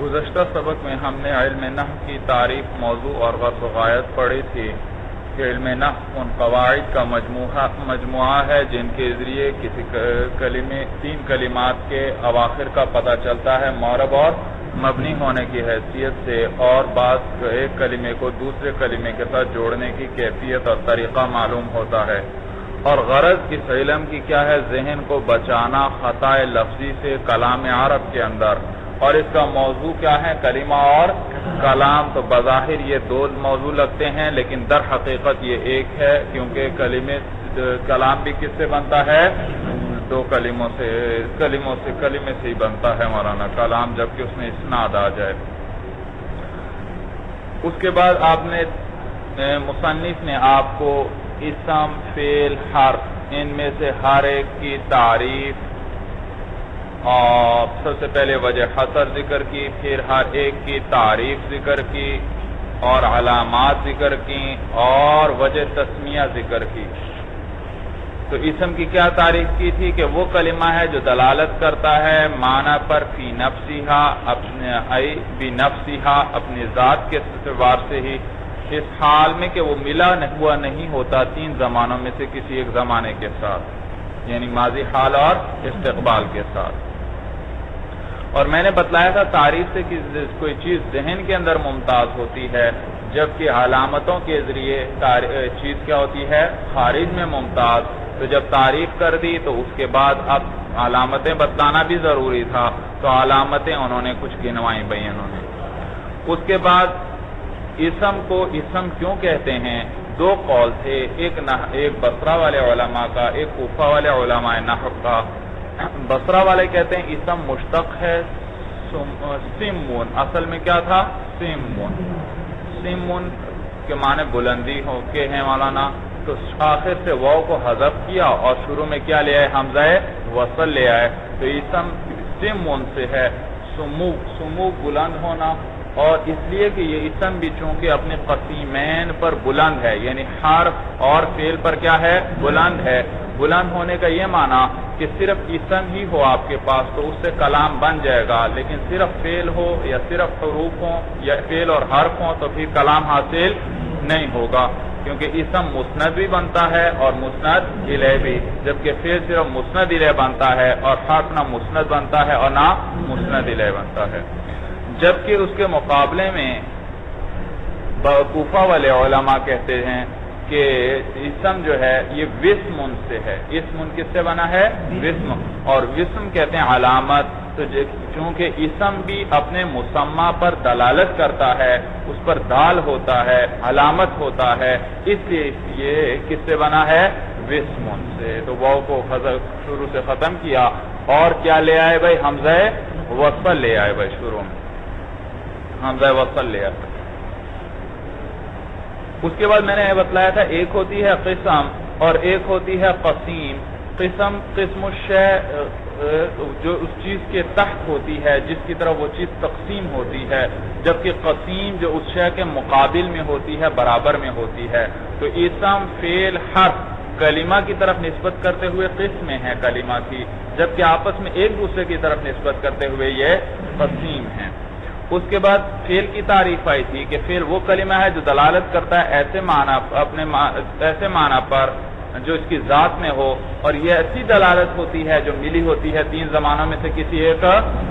گزشتہ سبق میں ہم نے علم نحو کی تعریف، موضوع اور غرض و غایت پڑھی تھی کہ علم نحو ان قواعد کا مجموعہ ہے جن کے ذریعے کسی تین کلمات کے اواخر کا پتہ چلتا ہے معرب اور مبنی ہونے کی حیثیت سے، اور بعض ایک کلمے کو دوسرے کلمے کے ساتھ جوڑنے کی کیفیت اور طریقہ معلوم ہوتا ہے۔ اور غرض اس علم کی کیا ہے؟ ذہن کو بچانا خطا لفظی سے کلام عرب کے اندر۔ اور اس کا موضوع کیا ہے؟ کلمہ اور کلام۔ تو بظاہر یہ دو موضوع لگتے ہیں، لیکن در حقیقت یہ ایک ہے، کیونکہ کلام بھی کس سے بنتا ہے؟ دو کلموں سے ہی بنتا ہے مولانا کلام، جبکہ اس میں اسناد آ جائے۔ اس کے بعد مصنف نے آپ کو اسم، فعل، حرف، ان میں سے ہر ایک کی تعریف اور سب سے پہلے وجہ حصر ذکر کی، پھر ہر ایک کی تعریف ذکر کی اور علامات ذکر کی اور وجہ تسمیہ ذکر کی۔ تو اسم کی کیا تعریف کی تھی کہ وہ کلمہ ہے جو دلالت کرتا ہے معنی پر فی نفسہا، بنفسہا، اپنی ذات کے اعتبار سے ہی، اس حال میں کہ وہ ملا ہوا نہیں ہوتا تین زمانوں میں سے کسی ایک زمانے کے ساتھ، یعنی ماضی، حال اور استقبال کے ساتھ۔ اور میں نے بتلایا تھا تعریف سے کہ کوئی چیز ذہن کے اندر ممتاز ہوتی ہے، جبکہ علامتوں کے ذریعے چیز کیا ہوتی ہے؟ خارج میں ممتاز۔ تو جب تعریف کر دی تو اس کے بعد اب علامتیں بتلانا بھی ضروری تھا، تو علامتیں انہوں نے کچھ گنوائیں انہوں نے۔ اس کے بعد اسم کو اسم کیوں کہتے ہیں؟ دو قول تھے، ایک بصرہ والے علماء کا، ایک کوفہ والے علماء نحو کا۔ بصرہ والے کہتے ہیں اسم مشتق ہے سمون، اصل میں کیا تھا؟ سمون کے معنی بلندی ہو کے ہیں مولانا، تو آخر سے واو کو حذف کیا اور شروع میں کیا لے آئے؟ حمزہ وصل لے آئے، تو اسم سمون سے ہے سمو بلند ہونا۔ اور اس لیے کہ یہ اسم بھی چونکہ اپنے قسیمین پر بلند ہے، یعنی حرف اور فعل پر کیا ہے؟ بلند ہے۔ بلند ہونے کا یہ معنی کہ صرف اسم ہی ہو آپ کے پاس تو اس سے کلام بن جائے گا، لیکن صرف فعل ہو یا صرف حروف ہوں یا فعل اور حرف ہوں تو پھر کلام حاصل نہیں ہوگا، کیونکہ اسم مسند بھی بنتا ہے اور مسند الیہ بھی، جبکہ فعل صرف مسند الیہ بنتا ہے اور حرف نہ مسند بنتا ہے اور نہ مسند الیہ بنتا ہے۔ جبکہ اس کے مقابلے میں کوفہ والے علماء کہتے ہیں کہ اسم جو ہے یہ وسم سے ہے۔ اسم کس سے بنا ہے؟ وسم، اور وسم کہتے ہیں علامت۔ تو چونکہ اسم بھی اپنے مسمى پر دلالت کرتا ہے، اس پر دال ہوتا ہے، علامت ہوتا ہے، اس لیے یہ کس سے بنا ہے؟ وسم سے۔ تو واو کو شروع سے ختم کیا اور کیا لے آئے بھائی؟ حمزہ وصل لے آئے بھائی، شروع میں حمزہ وصل لے آئے۔ اس کے بعد میں نے یہ بتلایا تھا ایک ہوتی ہے قسم اور ایک ہوتی ہے قسیم۔ قسم الشیء جو اس چیز کے تحت ہوتی ہے، جس کی طرف وہ چیز تقسیم ہوتی ہے، جبکہ قسیم جو اس شیء کے مقابل میں ہوتی ہے، برابر میں ہوتی ہے۔ تو اسم، فعل، حرف کلمہ کی طرف نسبت کرتے ہوئے قسمیں ہیں کلمہ کی، جبکہ آپس میں ایک دوسرے کی طرف نسبت کرتے ہوئے یہ قسیم ہیں۔ اس کے بعد فعل کی تعریف آئی تھی کہ فعل وہ کلمہ ہے جو دلالت کرتا ہے ایسے معنی پر جو اس کی ذات میں ہو، اور یہ ایسی دلالت ہوتی ہے جو ملی ہوتی ہے تین زمانوں میں سے کسی ایک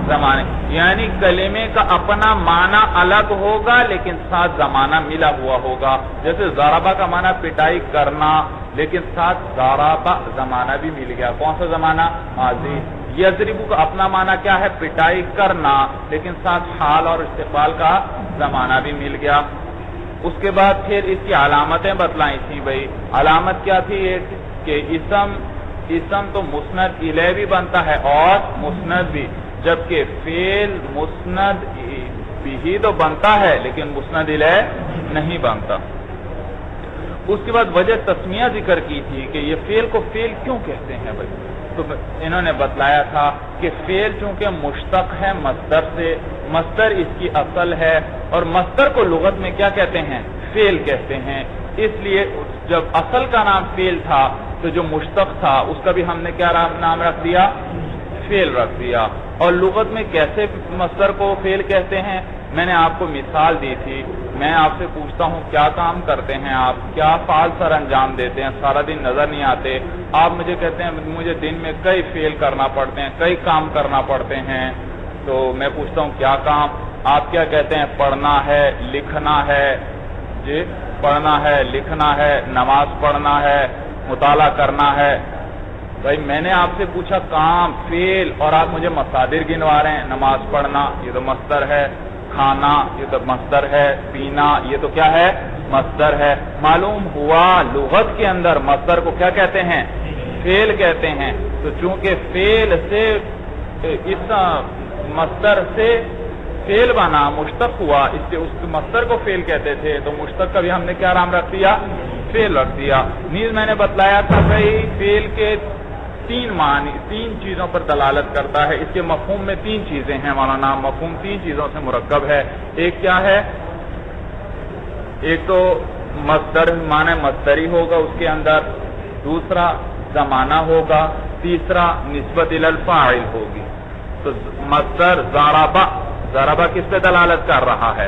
زمانے، یعنی کلمے کا اپنا معنی الگ ہوگا لیکن ساتھ زمانہ ملا ہوا ہوگا۔ جیسے ضربہ کا معنی پٹائی کرنا، لیکن ساتھ ضربہ زمانہ بھی مل گیا۔ کون سا زمانہ؟ ماضی۔ یضربو کا اپنا معنی کیا ہے؟ پٹائی کرنا، لیکن ساتھ حال اور استقبال کا زمانہ بھی مل گیا۔ اس کے بعد پھر اس کی علامتیں بتلائی تھی بھائی۔ علامت کیا تھی؟ ایک کہ اسم تو مسند الیہ بھی بنتا ہے اور مسند بھی، جبکہ فعل مسند بھی تو بنتا ہے لیکن مسند الیہ نہیں بنتا۔ اس کے بعد وجہ تسمیہ ذکر کی تھی کہ یہ فعل کو فعل کیوں کہتے ہیں بھائی؟ تو انہوں نے بتلایا تھا کہ فعل چونکہ مشتق ہے مصدر سے، مصدر اس کی اصل ہے، اور مصدر کو لغت میں کیا کہتے ہیں؟ فعل کہتے ہیں۔ اس لیے جب اصل کا نام فعل تھا تو جو مشتق تھا اس کا بھی ہم نے کیا نام رکھ دیا؟ فعل رکھ دیا. اور لغت میں کیسے مصدر کو فعل کہتے ہیں؟ میں نے آپ کو مثال دی تھی. میں آپ سے پوچھتا ہوں کیا کام کرتے ہیں آپ, کیا فعل سر انجام دیتے ہیں, سارا دن نظر نہیں آتے. آپ مجھے کہتے ہیں مجھے دن میں کئی فعل کرنا پڑتے ہیں, کئی کام کرنا پڑتے ہیں. تو میں پوچھتا ہوں کیا کام؟ آپ کیا کہتے ہیں؟ پڑھنا ہے, لکھنا ہے. جی, پڑھنا ہے, لکھنا ہے, نماز پڑھنا ہے, مطالعہ کرنا ہے. بھائی میں نے آپ سے پوچھا کام, فعل, اور آپ مجھے مصادر گنوا رہے ہیں. نماز پڑھنا یہ تو مصدر ہے, کھانا یہ تو مصدر ہے, پینا یہ تو کیا ہے؟ مصدر ہے. معلوم ہوا لغت کے اندر مصدر کو کیا کہتے ہیں؟ فعل کہتے ہیں. تو چونکہ فعل سے اس مصدر سے فعل بنا, مشتق ہوا, اس سے اس مصدر کو فعل کہتے تھے, تو مشتق کا بھی ہم نے کیا نام رکھ دیا؟ فعل رکھ دیا. نیز میں نے بتلایا تھا بھائی فعل کے تین معنی, تین چیزوں پر دلالت کرتا ہے. اس کے مفہوم میں تین چیزیں ہیں مولانا. مفہوم تین چیزوں سے مرکب ہے. ایک کیا ہے؟ ایک تو مصدر معنی مصدری ہوگا اس کے اندر, دوسرا زمانہ ہوگا, تیسرا نسبت الی الفاعل ہوگی. تو مصدر ضربہ, ضربہ کس پہ دلالت کر رہا ہے؟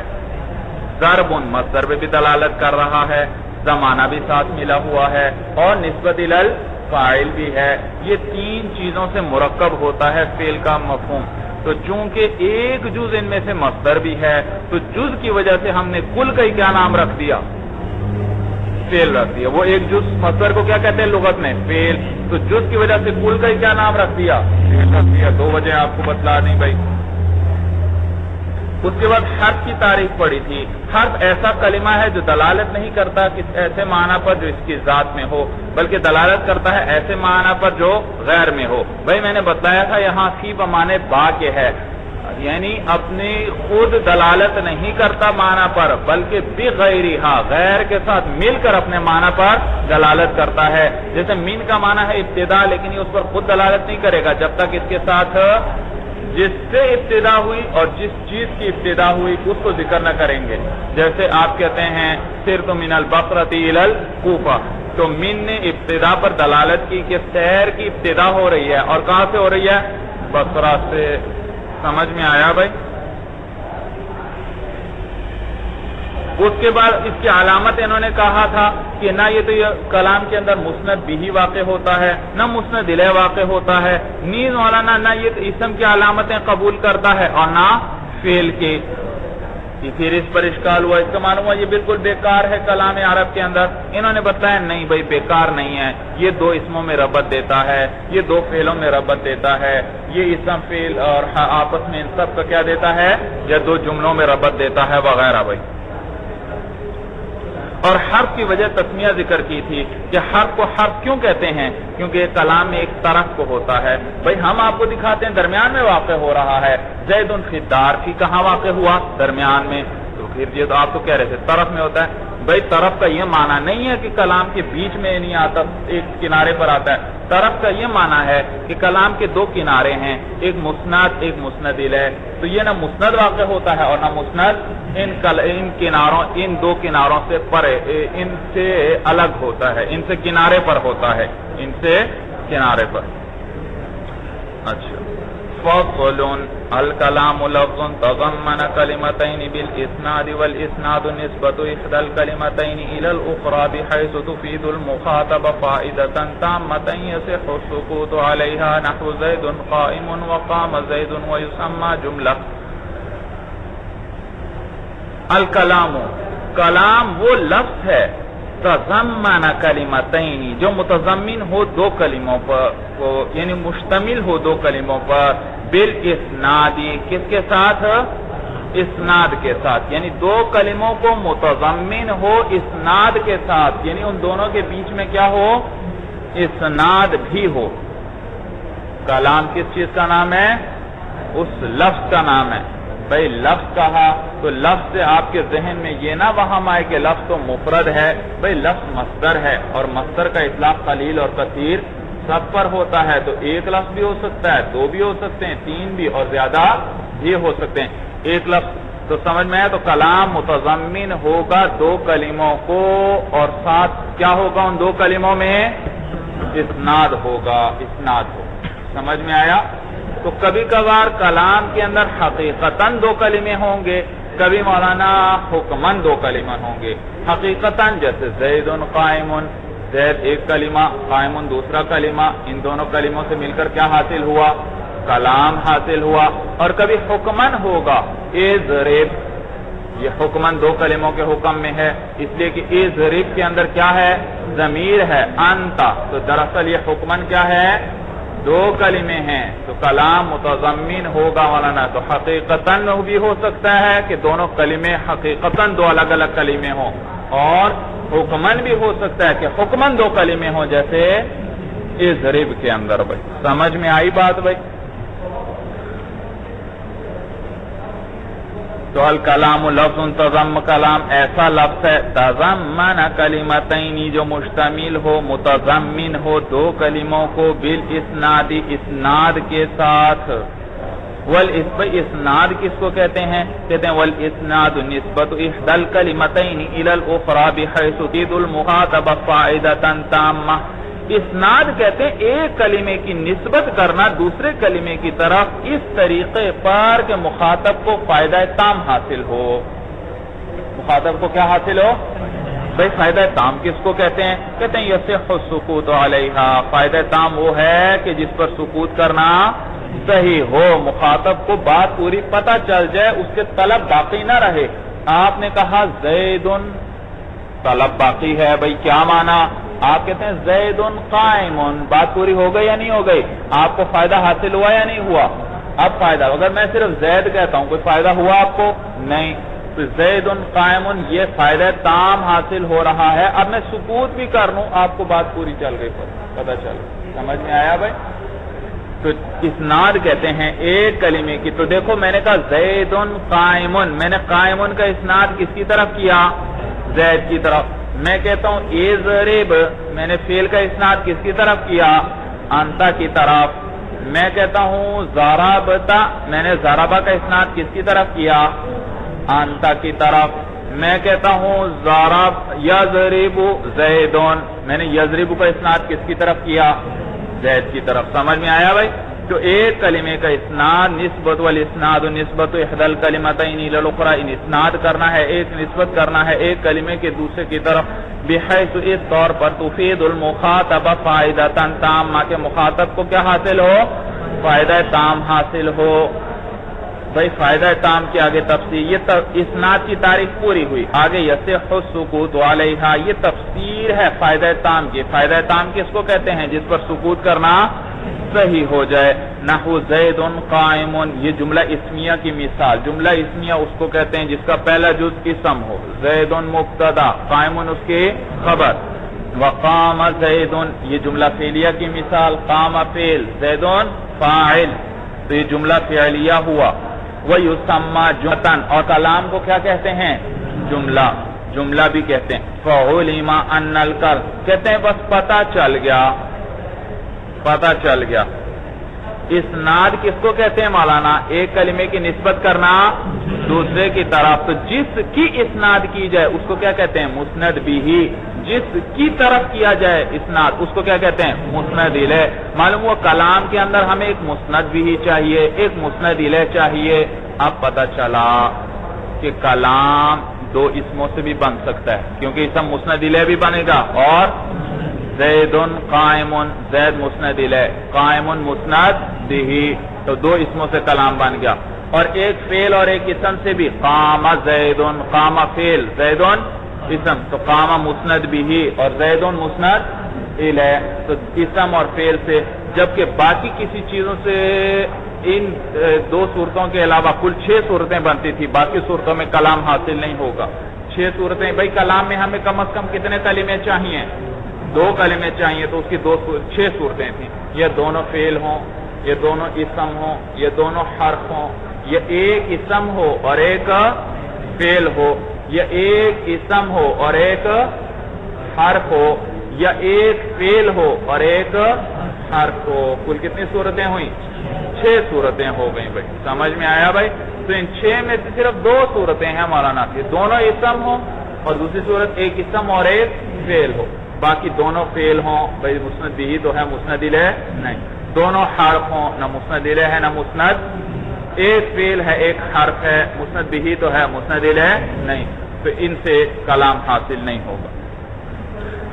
ضرب مصدر پہ بھی دلالت کر رہا ہے, زمانہ بھی ساتھ ملا ہوا ہے, اور نسبت الی الفاعل بھی ہے. یہ تین چیزوں سے مرکب ہوتا ہے فعل کا مفہوم. تو چونکہ ایک جز ان میں سے مصدر بھی ہے, تو جز کی وجہ سے ہم نے کل کا ہی کیا نام رکھ دیا؟ فعل رکھ دیا. وہ ایک جز مصدر کو کیا کہتے ہیں لغت میں؟ فعل. تو جز کی وجہ سے کل کا ہی کیا نام رکھ دیا؟ فعل رکھ دیا. دو وجہ آپ کو بتلا دیں بھائی. اس کے بعد حرف کی تعریف پڑھی تھی. حرف ایسا کلمہ ہے جو دلالت نہیں کرتا کس ایسے معنی پر جو اس کی ذات میں ہو, بلکہ دلالت کرتا ہے ایسے معنی پر جو غیر میں ہو. بھائی میں نے بتایا تھا یہاں فی بمانے با کے ہے, یعنی اپنی خود دلالت نہیں کرتا معنی پر, بلکہ بغیرہا, غیر کے ساتھ مل کر اپنے معنی پر دلالت کرتا ہے. جیسے من کا معنی ہے ابتدا, لیکن یہ اس پر خود دلالت نہیں کرے گا جب تک اس کے ساتھ جس سے ابتدا ہوئی اور جس چیز کی ابتدا ہوئی اس کو ذکر نہ کریں گے. جیسے آپ کہتے ہیں سرت من البصرۃ الی الکوفہ, تو من نے ابتدا پر دلالت کی کہ سیر کی ابتدا ہو رہی ہے, اور کہاں سے ہو رہی ہے؟ بصرہ سے. سمجھ میں آیا بھائی؟ اس کے بعد اس کی علامت انہوں نے کہا تھا کہ نہ یہ تو یہ کلام کے اندر مسند بھی واقع ہوتا ہے, نہ مسند الیہ واقع ہوتا ہے. نیز مولانا نہ یہ اسم کی علامتیں قبول کرتا ہے اور نہ فعل کی. پھر اس پر اشکال ہوا, اس کا معلوم ہوا یہ بالکل بیکار ہے کلام عرب کے اندر. انہوں نے بتایا نہیں بھائی بیکار نہیں ہے, یہ دو اسموں میں ربط دیتا ہے, یہ دو فعلوں میں ربط دیتا ہے, یہ اسم فعل اور آپس میں ان سب کا کیا دیتا ہے, یا دو جملوں میں ربط دیتا ہے وغیرہ. بھائی اور حرف کی وجہ تسمیہ ذکر کی تھی کہ حرف کو حرف کیوں کہتے ہیں, کیونکہ کلام میں ایک طرف کو ہوتا ہے. بھائی ہم آپ کو دکھاتے ہیں درمیان میں واقع ہو رہا ہے. زید فی الدار فی کہاں واقع ہوا؟ درمیان میں. تو پھر یہ تو آپ تو کہہ رہے تھے طرف میں ہوتا ہے. بھائی طرف کا یہ معنی نہیں ہے کہ کلام کے بیچ میں نہیں آتا, ایک کنارے پر آتا ہے. طرف کا یہ معنی ہے کہ کلام کے دو کنارے ہیں, ایک مسند ایک مسند الیہ. تو یہ نہ مسند واقع ہوتا ہے اور نہ مسند ان کناروں, ان دو کناروں سے پرے, ان سے الگ ہوتا ہے, ان سے کنارے پر ہوتا ہے, ان سے کنارے پر. اچھا, فصل الکلام لفظ تضمن کلمتین بالاسناد والاسناد نسبت احدى الکلمتین الى الاخرى بحيث تفید المخاطب فائدة تامة يصح السکوت علیها نحو زید قائم وقام زید ويسمى جملہ. الکلام, کلام وہ لفظ ہے تضمن کلمتین جو متضمن ہو دو کلموں پر, یعنی مشتمل ہو دو کلموں پر, بالاسنادی کس کے ساتھ؟ اسناد کے ساتھ. یعنی دو کلموں کو متضمن ہو اسناد کے ساتھ, یعنی ان دونوں کے بیچ میں کیا ہو؟ اسناد بھی ہو. کلام کس چیز کا نام ہے؟ اس لفظ کا نام ہے. بھائی لفظ کہا تو لفظ سے آپ کے ذہن میں یہ نہ وہم آئے کہ لفظ تو مفرد ہے. بھائی لفظ مصدر ہے, اور مصدر کا اطلاق قلیل اور کثیر سب پر ہوتا ہے. تو ایک لفظ بھی ہو سکتا ہے, دو بھی ہو سکتے ہیں, تین بھی, اور زیادہ بھی ہو سکتے ہیں. ایک لفظ تو سمجھ میں ہے. تو کلام متضمن ہوگا دو کلموں کو, اور ساتھ کیا ہوگا ان دو کلموں میں؟ اسناد ہوگا, اسناد ہوگا. سمجھ میں آیا؟ تو کبھی کبھار کلام کے اندر حقیقتاً دو کلمے ہوں گے، کبھی مولانا حکماً دو کلمے ہوں گے۔ حقیقتاً جیسے زید قائم، زید ایک کلمہ، قائم دوسرا کلمہ، ان دونوں کلموں سے مل کر کیا حاصل ہوا؟ کلام حاصل ہوا۔ اور کبھی حکماً ہوگا، اضرب، یہ حکماً دو کلموں کے حکم میں ہے، اس لیے کہ اضرب کے اندر کیا ہے؟ ضمیر ہے انت، تو دراصل یہ حکماً کیا ہے؟ دو کلمے ہیں، تو کلام متضمن ہوگا مولانا۔ تو حقیقتاً بھی ہو سکتا ہے کہ دونوں کلمے حقیقتاً دو الگ الگ کلمے ہوں، اور حکماً بھی ہو سکتا ہے کہ حکماً دو کلمے ہوں، جیسے اضرب کے اندر۔ بھائی سمجھ میں آئی بات؟ بھائی تو الکلام لفظ تضم، کلام ایسا لفظ ہے تضمن کلمتین جو مشتمل ہو، متضمن ہو دو کلموں کو، بالاسناد، اسناد کے ساتھ۔ اسناد کس کو کہتے ہیں؟ کہتے ہیں والاسناد نسبت احدى الکلمتین الى الاخرى بحيث تفيد المخاطب فائدة تامة۔ اسناد کہتے ہیں ایک کلمے کی نسبت کرنا دوسرے کلمے کی طرف اس طریقے پر کہ مخاطب کو فائدہ تام حاصل ہو۔ مخاطب کو کیا حاصل ہو؟ بھئی فائدہ تام کس کو کہتے ہیں؟ کہتے ہیں یصح السکوت علیہا، فائدہ تام وہ ہے کہ جس پر سکوت کرنا صحیح ہو، مخاطب کو بات پوری پتہ چل جائے، اس کے طلب باقی نہ رہے۔ آپ نے کہا زید، طلب باقی ہے، بھئی کیا معنی؟ آپ کہتے ہیں زید قائم، بات پوری ہو گئی یا نہیں ہو گئی؟ آپ کو فائدہ حاصل ہوا یا نہیں ہوا؟ اب فائدہ، اگر میں صرف زید کہتا ہوں کوئی فائدہ ہوا آپ کو؟ نہیں۔ تو زید قائم یہ فائدہ تام حاصل ہو رہا ہے، اب میں سکوت بھی کر لوں آپ کو بات پوری چل گئی، پتہ چل گئی۔ سمجھ میں آیا بھائی؟ تو اسناد کہتے ہیں ایک کلمے کی، تو دیکھو میں نے کہا زید قائم، میں نے قائم کا اسناد کس کی طرف کیا؟ زید کی طرف۔ میں کہتا ہوں اضرب، میں نے فعل کا اسناد کس کی طرف کیا؟ انتا کی طرف۔ میں کہتا ہوں ضربتا، میں نے ضربا کا اسناد کس کی طرف کیا؟ انتا کی طرف۔ میں کہتا ہوں یضرب زیدون، میں نے یضرب کا اسناد کس کی طرف کیا؟ زید کی طرف۔ سمجھ میں آیا بھائی؟ تو ایک کلمے کا اسناد نسبت والاسناد نسبت احدى الکلمتین الى الاخرى، اسناد کرنا ہے، ایک نسبت کرنا ہے ایک کلمے کے دوسرے کی طرف، بحیث اس طور پر تفید المخاطب فائدہ تامہ، کہ مخاطب کو کیا حاصل ہو؟ فائدہ تام حاصل ہو۔ بھائی فائدہ تام کے آگے تفسیر، یہ اسناد کی تعریف پوری ہوئی، آگے یصح السکوت علیہا، یہ تفسیر ہے فائدہ تام کی۔ فائدہ تام کس کو کہتے ہیں؟ جس پر سکوت کرنا صحیح ہو جائے۔ نحو زید قائم، یہ جملہ اسمیہ کی مثال، جملہ اسمیہ اس کو کہتے ہیں جس کا پہلا جز اسم ہو، زید مبتدا، قائم اس کی خبر، وقام زید یہ جملہ فعلیہ کی مثال، قام فعل، زید فاعل، تو یہ جملہ فعلیہ ہوا۔ وَيُسَمَّى جُمْلَةً، اور کلام کو کیا کہتے ہیں؟ جملہ، جملہ بھی کہتے ہیں۔ فَعُلِمَ أَنَّ الْكَلْمَ، کہتے ہیں بس پتہ چل گیا، پتہ چل گیا۔ اسناد کس کو کہتے ہیں مولانا؟ ایک کلمے کی نسبت کرنا دوسرے کی طرف، تو جس کی اسناد کی جائے اس کو کیا کہتے ہیں؟ مسند بھی، جس کی طرف کیا جائے اسناد اس کو کیا کہتے ہیں؟ مسند الیہ۔ معلوم ہوا کلام کے اندر ہمیں ایک مسند بھی چاہیے، ایک مسند الیہ چاہیے۔ اب پتہ چلا کہ کلام دو اسموں سے بھی بن سکتا ہے، کیونکہ اسم مسند الیہ بھی بنے گا، اور زید قائم، زید مسند الیہ، قائم مسند بھی، تو دو اسموں سے کلام بن گیا۔ اور ایک فعل اور ایک اسم سے بھی، قام زید، قام فعل، زید اسم، تو قام مسند بھی اور زید مسند الیہ، تو اسم اور فعل سے۔ جبکہ باقی کسی چیزوں سے ان دو صورتوں کے علاوہ کل 6 صورتیں بنتی تھی، باقی صورتوں میں کلام حاصل نہیں ہوگا۔ 6 صورتیں، بھائی کلام میں ہمیں کم از کم کتنے کلمے چاہیے؟ 2 کلمے چاہیے، تو اس کی 6 صورتیں تھیں۔ یہ دونوں فعل ہوں، یہ دونوں اسم ہوں، یہ دونوں حرف ہوں، یہ ایک اسم ہو اور ایک فعل ہو، یا ایک اسم ہو اور ایک حرف ہو، یا ایک فعل ہو اور ایک حرف ہو۔ کل کتنی صورتیں ہوئیں؟ 6 صورتیں ہو گئیں بھائی۔ سمجھ میں آیا بھائی؟ تو ان 6 میں سے صرف 2 صورتیں ہیں مولانا کی، دونوں اسم ہوں، اور دوسری صورت ایک اسم اور ایک فعل ہو، باقی دونوں فعل ہوں۔ بھائی مسند بھی تو ہے، مسند الیہ نہیں۔ دونوں حرف ہوں، نہ مسند الیہ ہے نہ مسند، ایک فعل ہے ایک حرف ہے، مسند بھی تو ہے مسند الیہ نہیں، تو ان سے کلام حاصل نہیں ہوگا۔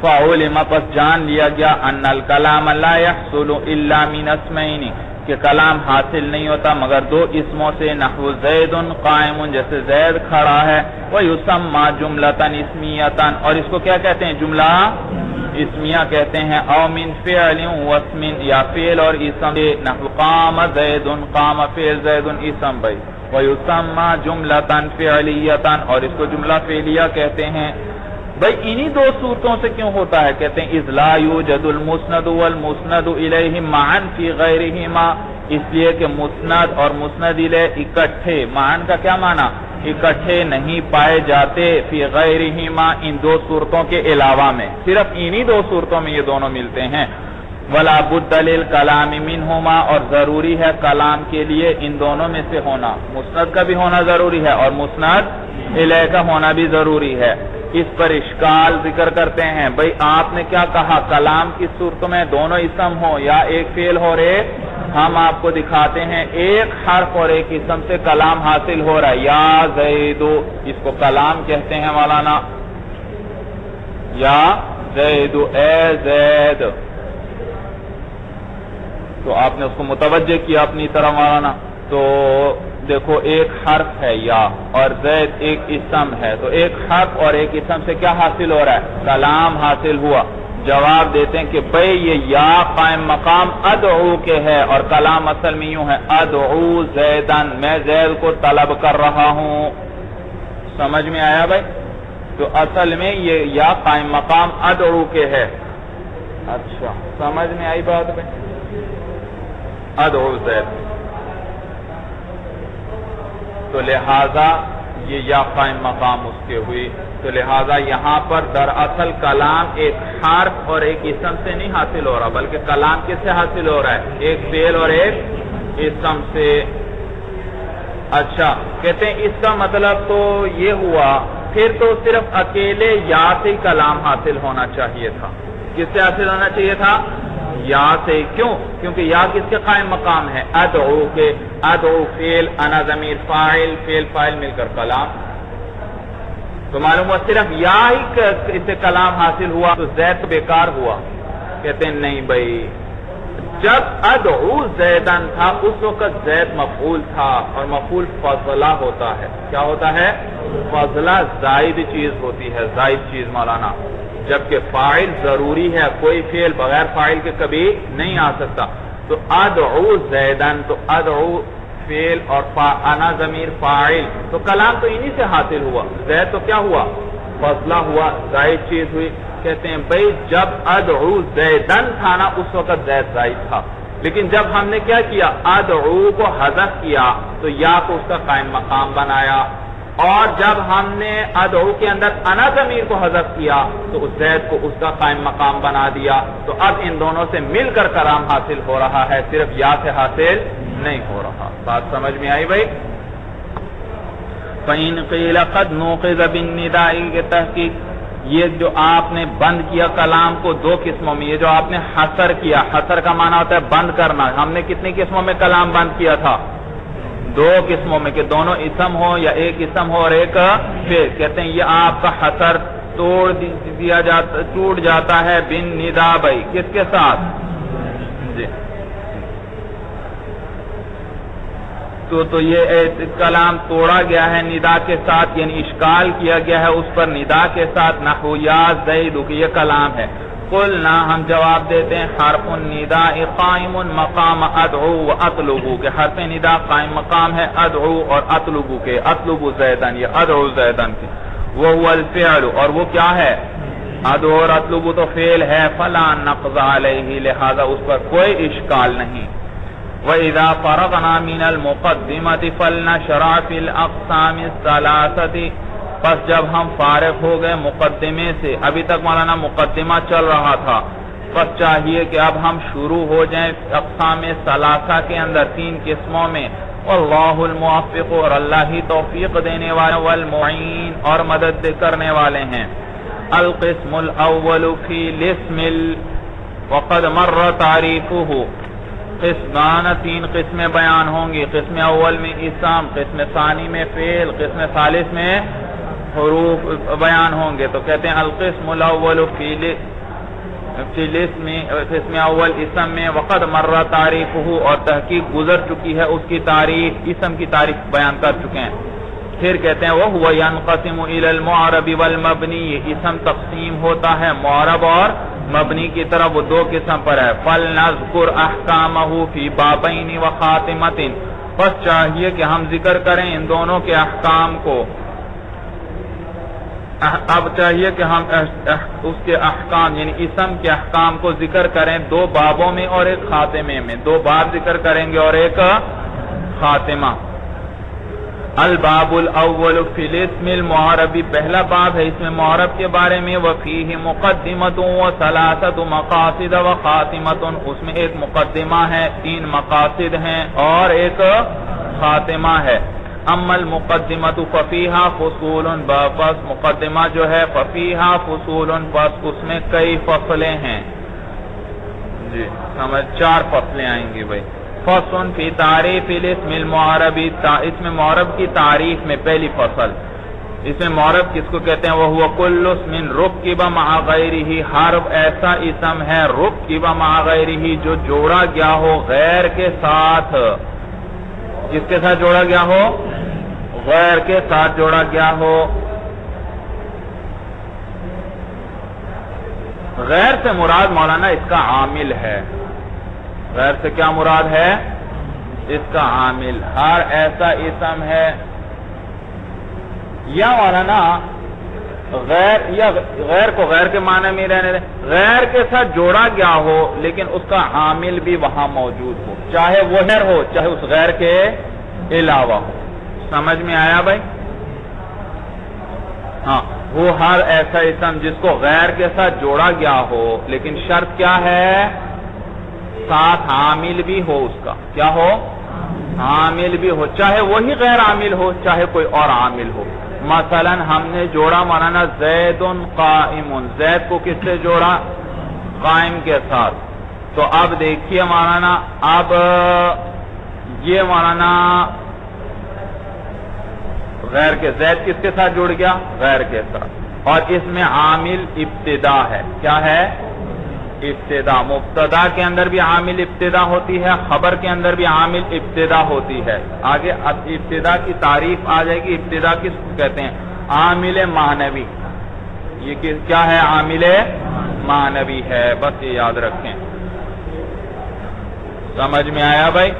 فعلم پس جان لیا گیا ان الکلام لا يحصل الا من اسمین، کہ کلام حاصل نہیں ہوتا مگر دو اسموں سے، نحو زید قائم، جیسے زید کھڑا ہے، ویسمى جملۃ اسمیۃ، اور اس کو کیا کہتے ہیں؟ جملہ اسمیہ کہتے ہیں، او من فعل واسم، یا فعل اور اسم، نحو قام زید، قام فعل زید اسم بھائی، ویسمى جملۃ فعلیۃ، اور اس کو جملہ فعلیہ کہتے ہیں۔ بھئی انہی دو صورتوں سے کیوں ہوتا ہے؟ کہتے ہیں اذ لا یوجد المسند والمسند الیہ معا فی غیرہما، اس لیے کہ مسند اور مسند الیہ اکٹھے، معا کا کیا معنی؟ اکٹھے نہیں پائے جاتے، فی غیرہما ان دو صورتوں کے علاوہ میں، صرف انہی دو صورتوں میں یہ دونوں ملتے ہیں۔ ولا بد للکلام منہما، اور ضروری ہے کلام کے لیے ان دونوں میں سے ہونا، مسند کا بھی ہونا ضروری ہے اور مسند الیہ کا ہونا بھی ضروری ہے۔ اس پر اشکال ذکر کرتے ہیں، بھئی آپ نے کیا کہا؟ کلام کی صورت میں دونوں اسم ہو یا ایک فعل ہو رہے، ہم آپ کو دکھاتے ہیں ایک حرف اور ایک اسم سے کلام حاصل ہو رہا ہے، یا زیدو، اس کو کلام کہتے ہیں مولانا، یا زیدو اے زید، تو آپ نے اس کو متوجہ کیا اپنی طرح مولانا، تو دیکھو ایک حرف ہے یا، اور زید ایک اسم ہے، تو ایک حرف اور ایک اسم سے کیا حاصل ہو رہا ہے؟ کلام حاصل ہوا۔ جواب دیتے ہیں کہ بھئی یہ یا قائم مقام ادعو کے ہے، اور کلام اصل میں یوں ہے ادعو زیدن، میں زید کو طلب کر رہا ہوں۔ سمجھ میں آیا بھائی؟ تو اصل میں یہ یا قائم مقام ادعو کے ہے۔ اچھا سمجھ میں آئی بات بھائی؟ ادعو زید، تو لہذا یہ یا قائم مقام اس کے ہوئی، تو لہذا یہاں پر دراصل کلام ایک حرف اور ایک اسم سے نہیں حاصل ہو رہا، بلکہ کلام کس سے حاصل ہو رہا ہے؟ ایک فعل اور ایک اسم سے۔ اچھا کہتے ہیں اس کا مطلب تو یہ ہوا، پھر تو صرف اکیلے یا سے ہی کلام حاصل ہونا چاہیے تھا۔ کس سے حاصل ہونا چاہیے تھا؟ یا سے۔ کیوں؟ کیونکہ یا کس کے قائم مقام ہے؟ ادعو کے، ادعو فعل، انا ضمیر فاعل، فعل فاعل مل کر کلام، تو معلوم ہوا صرف یا ہی اس سے کلام حاصل ہوا، تو زید بیکار ہوا۔ کہتے ہیں نہیں بھائی، جب ادعو زیدن تھا اس وقت زید مفعول تھا، اور مفعول فضلہ ہوتا ہے۔ کیا ہوتا ہے؟ فضلہ زائد چیز ہوتی ہے، زائد چیز مولانا، جبکہ فاعل ضروری ہے، کوئی فعل بغیر فاعل کے کبھی نہیں آ سکتا۔ تو ادعو زیدن، تو ادعو فعل اور انا ضمیر فاعل، تو کلام تو انہی سے حاصل ہوا، زید تو کیا ہوا؟ فضلہ ہوا، زائد چیز ہوئی۔ کہتے ہیں بھئی جب ادعو زیدن تھا نا اس وقت زید زائد تھا، لیکن جب ہم نے کیا کیا؟ ادعو کو حذف کیا تو یا کو اس کا قائم مقام بنایا، اور جب ہم نے ادعو کے اندر انا ضمیر کو حذف کیا تو اس زید کو اس کا قائم مقام بنا دیا، تو اب ان دونوں سے مل کر کلام حاصل ہو رہا ہے، صرف یا سے حاصل نہیں ہو رہا۔ بات سمجھ میں آئی بھائی؟ فَإِنْ قِيلَ قَدْ نُوقِذَ بِالنِّدَاءِ کے تحقیق، یہ جو آپ نے بند کیا کلام کو دو قسموں میں، یہ جو آپ نے حصر کیا، حصر کا معنی ہوتا ہے بند کرنا، ہم نے کتنی قسموں میں کلام بند کیا تھا؟ دو قسموں میں، کہ دونوں اسم ہو یا ایک اسم ہو اور ایک فعل۔ کہتے ہیں یہ آپ کا حصر ٹوٹ جاتا ہے بن ندا بھائی، کس کے ساتھ؟ جی تو یہ کلام توڑا گیا ہے ندا کے ساتھ، یعنی اشکال کیا گیا ہے اس پر ندا کے ساتھ، نحو یا زید، کہ یہ کلام ہے۔ قلنا، ہم جواب دیتے ہیں حرف النداء قائم مقام ادعو و اطلب، کہ حرف ندا قائم مقام ہے ادعو اور اطلب کے، اطلب زیدن، یہ ادعو زیدن کے، وہو الفعل، اور وہ کیا ہے؟ ادعو اور اطلب تو فعل ہے، فلا نقض علیہ، لہذا اس پر کوئی اشکال نہیں۔ وَإِذَا فَرَغْنَا مِنَ الْمُقَدِّمَةِ فَلْنَشْرَعْ فِي الْأَقْسَامِ الثَّلَاثَةِ، پس جب ہم فارغ ہو گئے مقدمے سے، ابھی تک مولانا مقدمہ چل رہا تھا، پس چاہیے کہ اب ہم شروع ہو جائیں اقسام ثلاثہ کے اندر، تین قسموں میں، واللہ الموفق، اور اللہ ہی توفیق دینے والے، والمعین، اور مدد کرنے والے ہیں۔ القسم الاول فی الاسم وقد مر تعریفہ، قسمان 3 قسمیں بیان ہوں گی. قسم اول میں اسم، قسم ثانی میں فعل، قسم ثالث میں حروف بیان ہوں گے. تو کہتے ہیں القسم الاول فی الاسم، قسم اول اسم میں وقد مر تعریفہ، اور تحقیق گزر چکی ہے اس کی تعریف، اسم کی تعریف بیان کر چکے ہیں. پھر کہتے ہیں وَهُوَ يَنْقَسِمُ إِلَى الْمُعْرَبِ وَالْمَبْنِي، یہ اسم تقسیم ہوتا ہے معرب اور مبنی کی طرف، وہ 2 قسم پر ہے. فَلْنَذْكُرْ أَحْكَامَهُ فِي بَابَيْنِ وَخَاتِمَةٍ، بس چاہیے کہ ہم ذکر کریں ان دونوں کے احکام کو. اب چاہیے کہ ہم اس کے احکام یعنی اسم کے احکام کو ذکر کریں 2 بابوں میں اور ایک خاتمے میں. 2 باب ذکر کریں گے اور ایک خاتمہ. الباب الاول فی الاسم المعرب، پہلا باب ہے اس میں معرب کے بارے میں. وفیہ مقدمۃ وثلاثۃ مقاصد وخاتمۃ، اس میں ایک مقدمہ ہے، 3 مقاصد ہیں اور ایک خاتمہ ہے. اما المقدمۃ ففیہا فصول، بس مقدمہ جو ہے ففیہا فصول، بس اس میں کئی فصلیں ہیں. جی سمجھ 4 فصلیں آئیں گی بھائی. فصل فی تعریف الاسم المعرب، اسم معرب کی تعریف میں پہلی فصل. اس میں معرب کس کو کہتے ہیں؟ وَهُوَ كُلُّ اسْمٍ رُكِّبَ مَعَ غَيْرِهِ، ہر ایسا اسم ہے رُكِّبَ مَعَ غَيْرِهِ جو جوڑا گیا ہو غیر کے ساتھ. کس کے ساتھ جوڑا گیا ہو؟ غیر کے ساتھ جوڑا گیا ہو. غیر سے مراد مولانا اس کا عامل ہے. غیر سے کیا مراد ہے؟ اس کا عامل. ہر ایسا اسم ہے یا مولانا غیر، یا غیر کو غیر کے معنی میں رہنے دیں، غیر کے ساتھ جوڑا گیا ہو لیکن اس کا عامل بھی وہاں موجود ہو، چاہے وہ غیر ہو چاہے اس غیر کے علاوہ ہو. سمجھ میں آیا بھائی؟ ہاں، وہ ہر ایسا اسم جس کو غیر کے ساتھ جوڑا گیا ہو لیکن شرط کیا ہے؟ ساتھ عامل بھی ہو. اس کا کیا ہو؟ عامل بھی ہو، چاہے وہی غیر عامل ہو چاہے کوئی اور عامل ہو. مثلا ہم نے جوڑا مولانا زید قائم، زید کو کس سے جوڑا؟ قائم کے ساتھ. تو اب دیکھیے مولانا، اب یہ مولانا غیر کے، زید کس کے ساتھ جڑ گیا؟ غیر کے ساتھ. اور اس میں عامل ابتدا ہے. کیا ہے؟ ابتدا. مبتدا کے اندر بھی عامل ابتدا ہوتی ہے، خبر کے اندر بھی عامل ابتدا ہوتی ہے. آگے ابتدا کی تعریف آ جائے گی. ابتدا کس کو کہتے ہیں؟ عامل معنوی. یہ کیا ہے؟ عامل معنوی ہے. بس یہ یاد رکھیں. سمجھ میں آیا بھائی؟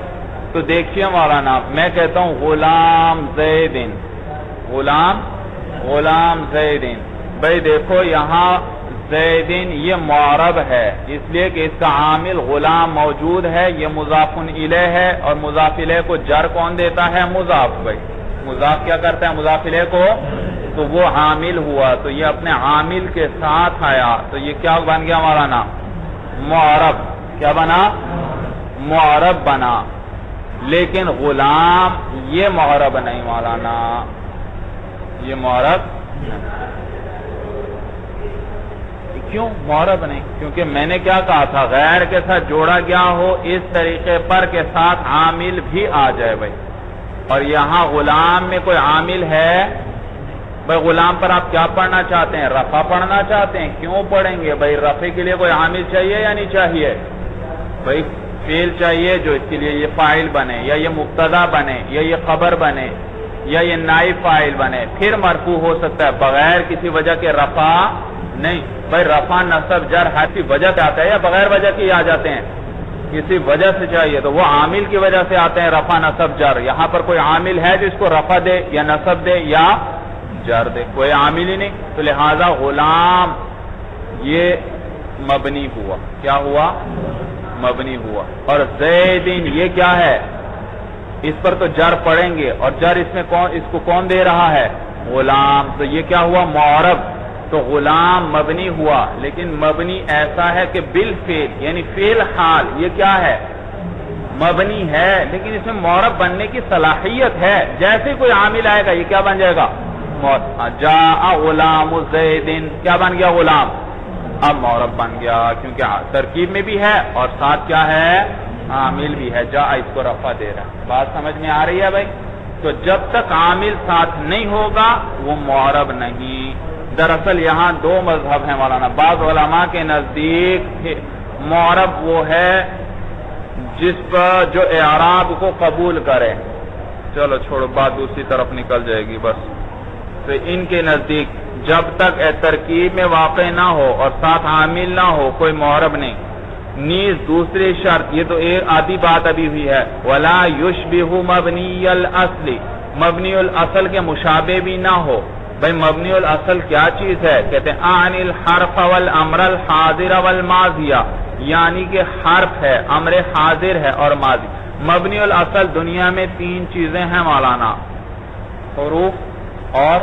تو دیکھیے مولانا، میں کہتا ہوں غلام زیدن، غلام زیدن. بھائی دیکھو یہاں زیدن یہ معرب ہے اس لیے کہ اس کا عامل غلام موجود ہے. یہ مضاف الیہ ہے اور مضاف الیہ کو جر کون دیتا ہے؟ مضاف. بھائی مضاف کیا کرتا ہے مضاف الیہ کو؟ تو وہ عامل ہوا، تو یہ اپنے عامل کے ساتھ آیا. تو یہ کیا بن گیا مولانا؟ معرب. کیا بنا؟ معرب بنا. لیکن غلام یہ معرب نہیں مولانا، یہ معرب کیوں معرب نہیں؟ کیونکہ میں نے کیا کہا تھا؟ غیر کے ساتھ جوڑا گیا ہو اس طریقے پر کے ساتھ عامل بھی آ جائے بھائی. اور یہاں غلام میں کوئی عامل ہے؟ بھائی غلام پر آپ کیا پڑھنا چاہتے ہیں؟ رفع پڑھنا چاہتے ہیں. کیوں پڑھیں گے بھائی؟ رفع کے لیے کوئی عامل چاہیے یا نہیں چاہیے؟ بھائی فعل چاہیے جو اس کے لیے یہ فاعل بنے، یا یہ مبتدا بنے، یا یہ خبر بنے، یا یہ نائب فاعل بنے. پھر مرفوع ہو سکتا ہے بغیر کسی وجہ کے رفع نہیں. بھائی رفع نصب جر ہر کی وجہ سے آتا ہے یا بغیر وجہ کے آ جاتے ہیں؟ کسی وجہ سے چاہیے تو وہ عامل کی وجہ سے آتے ہیں رفع نصب جر. یہاں پر کوئی عامل ہے جو اس کو رفع دے یا نصب دے یا جر دے؟ کوئی عامل ہی نہیں. تو لہذا غلام یہ مبنی ہوا. کیا ہوا؟ مبنی ہوا. اور زیدین یہ کیا ہے؟ اس پر تو جر پڑیں گے اور جر اس میں اس کو کون دے رہا ہے؟ غلام. تو یہ کیا ہوا؟ معرب. تو غلام مبنی ہوا، لیکن مبنی ایسا ہے کہ بالفعل یعنی فعل حال یہ کیا ہے؟ مبنی ہے، لیکن اس میں معرب بننے کی صلاحیت ہے. جیسے کوئی عامل آئے گا یہ کیا بن جائے گا؟ جاء غلام زیدن. کیا بن گیا؟ غلام. اب معرب بن گیا کیونکہ ترکیب میں بھی ہے اور ساتھ کیا ہے؟ عامل بھی ہے، جا اس کو رفع دے رہا ہے۔ بات سمجھ میں آ رہی ہے بھائی؟ تو جب تک عامل ساتھ نہیں ہوگا وہ معرب نہیں۔ دراصل یہاں دو مذہب ہیں مولانا۔ بعض علماء کے نزدیک معرب وہ ہے جس پر جو اعراب کو قبول کرے۔ چلو چھوڑو، بات دوسری طرف نکل جائے گی بس۔ تو ان کے نزدیک جب تک ترکیب میں واقع نہ ہو اور ساتھ عامل نہ ہو کوئی معرب نہیں۔ نیز دوسری شرط، یہ تو ایک آدھی بات ابھی ہوئی ہے، وَلَا يُشْبِهُ مَبْنِيَ الْأَصْلِ، مبنی الاصل کے مشابہ بھی نہ ہو۔ بھئی مبنی الاصل کیا چیز ہے؟ کہتے ہیں عن الحرف والامر الحاضر والماضیہ، یعنی کہ حرف ہے، امر حاضر ہے اور ماضی۔ مبنی الاصل دنیا میں تین چیزیں ہیں مولانا، حروف اور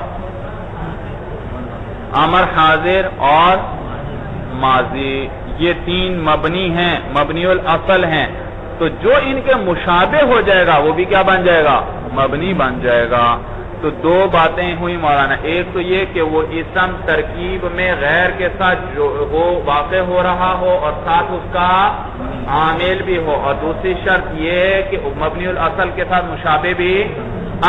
امر حاضر اور ماضی، یہ تین مبنی ہیں، مبنی الاصل ہیں۔ تو جو ان کے مشابہ ہو جائے گا وہ بھی کیا بن جائے گا؟ مبنی بن جائے گا۔ تو دو باتیں ہوئی مولانا، ایک تو یہ کہ وہ اسم ترکیب میں غیر کے ساتھ جو ہو واقع ہو رہا ہو اور ساتھ اس کا عامل بھی ہو، اور دوسری شرط یہ ہے کہ مبنی الاصل کے ساتھ مشابہ بھی۔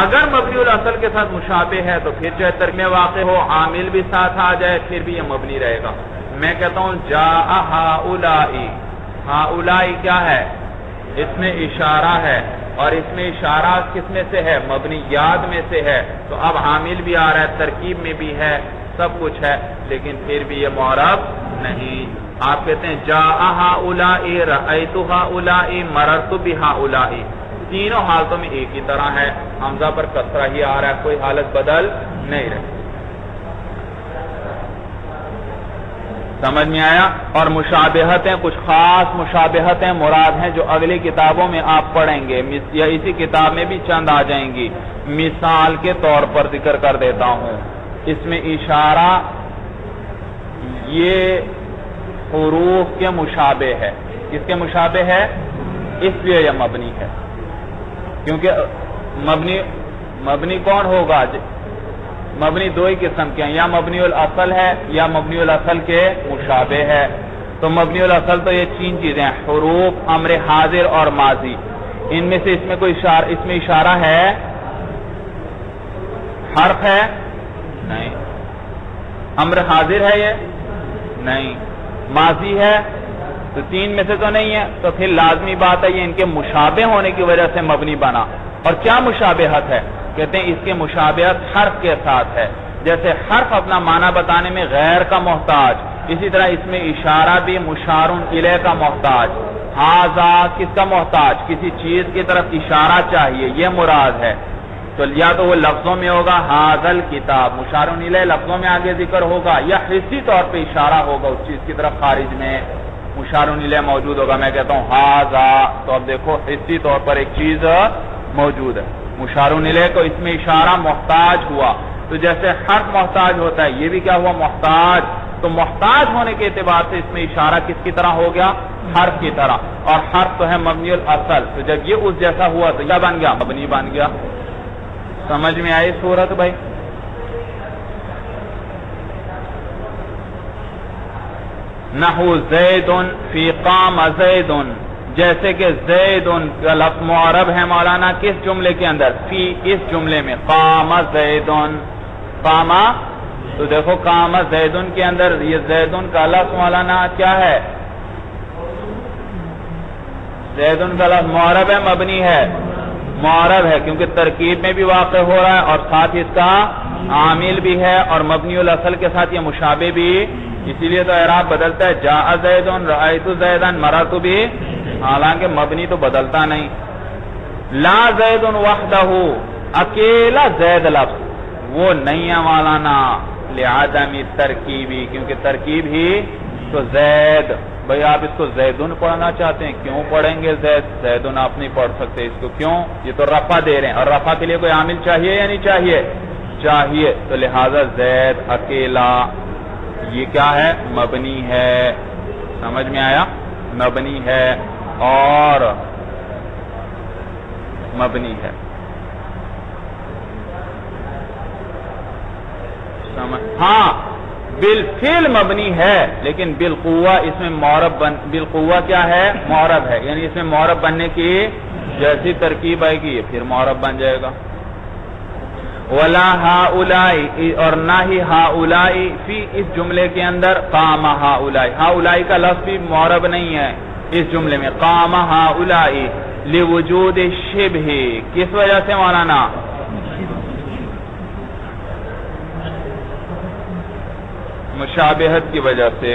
اگر مبنی الاصل کے ساتھ مشابہ ہے تو پھر چاہے ترکیب میں واقع ہو عامل بھی ساتھ آ جائے پھر بھی یہ مبنی رہے گا۔ میں کہتا ہوں جاء ہؤلاء، ہؤلاء کیا ہے؟ اس میں اشارہ ہے، اور اس میں اشارہ کس میں سے ہے؟ مبنیات میں سے ہے۔ تو اب عامل بھی آ رہا ہے، ترکیب میں بھی ہے، سب کچھ ہے، لیکن پھر بھی یہ معرب نہیں۔ آپ کہتے ہیں جاء ہؤلاء، رأیت ہؤلاء، مررت بہؤلاء، تینوں حالتوں میں ایک ہی طرح ہے، حمزہ پر کسرہ ہی آ رہا ہے، کوئی حالت بدل نہیں رہی۔ سمجھ میں آیا؟ اور مشابہتیں، کچھ خاص مشابہتیں مراد ہیں جو اگلی کتابوں میں آپ پڑھیں گے، یا اسی کتاب میں بھی چند آ جائیں گی۔ مثال کے طور پر ذکر کر دیتا ہوں، اس میں اشارہ یہ حروف کے مشابہ ہے۔ کس کے مشابہ ہے؟ اس لیے یہ مبنی ہے، کیونکہ مبنی کون ہوگا؟ مبنی دو ہی قسم کے ہیں، یا مبنی الاصل ہے یا مبنی الاصل کے مشابہ ہے۔ تو مبنی الاصل تو یہ تین چیزیں ہیں، حروف، امر حاضر اور ماضی۔ ان میں سے اس میں کوئی اشارہ ہے؟ حرف ہے؟ نہیں۔ امر حاضر ہے یہ؟ نہیں۔ ماضی ہے؟ تو تین میں سے تو نہیں ہے، تو پھر لازمی بات ہے یہ ان کے مشابہ ہونے کی وجہ سے مبنی بنا۔ اور کیا مشابہت ہے؟ کہتے ہیں اس کے مشابہت حرف کے ساتھ ہے۔ جیسے حرف اپنا معنی بتانے میں غیر کا محتاج، اسی طرح اس میں اشارہ بھی مشار الیہ کا محتاج۔ ھذا کس کا محتاج؟ کسی چیز کی طرف اشارہ چاہیے، یہ مراد ہے۔ تو یا تو وہ لفظوں میں ہوگا ھذا الکتاب، مشار الیہ لفظوں میں آگے ذکر ہوگا، یا حسی طور پہ اشارہ ہوگا اس چیز کی طرف خارج میں مشار الیہ موجود ہوگا۔ میں کہتا ہوں ھذا، تو اب دیکھو حسی طور پر ایک چیز موجود ہے، مشار الیہ کو اس میں اشارہ محتاج ہوا۔ تو جیسے حرف محتاج ہوتا ہے یہ بھی کیا ہوا؟ محتاج۔ تو محتاج ہونے کے اعتبار سے اس میں اشارہ کس کی طرح ہو گیا؟ حرف کی طرح، اور حرف تو ہے مبنی الاصل، تو جب یہ اس جیسا ہوا تو کیا بن گیا؟ مبنی بن گیا۔ سمجھ میں آئی صورت بھائی؟ نحو زید فی قام زید، جیسے کہ زید کا لفظ معرب ہے مولانا کس جملے کے اندر؟ فی، اس جملے میں، قام زید، قام، تو دیکھو قام زید کے اندر یہ زید کا لفظ مولانا کیا ہے؟ زید کا لفظ معرب ہے مبنی ہے؟ معرب ہے کیونکہ ترکیب میں بھی واقع ہو رہا ہے اور ساتھ اس کا عامل بھی ہے، اور مبنی الاصل کے ساتھ یہ مشابہ بھی، اسی لیے تو اعراب بدلتا ہے، جاء زید، رأیت زیدا، مررت بھی، حالانکہ مبنی تو بدلتا نہیں۔ لا زید وحدہ، اکیلا زید لفظ وہ نہیں ہے مولانا، لعدم ترکیبی، کیونکہ ترکیب ہی تو زید۔ بھئی آپ اس کو زیدن پڑھنا چاہتے ہیں، کیوں پڑھیں گے زید؟ زیدن آپ نہیں پڑھ سکتے اس کو، کیوں؟ یہ تو رفع دے رہے ہیں، اور رفع کے لیے کوئی عامل چاہیے یا نہیں چاہیے؟ چاہیے، تو لہذا زید اکیلا یہ کیا ہے؟ مبنی ہے۔ سمجھ میں آیا؟ مبنی ہے اور مبنی ہے۔ ہاں، بالفعل مبنی ہے لیکن بالقوہ اس میں معرب بالقوہ کیا ہے؟ معرب ہے، یعنی اس میں معرب بننے کی جیسی ترکیب آئے گی یہ پھر معرب بن جائے گا. ولا ہاؤلائی اور نہ ہی ہاؤلائی فی اس جملے کے اندر قام ہاؤلائی، ہاؤلائی کا لفظ بھی معرب نہیں ہے اس جملے میں. قام ہاؤلائی لوجود شبہ، کس وجہ سے مولانا؟ مشابہت کی وجہ سے.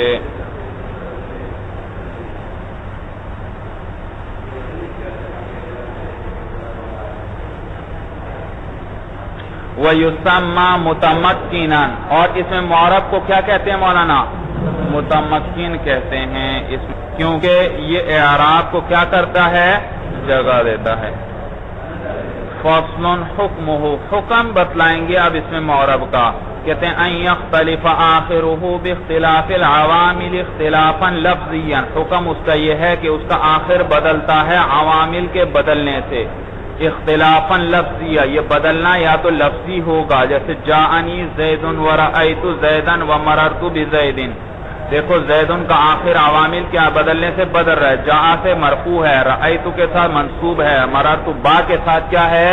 وَيُسَمَّى مُتَمَكِّنًا، اور اس میں معرب کو کیا کہتے ہیں مولانا؟ متمکن کہتے ہیں، کیونکہ یہ اعراب کو کیا کرتا ہے؟ جگہ دیتا ہے. فصل حکمہ، حکم بتلائیں گے اب اس میں معرب کا. کہتے ہیں ان یختلف آخرہ باختلاف العوامل اختلافا لفظیا، حکم اس کا یہ ہے کہ اس کا آخر بدلتا ہے عوامل کے بدلنے سے. اختلافا لفظیہ، یہ بدلنا یا تو لفظی ہوگا، جیسے جاءنی زید ورأیت زیدا ومررت بزید. دیکھو زیدن کا آخر عوامل کیا بدلنے سے بدل رہا ہے، جاء سے مرفوع ہے، رأیت کے ساتھ منصوب ہے، مررت با کے ساتھ کیا ہے؟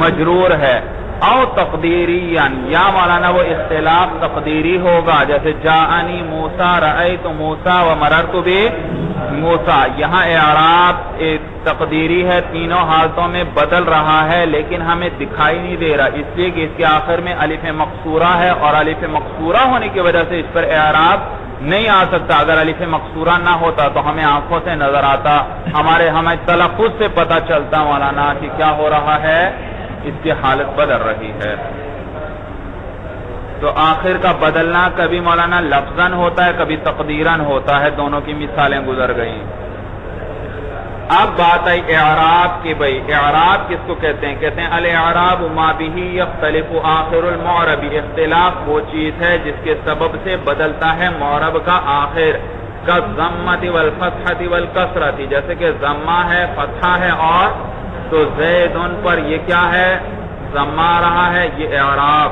مجرور ہے. او تقدیریا، یا مولانا وہ اختلاف تقدیری ہوگا، جیسے جاءنی موسیٰ رأیت موسیٰ ومررت بموسیٰ. یہاں اعراب تقدیری ہے، تینوں حالتوں میں بدل رہا ہے لیکن ہمیں دکھائی نہیں دے رہا، اس لیے کہ اس کے آخر میں الف مقصورہ ہے اور الف مقصورہ ہونے کی وجہ سے اس پر اعراب نہیں آ سکتا. اگر الف مقصورہ نہ ہوتا تو ہمیں آنکھوں سے نظر آتا، ہمیں تلفظ سے پتہ چلتا مولانا کہ کیا ہو رہا ہے، اس کی حالت بدل رہی ہے. تو آخر کا بدلنا کبھی مولانا لفظاً ہوتا ہے کبھی تقدیراً ہوتا ہے، دونوں کی مثالیں گزر گئیں. اب بات آئی اعراب کی. بھئی اعراب کس کو کہتے ہیں؟ کہتے ہیں الاعراب ما به یختلف آخر المعرب، اختلاف وہ چیز ہے جس کے سبب سے بدلتا ہے معرب کا آخر. کالضمۃ والفتحۃ والکسرۃ، جیسے کہ ضمہ ہے، فتحہ ہے، اور تو زیدن پر یہ کیا ہے؟ ضمہ رہا ہے، یہ اعراب.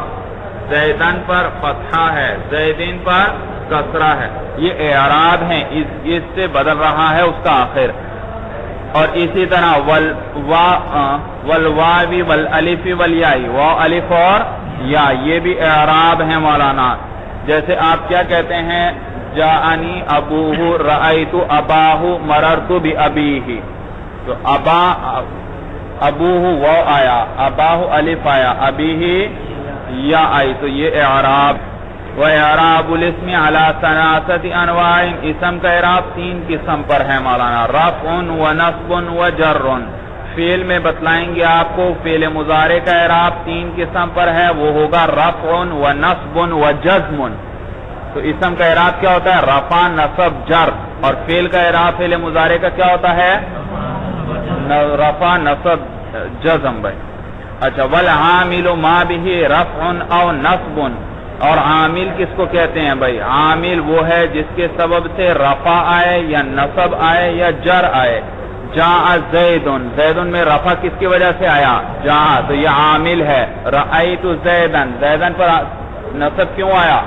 زیدن پر فتحہ ہے، زیدین پر کسرہ ہے، یہ اعراب ہیں، اس سے بدل رہا ہے اس کا آخر. اور اسی طرح والواو والالف والیاء، واو الف اور یا، یہ بھی اعراب ہیں مولانا. جیسے آپ کیا کہتے ہیں؟ جاءنی ابوہ رأیت اباہ مررت بابیہ. تو ابوہ واو آیا، اباہ الف آیا، ابیہ یا آئی، تو یہ اعراب. وَإِعْرَابُ الْاسْمِ عَلَى ثَلَاثَةِ أَنْوَاعٍ، اسم کا اعراب 3 قسم پر ہے مولانا. رفع ونصب وجر، فعل میں بتلائیں گے آپ کو فعل مضارع کا اعراب 3 قسم پر ہے، وہ ہوگا رفع ونصب وجزم. تو اسم کا اعراب کیا ہوتا ہے؟ رفع نصب جر. اور فعل کا اعراب فعل مضارع کا کیا ہوتا ہے؟ رفع نصب جزم. بھائی اچھا. والعامل ما به رفع او نصب، اور عامل کس کو کہتے ہیں؟ بھائی عامل وہ ہے جس کے سبب سے رفع آئے یا نصب آئے یا جر آئے. جاء زیدن، زیدن میں رفع کس کی وجہ سے آیا؟ جاء، تو یہ عامل ہے. رأیت زیدن، زیدن پر نصب کیوں آیا؟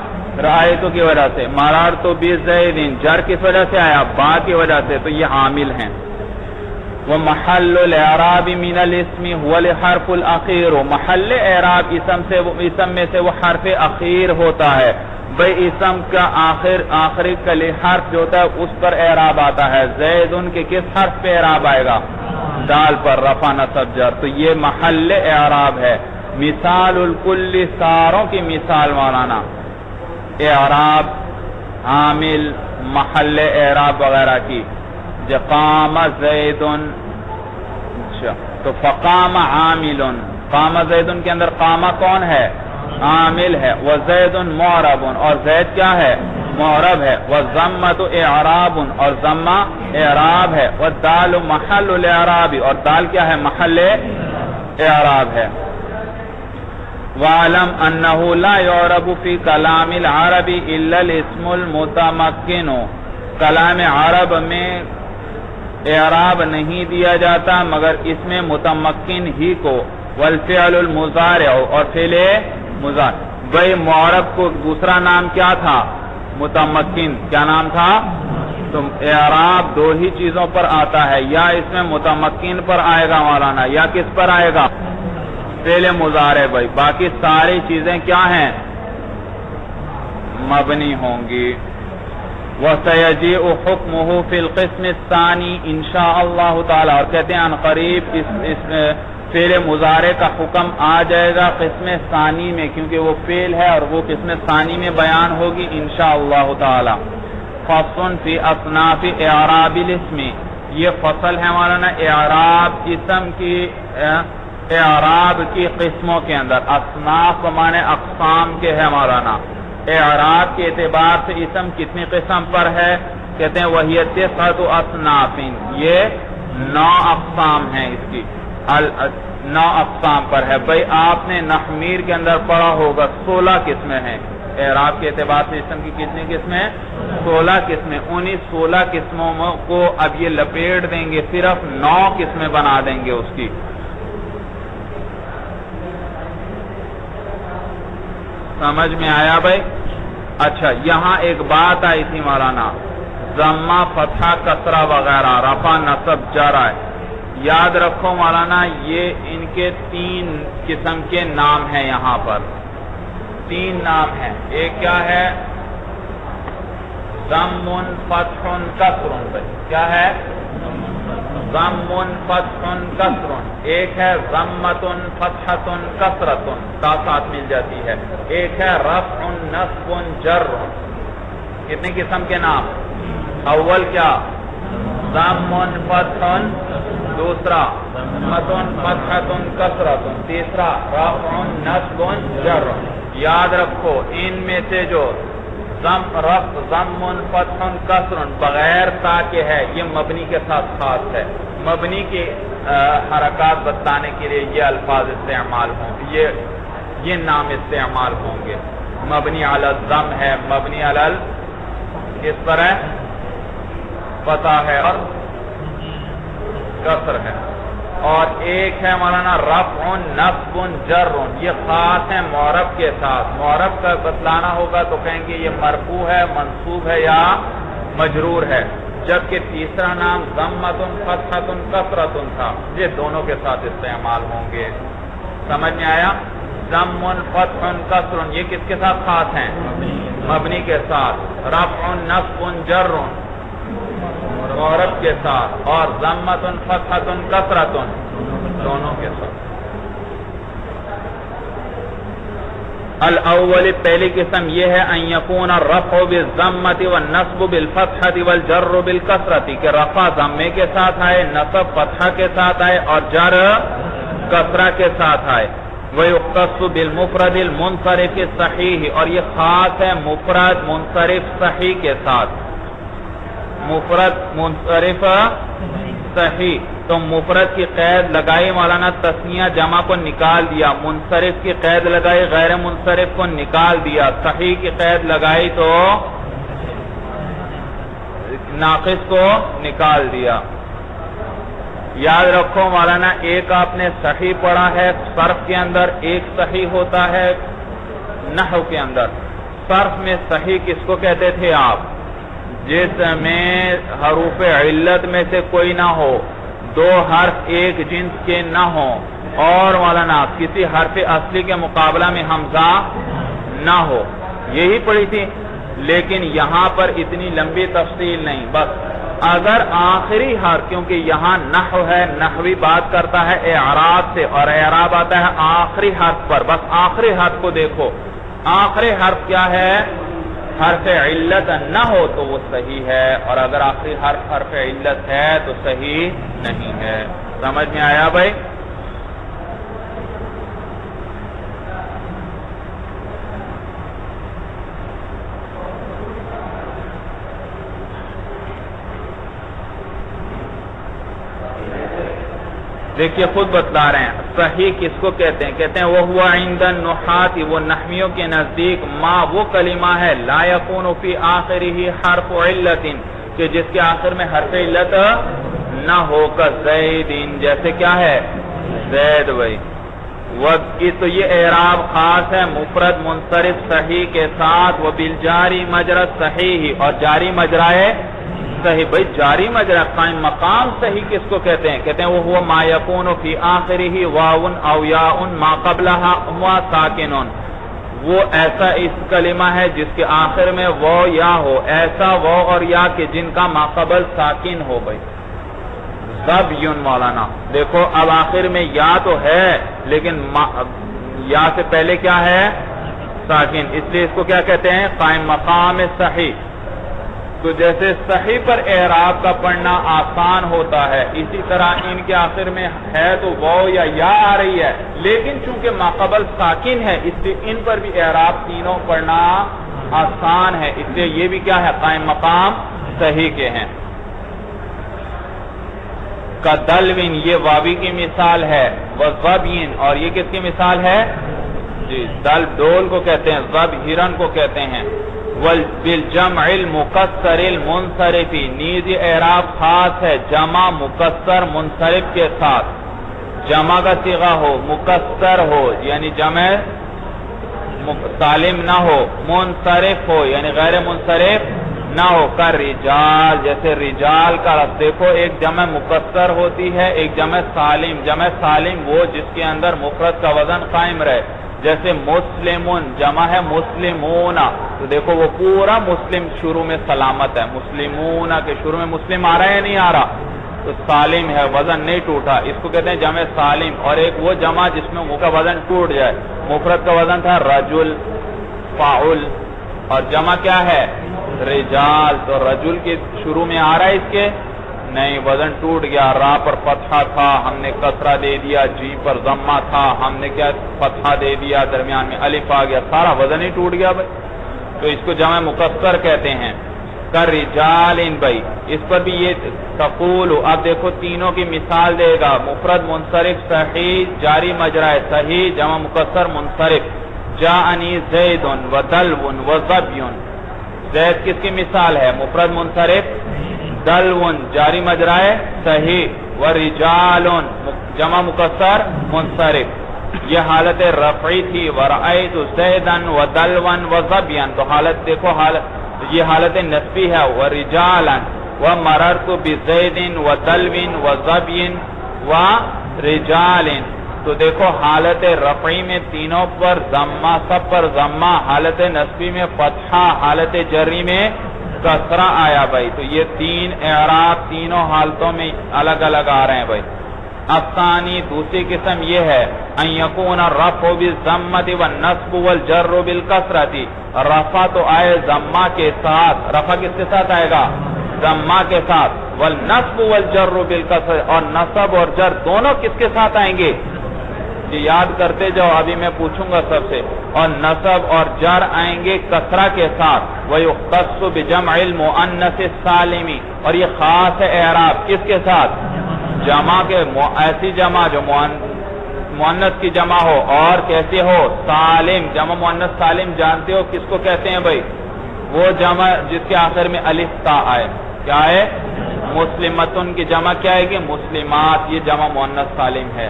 رأیت کی وجہ سے. مررت بزیدن، جر کس وجہ سے آیا؟ با کی وجہ سے، تو یہ عامل ہیں. ومحل الاعراب من الاسم هو الحرف الاخیر، محل اعراب اسم میں سے وہ حرف اخیر ہوتا ہے. بھئی اسم کا آخری کلی حرف جو ہوتا ہے اس پر اعراب آتا ہے. زید ان کے کس حرف پہ اعراب آئے گا؟ دال پر، رفع نصب جر. تو یہ محل اعراب ہے. مثال الکل، ساروں کی مثال مولانا اعراب، عامل، محل اعراب وغیرہ کی. قام زیدن، تو فقام عامل، قام زیدن کے اندر قامہ کون ہے؟ عامل ہے. وزید معرب، اور زید کیا ہے؟ معرب ہے. والضمۃ اعراب، اور ضمہ اعراب ہے. والدال محل الاعراب، اور دال کیا ہے؟ محل اعراب ہے. وَعَلَمْ أَنَّهُ لَا يُعْرَبُ فِي كَلَامِ الْعَرَبِ إِلَّا الْاسْمُ الْمُتَمَكِّنُ، کلام عرب میں اعراب نہیں دیا جاتا مگر اس میں متمکن ہی کو. والفعل المضارع، اور فعل مضارع. بھئی معرب کو دوسرا نام کیا تھا؟ متمکن. کیا نام تھا؟ تو اعراب دو ہی چیزوں پر آتا ہے، یا اس میں متمکن پر آئے گا مولانا، یا کس پر آئے گا؟ فعل مضارع. بھائی باقی ساری چیزیں کیا ہیں؟ مبنی ہوں گی. وَسَيَجِئُ حُكْمُهُ فِي الْقِسْمِ الثَّانِي إِنشَاءَ اللَّهُ تعالی. اور کہتے ہیں ان قریب اس فعل مضارع کا حکم آ جائے گا قسم ثانی میں، کیونکہ وہ فعل ہے اور وہ قسم ثانی میں بیان ہوگی انشاءاللہ تعالی. فصل فی اصناف اعراب الاسم. یہ فصل ہے مولانا اعراب اسم کی، اعراب کی قسموں کے اندر. اصناف معنی اقسام کے ہے مولانا. اعراب کے اعتبار سے اسم کتنی قسم پر ہے؟ کہتے ہیں وہی 9 اصناف. یہ 9 اقسام ہیں، اس کی 9 اقسام پر ہے. بھئی آپ نے نحمیر کے اندر پڑھا ہوگا 16 قسمیں ہیں. اعراب کے اعتبار سے اسم کی کتنی قسمیں؟ 16 قسمیں. انہی 16 قسموں کو اب یہ لپیٹ دیں گے، صرف 9 قسمیں بنا دیں گے اس کی. سمجھ میں آیا بھائی؟ اچھا یہاں ایک بات آئی تھی مولانا، ضمہ فتحہ کسرہ وغیرہ، رفع نصب جر ہے. یاد رکھو مولانا یہ ان کے 3 قسم کے نام ہیں. یہاں پر 3 نام ہیں. ایک کیا ہے؟ ضم فتح کسر. کیا ہے؟ ضم فتح کسر. ایک ہے ضمۃ فتحۃ کسرۃ، تا ساتھ مل جاتی ہے. ایک ہے رفع نصب جر. کتنے قسم کے نام؟ اول کیا؟ ضم فتح، دوسرا ضمۃ فتحۃ کسرۃ، تیسرا رفع نصب جر. یاد رکھو ان میں سے جو ضم فتح کسر بغیر تا کے ہے یہ مبنی کے ساتھ خاص ہے. مبنی کی حرکات بتانے کے لیے یہ الفاظ استعمال ہوں، یہ نام استعمال ہوں گے. مبنی علی الضم ہے، مبنی علی کس پر ہے؟ فتح ہے اور کسر ہے. اور ایک ہے مولانا رفع نصب جر. یہ خاص ہے معرب کے ساتھ. معرب کا بتلانا ہوگا تو کہیں گے یہ مرفوع ہے، منصوب ہے یا مجرور ہے. جبکہ تیسرا نام ضمۃ فتحۃ کسرۃ تھا، یہ دونوں کے ساتھ استعمال ہوں گے. سمجھ میں آیا؟ ضم فتح کسر یہ کس کے ساتھ خاص ہیں؟ مبنی کے ساتھ. رفع نصب جر معرب کے ساتھ، اور ضمۃ فتحۃ کسرۃ دونوں کے ساتھ. الاول پہلی قسم یہ ہے ان یکون الرفع بالضمۃ والنصب بالفتحۃ والجر بالکسرۃ، کہ رفع ضمے کے ساتھ آئے، نصب فتحہ کے ساتھ آئے اور جر کسرہ کے ساتھ آئے. وَيُخْتَصُّ بِالْمُفْرَدِ الْمُنْصَرِفِ الصَّحِيحِ. اور یہ خاص ہے مفرد منصرف صحیح کے ساتھ. مفرد منصرف صحیح تو مفرد کی قید لگائی مولانا، تثنیہ جمع کو نکال دیا. منصرف کی قید لگائی، غیر منصرف کو نکال دیا. صحیح کی قید لگائی تو ناقص کو نکال دیا. یاد رکھو مولانا ایک آپ نے صحیح پڑھا ہے صرف کے اندر، ایک صحیح ہوتا ہے نحو کے اندر. صرف میں صحیح کس کو کہتے تھے آپ؟ جس میں حروف علت میں سے کوئی نہ ہو، 2 حرف ایک جنس کے نہ ہوں، اور مولانا کسی حرف اصلی کے مقابلہ میں حمزہ نہ ہو. یہی پڑھی تھی. لیکن یہاں پر اتنی لمبی تفصیل نہیں. بس اگر آخری حرف، کیونکہ یہاں نحو ہے، نحوی بات کرتا ہے اعراب سے، اور اعراب آتا ہے آخری حرف پر. بس آخری حرف کو دیکھو. آخری حرف کیا ہے؟ حرف علت نہ ہو تو وہ صحیح ہے، اور اگر آخری حرف علت ہے تو صحیح نہیں ہے. سمجھ میں آیا بھائی؟ دیکھیے خود بتلا رہے ہیں صحیح کس کو کہتے ہیں. کہتے ہیں وہ عند النحات، وہ نحویوں کے نزدیک ما وہ کلمہ ہے لا یکون فی آخرہ حرف علت، کہ جس کے آخر میں حرف علت نہ ہو. کا زید، جیسے کیا ہے؟ زید. بھائی تو یہ اعراب خاص ہے مفرد منصرف صحیح کے ساتھ، وہ بالجاری مجرا صحیح، اور جاری مجرائے صحیح. بھئی جاری مجرا قائم مقام صحیح کس کو کہتے ہیں؟ کہتے ہیں وہ ہوا ما یکون فی آخرہ واو او یاء ما قبلہا ہوا ساکن، وہ ایسا اس کلمہ ہے جس کے آخر میں وہ یا ہو، ایسا وہ اور یا کہ جن کا ماقبل ساکن ہو. بھئی ضبیون مولانا دیکھو اب آخر میں یا تو ہے لیکن یا سے پہلے کیا ہے؟ ساکن، اس لیے اس کو کیا کہتے ہیں؟ قائم مقام صحیح. تو جیسے صحیح پر اعراب کا پڑھنا آسان ہوتا ہے، اسی طرح ان کے آخر میں ہے تو وہ یا آ رہی ہے، لیکن چونکہ ماقبل ساکن ہے اس لیے ان پر بھی اعراب تینوں پڑھنا آسان ہے، اس لیے یہ بھی کیا ہے؟ قائم مقام صحیح کے ہیں. کدلوین یہ واوی کی مثال ہے، وضبین اور یہ کس کی مثال ہے؟ جی دلب ڈول کو کہتے ہیں، ضب ہرن کو کہتے ہیں. بالجمع المکسر المنصرف نیز یہ اعراب خاص ہے جمع مکسر منصرف کے ساتھ، جمع کا صیغہ ہو مکسر ہو یعنی جمع سالم نہ ہو، منصرف ہو یعنی غیر منصرف نہ ہو. کر رجال جیسے رجال کا لفظ دیکھو ایک جمع مکسر ہوتی ہے ایک جمع سالم. جمع سالم وہ جس کے اندر مفرد کا وزن قائم رہے، جیسے مسلمون جمع ہے مسلمون، تو دیکھو وہ پورا مسلم شروع میں سلامت ہے، مسلمون کے شروع میں مسلم آ رہا ہے نہیں آ رہا، تو سالم ہے وزن نہیں ٹوٹا، اس کو کہتے ہیں جمع سالم. اور ایک وہ جمع جس میں وہ کا وزن ٹوٹ جائے، مفرد کا وزن تھا رجل فاعل اور جمع کیا ہے؟ رجال، تو رجل کے شروع میں آ رہا ہے اس کے نہیں، وزن ٹوٹ گیا، را پر فتحہ تھا ہم نے کسرہ دے دیا، جی پر ضمہ تھا ہم نے کیا فتحہ دے دیا، درمیان میں الف آ گیا، سارا وزن ہی ٹوٹ گیا بھائی، تو اس کو جمع مکسر کہتے ہیں. کر رجال بھائی اس پر بھی یہ تقول. اب دیکھو تینوں کی مثال دے گا، مفرد منصرف صحیح جاری مجرائے صحیح جمع مکسر منصرف. جاءنی زید ودلو وضبیون، زید کس کی مثال ہے؟ مفرد منصرف دلون جاری مجرائے صحیح، ورجالون جمع مکسر منصرف. یہ حالت رفعی تھی، ورأیت زیدن ودلون وضبیان، تو حالت دیکھو یہ حالت نسبی ہے، ورجالن ومررت بزید ودلون وضبین ورجالن. تو دیکھو حالت رفعی میں تینوں پر ضمہ، سب پر ضمہ، حالت نسبی میں فتحہ، حالت جری میں کسرہ آیا بھائی. تو یہ تین اعراب تینوں حالتوں میں الگ الگ آ رہے ہیں بھائی. الثانی دوسری قسم یہ ہے ان یکون الرفع بالضمۃ والنصب والجر بالکسرۃ، رفع تو آئے ضمہ کے ساتھ، رفع کس کے ساتھ آئے گا؟ ضمہ کے ساتھ. والنصب والجر بالکسرۃ، اور نصب اور جر دونوں کس کے ساتھ آئیں گے؟ یاد کرتے جاؤ ابھی میں پوچھوں گا سب سے. اور نصب اور جر آئیں گے کسرہ کے ساتھ. وَيُخْتَصُّ بِجَمْعِ الْمُؤَنَّثِ السَّالِمِ، اور یہ خاص ہے اعراب کس کے ساتھ؟ جمع کے، ایسی جمع جو مؤنث کی جمع ہو اور کیسے ہو؟ سالم. جمع مؤنث سالم جانتے ہو کس کو کہتے ہیں بھائی؟ وہ جمع جس کے آخر میں الف تا آئے. کیا ہے؟ مسلمتن کی جمع کیا ہے کہ مسلمات، یہ جمع مؤنث سالم ہے.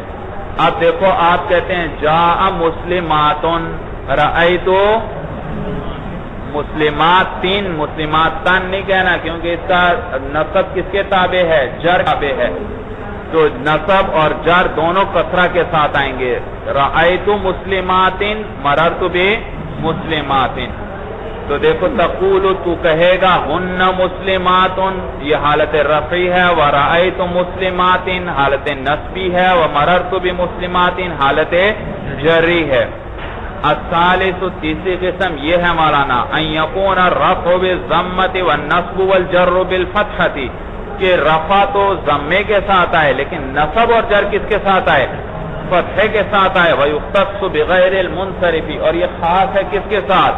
اب دیکھو آپ کہتے ہیں جاء مسلماتن، رأیتو مسلمات، تین مسلمات تن نہیں کہنا کیونکہ اس کا نصب کس کے تابع ہے؟ جر تابع ہے. تو نصب اور جر دونوں کسرہ کے ساتھ آئیں گے. رأیتو مسلماتن مررت بمسلماتن. تو دیکھو تقول تو کہے گا ہن مسلماتن، یہ حالت رفعی ہے، ورأیت مسلماتن حالت نصبی ہے، ومررت بمسلماتن حالت جری ہے. الثالث تیسری قسم یہ ہے مولانا ان یکون الرفع بالضمۃ والنصب والجر بالفتحۃ، کہ رفع تو ضمے کے ساتھ آئے لیکن نصب اور جر کس کے ساتھ آئے؟ فتحے کے ساتھ آئے. وَيُخْتَصُّ بِغَيْرِ الْمُنْصَرِفِ، اور یہ خاص ہے کس کے ساتھ؟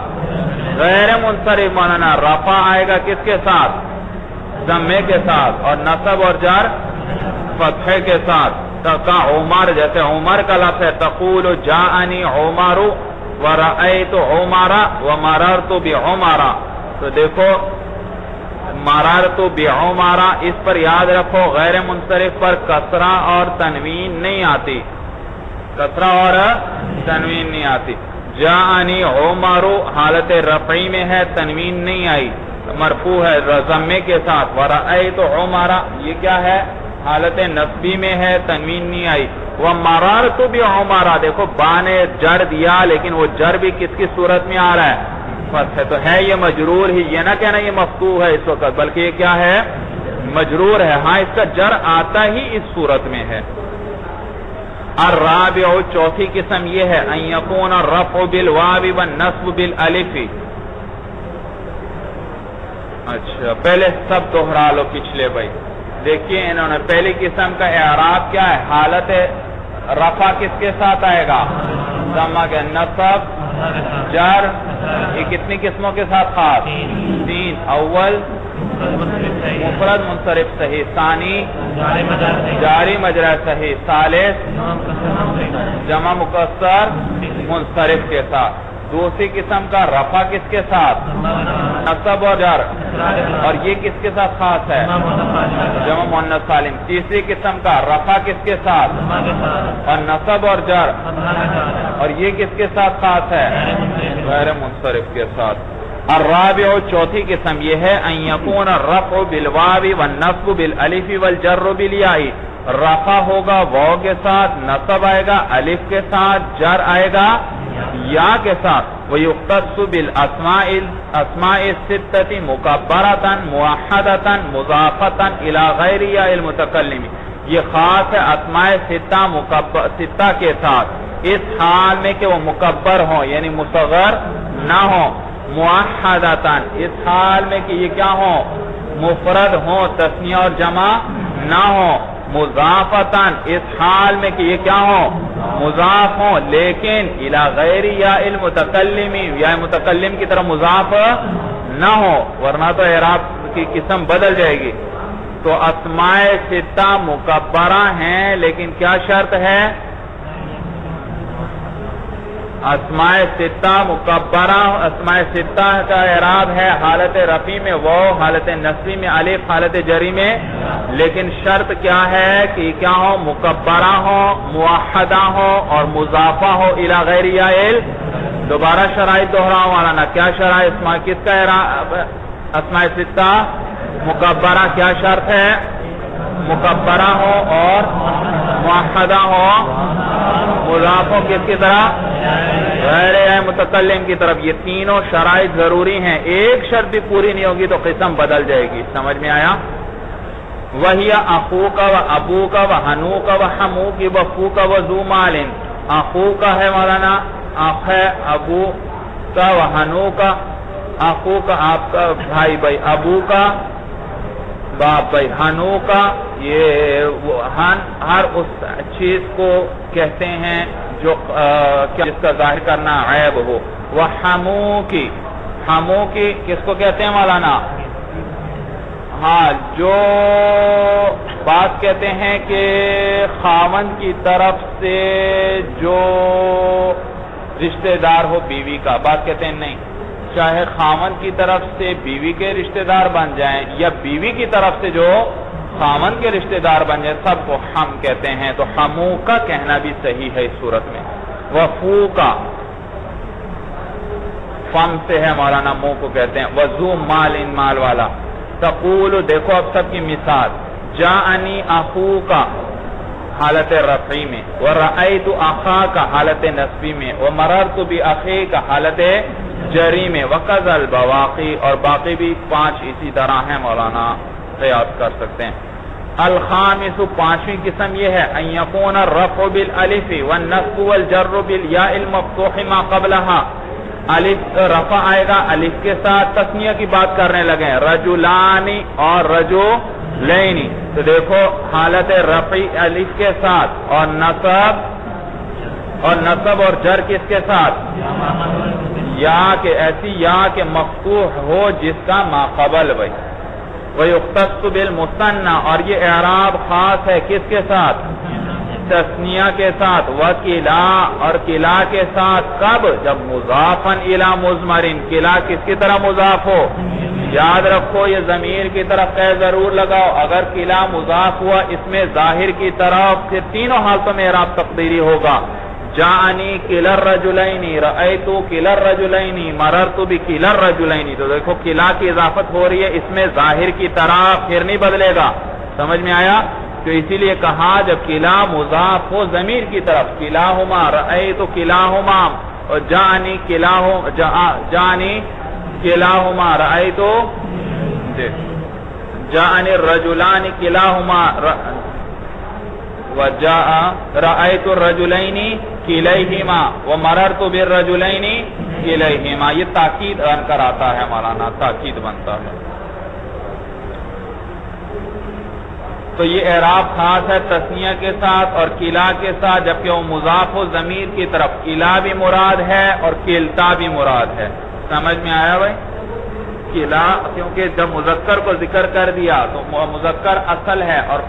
غیر منصرف. مولانا رفع آئے گا کس کے ساتھ؟ ضمے کے ساتھ، اور نصب اور جر فتحے کے ساتھ. کا عمر جیسے عمر کا لفظ ہے، تقول جاءنی عمر ورأیت عمر ومررت بعمر. تو دیکھو مررت بعمر اس پر یاد رکھو غیر منصرف پر کسرہ اور تنوین نہیں آتی. کسرہ اور تنوین نہیں آتی. جاءنی عمر حالت رفعی میں ہے، تنوین نہیں آئی، مرفوع ہے ضمے کے ساتھ. ورأیت عمر یہ کیا ہے؟ حالت نصبی میں ہے، تنوین نہیں آئی. ومررت بعمر دیکھو با نے جر دیا لیکن وہ جر بھی کس کی صورت میں آ رہا ہے؟ فتح. تو ہے یہ مجرور ہی، یہ نہ کہنا یہ مفتوح ہے اس وقت، بلکہ یہ کیا ہے؟ مجرور ہے. ہاں اس کا جر آتا ہی اس صورت میں ہے. الرابع چوتھی قسم یہ ہے ان یکون الرفع بالواو والنصب بالالف. اچھا پہلے سب دوہرا لو پچھلے بھائی. دیکھیے انہوں نے پہلی قسم کا اعراب کیا ہے؟ حالت رفع کس کے ساتھ آئے گا؟ ضمہ کے. نصب جر یہ کتنی قسموں کے ساتھ خاص؟ تین. اول مفرد منصرف صحیح، ثانی جاری مجرا صحیح، ثالث جمع مکسر منصرف کے ساتھ. دوسری قسم کا رفع کس کے ساتھ؟ نصب اور جر، اور یہ کس کے ساتھ خاص ہے؟ جمع مؤنث سالم. تیسری قسم کا رفع کس کے ساتھ؟ اور نصب اور جر، اور یہ کس کے ساتھ خاص ہے؟ غیر منصرف کے ساتھ. الرابع چوتھی قسم یہ ہے ان یکون الرفع بالواو والنصب بالالف والجر بالیاء. رفع ہوگا واو کے ساتھ، نصب آئے گا الف کے ساتھ، جر آئے گا یا کے ساتھ. وَيُخْتَصُّ بِالْأَسْمَاءِ السِّتَّةِ مُكَبَّرَةً مُوَحَّدَةً مُضَافَةً إِلَى غَيْرِ يَاءِ الْمُتَكَلِّمِ. یہ خاص ہے اسماء ستہ کے ساتھ اس حال میں کہ وہ مکبر ہوں یعنی مصغر نہ ہوں. موحدتاً اس حال میں کہ یہ کیا ہوں؟ مفرد ہوں، تثنیہ اور جمع نہ ہوں. مضافتاً اس حال میں کہ یہ کیا ہوں؟ مضاف ہوں، لیکن الی غیر یا المتکلم یا متکلم کی طرف مضاف نہ ہو، ورنہ تو اعراب کی قسم بدل جائے گی. تو اسماء ستہ مکبرہ ہیں لیکن کیا شرط ہے؟ اسماء ستہ مکبرہ. اسماء ستہ کا اعراب ہے حالت رفع میں واو، حالت نصبی میں الف، حالت جری میں. لیکن شرط کیا ہے کہ کیا ہو؟ مکبرہ ہو، موحدہ ہو اور مضافہ ہو الی غیر یائل. دوبارہ شرائط دہراؤں والا نا. کیا شرائط؟ کس کا اعراب؟ اسماء ستہ مکبرہ کیا شرط ہے؟ مکبرہ ہو اور موحدہ ہو، مضاف ہو کس کی طرح؟ غیر متکلم کی طرف. یہ تینوں شرائط ضروری ہیں، ایک شرط بھی پوری نہیں ہوگی تو قسم بدل جائے گی. سمجھ میں آیا؟ وہی اخوک و ابوک و حنوک و حموک و فوک و ذو مال. اخوک ہے مولانا، اخ ہے، ابو کا و حنوک، اخو کا آپ کا بھائی بھائی، ابو کا باپ بھائی، حنو کا یہ ہر اس چیز کو کہتے ہیں جو جس کا ظاہر کرنا عیب ہو. وہ حمو کی کس کو کہتے ہیں مولانا؟ ہاں جو بات کہتے ہیں کہ خاوند کی طرف سے جو رشتہ دار ہو بیوی کا، بات کہتے ہیں نہیں، چاہے خاوند کی طرف سے بیوی کے رشتہ دار بن جائیں یا بیوی کی طرف سے جو خاوند کے رشتہ دار بن جائیں، سب کو ہم کہتے ہیں. تو ہمو کا کہنا بھی صحیح ہے اس صورت میں. وفو کا فم سے ہے مولانا، منہ کو کہتے ہیں. وذو مال ان مال والا. تقول دیکھو اب سب کی مثال. جاءنی اخو کا حالت رفعی میں، ورأیت اخا کا حالت نصبی میں، ومررت باخی کا حالت جری میں. وقذ البواقی اور باقی بھی 5 اسی طرح ہیں مولانا، قیاس کر سکتے ہیں. الخامس پانچویں قسم یہ ہے ان یکون الرفع بالالف والنصب والجر بالیاء المفتوح ما قبلها. الف رفع آئے گا الف کے ساتھ، تثنیہ کی بات کرنے لگے، رجلانی اور رجلینی. تو دیکھو حالت رفع الف کے ساتھ اور نصب اور جر کس کے ساتھ؟ یا کہ ایسی یا کہ مفتوح ہو جس کا ما قبل بھائی. وَيُخْتَصُّ بِالْمُثَنَّى اور یہ اعراب خاص ہے کس کے ساتھ؟ تثنیہ کے ساتھ. وَقِلَا اور قلع کے ساتھ. کب؟ جب مضافاً الی مضمر. قلع کس کی طرح مضاف ہو؟ یاد رکھو یہ ضمیر کی طرف قید ضرور لگاؤ. اگر قلع مضاف ہوا اس میں ظاہر کی طرف، پھر تینوں حالتوں میں اعراب تقدیری ہوگا. جاءنی کلا الرجلین رأیت کلا الرجلین مررت بکلا الرجلین. تو دیکھو کلا کی اضافت ہو رہی ہے، اس میں ظاہر کی طرح پھر نہیں بدلے گا. سمجھ میں آیا؟ تو اسی لیے کہا جب کلا مضاف ہو ضمیر کی طرف، کلاہما رأیت کلاہما اور جاءنی کلاہما رأیت جاءنی الرجلان کلاہما وجاء رأیت الرجلین کلیہما ومررت بالرجلین کلیہما. یہ تاکید ان کر آتا ہے مولانا، تاکید بنتا ہے. تو یہ اعراب خاص ہے تثنیہ کے ساتھ اور کلا کے ساتھ، جبکہ وہ مضاف و ضمیر کی طرف. کلا بھی مراد ہے اور کلتا بھی مراد ہے. سمجھ میں آیا بھائی؟ کلا کیونکہ جب مذکر کو ذکر کر دیا تو مذکر اصل ہے اور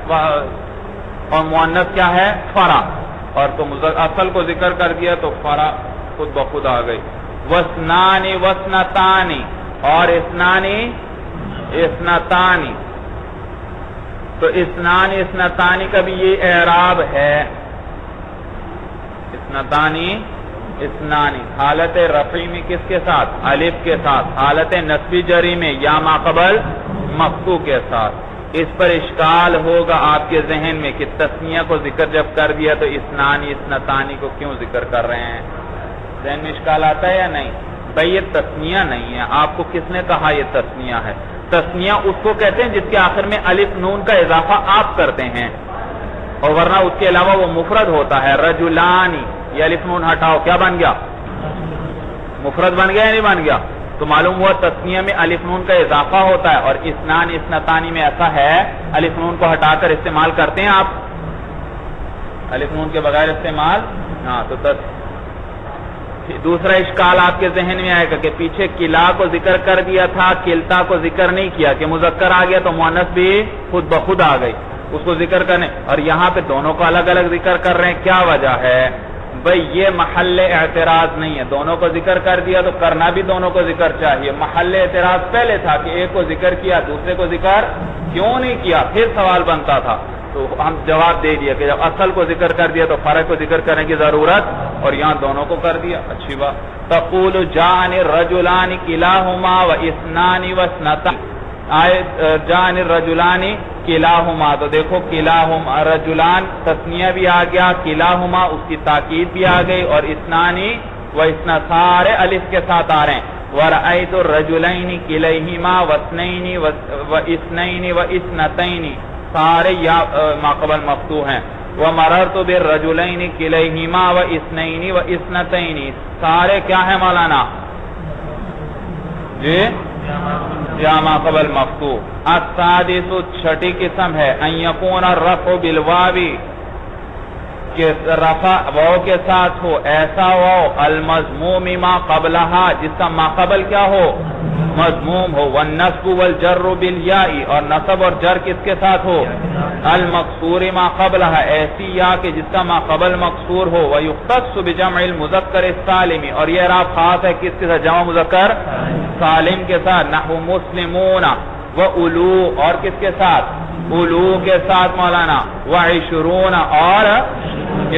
مؤنث کیا ہے؟ فرع. اور تو اصل کو ذکر کر دیا تو فرع خود بخود آ گئی. وسنانی وسنتانی اور اسنانی اسنتانی. تو اسنانی اسنتانی کا بھی یہ اعراب ہے. اسنتانی اسنانی حالت رفعی میں کس کے ساتھ؟ الف کے ساتھ. حالت نصبی جری میں یا ما قبل مفتوح کے ساتھ. اس پر اشکال ہوگا آپ کے ذہن میں کہ تثنیہ کو ذکر جب کر دیا تو اسنانی اسنتانی کو کیوں ذکر کر رہے ہیں؟ ذہن میں اشکال آتا ہے یا نہیں؟ بھئی یہ تثنیہ نہیں ہے. آپ کو کس نے کہا یہ تثنیہ ہے؟ تثنیہ اس کو کہتے ہیں جس کے آخر میں الف نون کا اضافہ آپ کرتے ہیں، اور ورنہ اس کے علاوہ وہ مفرد ہوتا ہے. رجلانی یہ الف نون ہٹاؤ کیا بن گیا؟ مفرد بن گیا یا نہیں بن گیا؟ تو معلوم ہوا تثنیہ میں الف نون کا اضافہ ہوتا ہے، اور اسنان اسنتانی میں ایسا ہے الف نون کو ہٹا کر استعمال کرتے ہیں آپ؟ الف نون کے بغیر استعمال؟ ہاں. تو دوسرا اشکال آپ کے ذہن میں آئے گا کہ پیچھے کلا کو ذکر کر دیا تھا، کلتا کو ذکر نہیں کیا کہ مذکر آ گیا تو مؤنث بھی خود بخود آ گئی اس کو ذکر کرنے، اور یہاں پہ دونوں کو الگ الگ ذکر کر رہے ہیں. کیا وجہ ہے؟ بھئی یہ محل اعتراض نہیں ہے. دونوں کو ذکر کر دیا تو کرنا بھی دونوں کو ذکر چاہیے. محل اعتراض پہلے تھا کہ ایک کو ذکر کیا دوسرے کو ذکر کیوں نہیں کیا، پھر سوال بنتا تھا. تو ہم جواب دے دیا کہ جب اصل کو ذکر کر دیا تو فرق کو ذکر کرنے کی ضرورت، اور یہاں دونوں کو کر دیا. اچھی بات. تقول جاءنی الرجلان کلاہما و اسنانی و اسنتان. جاءنی الرجلان کلاہما. تو دیکھو کلاہما رجلان تثنیہ بھی آ گیا، کلاہما اس کی تاکید بھی آ گئی، اور اسنانی و اسنا سارے الف کے ساتھ آ رہے ہیں. ورأیت الرجلین کلیہما و اثنین و اثنین و اثنتین سارے یا ماقبل مفتوح ہیں. ومررت بالرجلین کلیہما و اثنین و اثنتین سارے کیا ہیں مولانا؟ جی یا ماقبل مفتوح. السادس چھٹی قسم ہے ان یکون الرفع بالواو کہ رفع واو کے ساتھ ہو، ایسا واو المضموم ما قبلہا جس کا ما قبل کیا ہو؟ مضموم ہو. والنصب والجر بالیاء اور نصب اور جر کس کے ساتھ ہو؟ المقصور ما قبلہا ایسی یا کہ جس کا ما قبل مقصور ہو. ویختص بجمع المذکر السالم اور یہ اعراب خاص ہے کس کے ساتھ؟ جمع مذکر سالم کے ساتھ. نحو مسلمون و علو اور کس کے ساتھ؟ علو کے ساتھ مولانا. وعشرون اور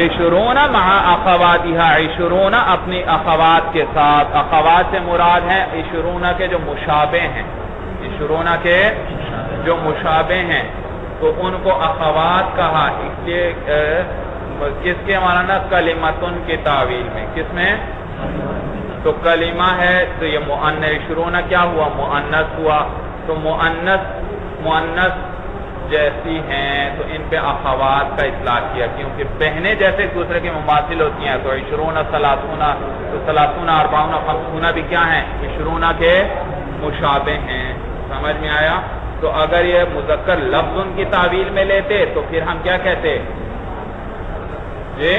عشرون مع اخواتها عشرون اپنی اخوات کے ساتھ. اخوات سے مراد ہیں عشرون کے جو مشابہ ہیں، عشرون کے جو مشابہ ہیں تو ان کو اخوات کہا. اس لیے کس کے مولانا؟ کلمتن کی تعویل میں. کس میں؟ تو کلمہ ہے تو یہ مؤنث. عشرون کیا ہوا؟ مؤنث ہوا. تو مؤنث جیسی ہیں تو ان پہ اخوات کا اطلاق کیا کیونکہ بہنیں جیسے ایک دوسرے کے مماثل ہوتی ہیں. تو عشرون ثلاثون تو ثلاثون اربعون خمسون بھی کیا ہیں؟ عشرون کے مشابہ ہیں. سمجھ میں آیا؟ تو اگر یہ مذکر لفظ ان کی تعویل میں لیتے تو پھر ہم کیا کہتے؟ جی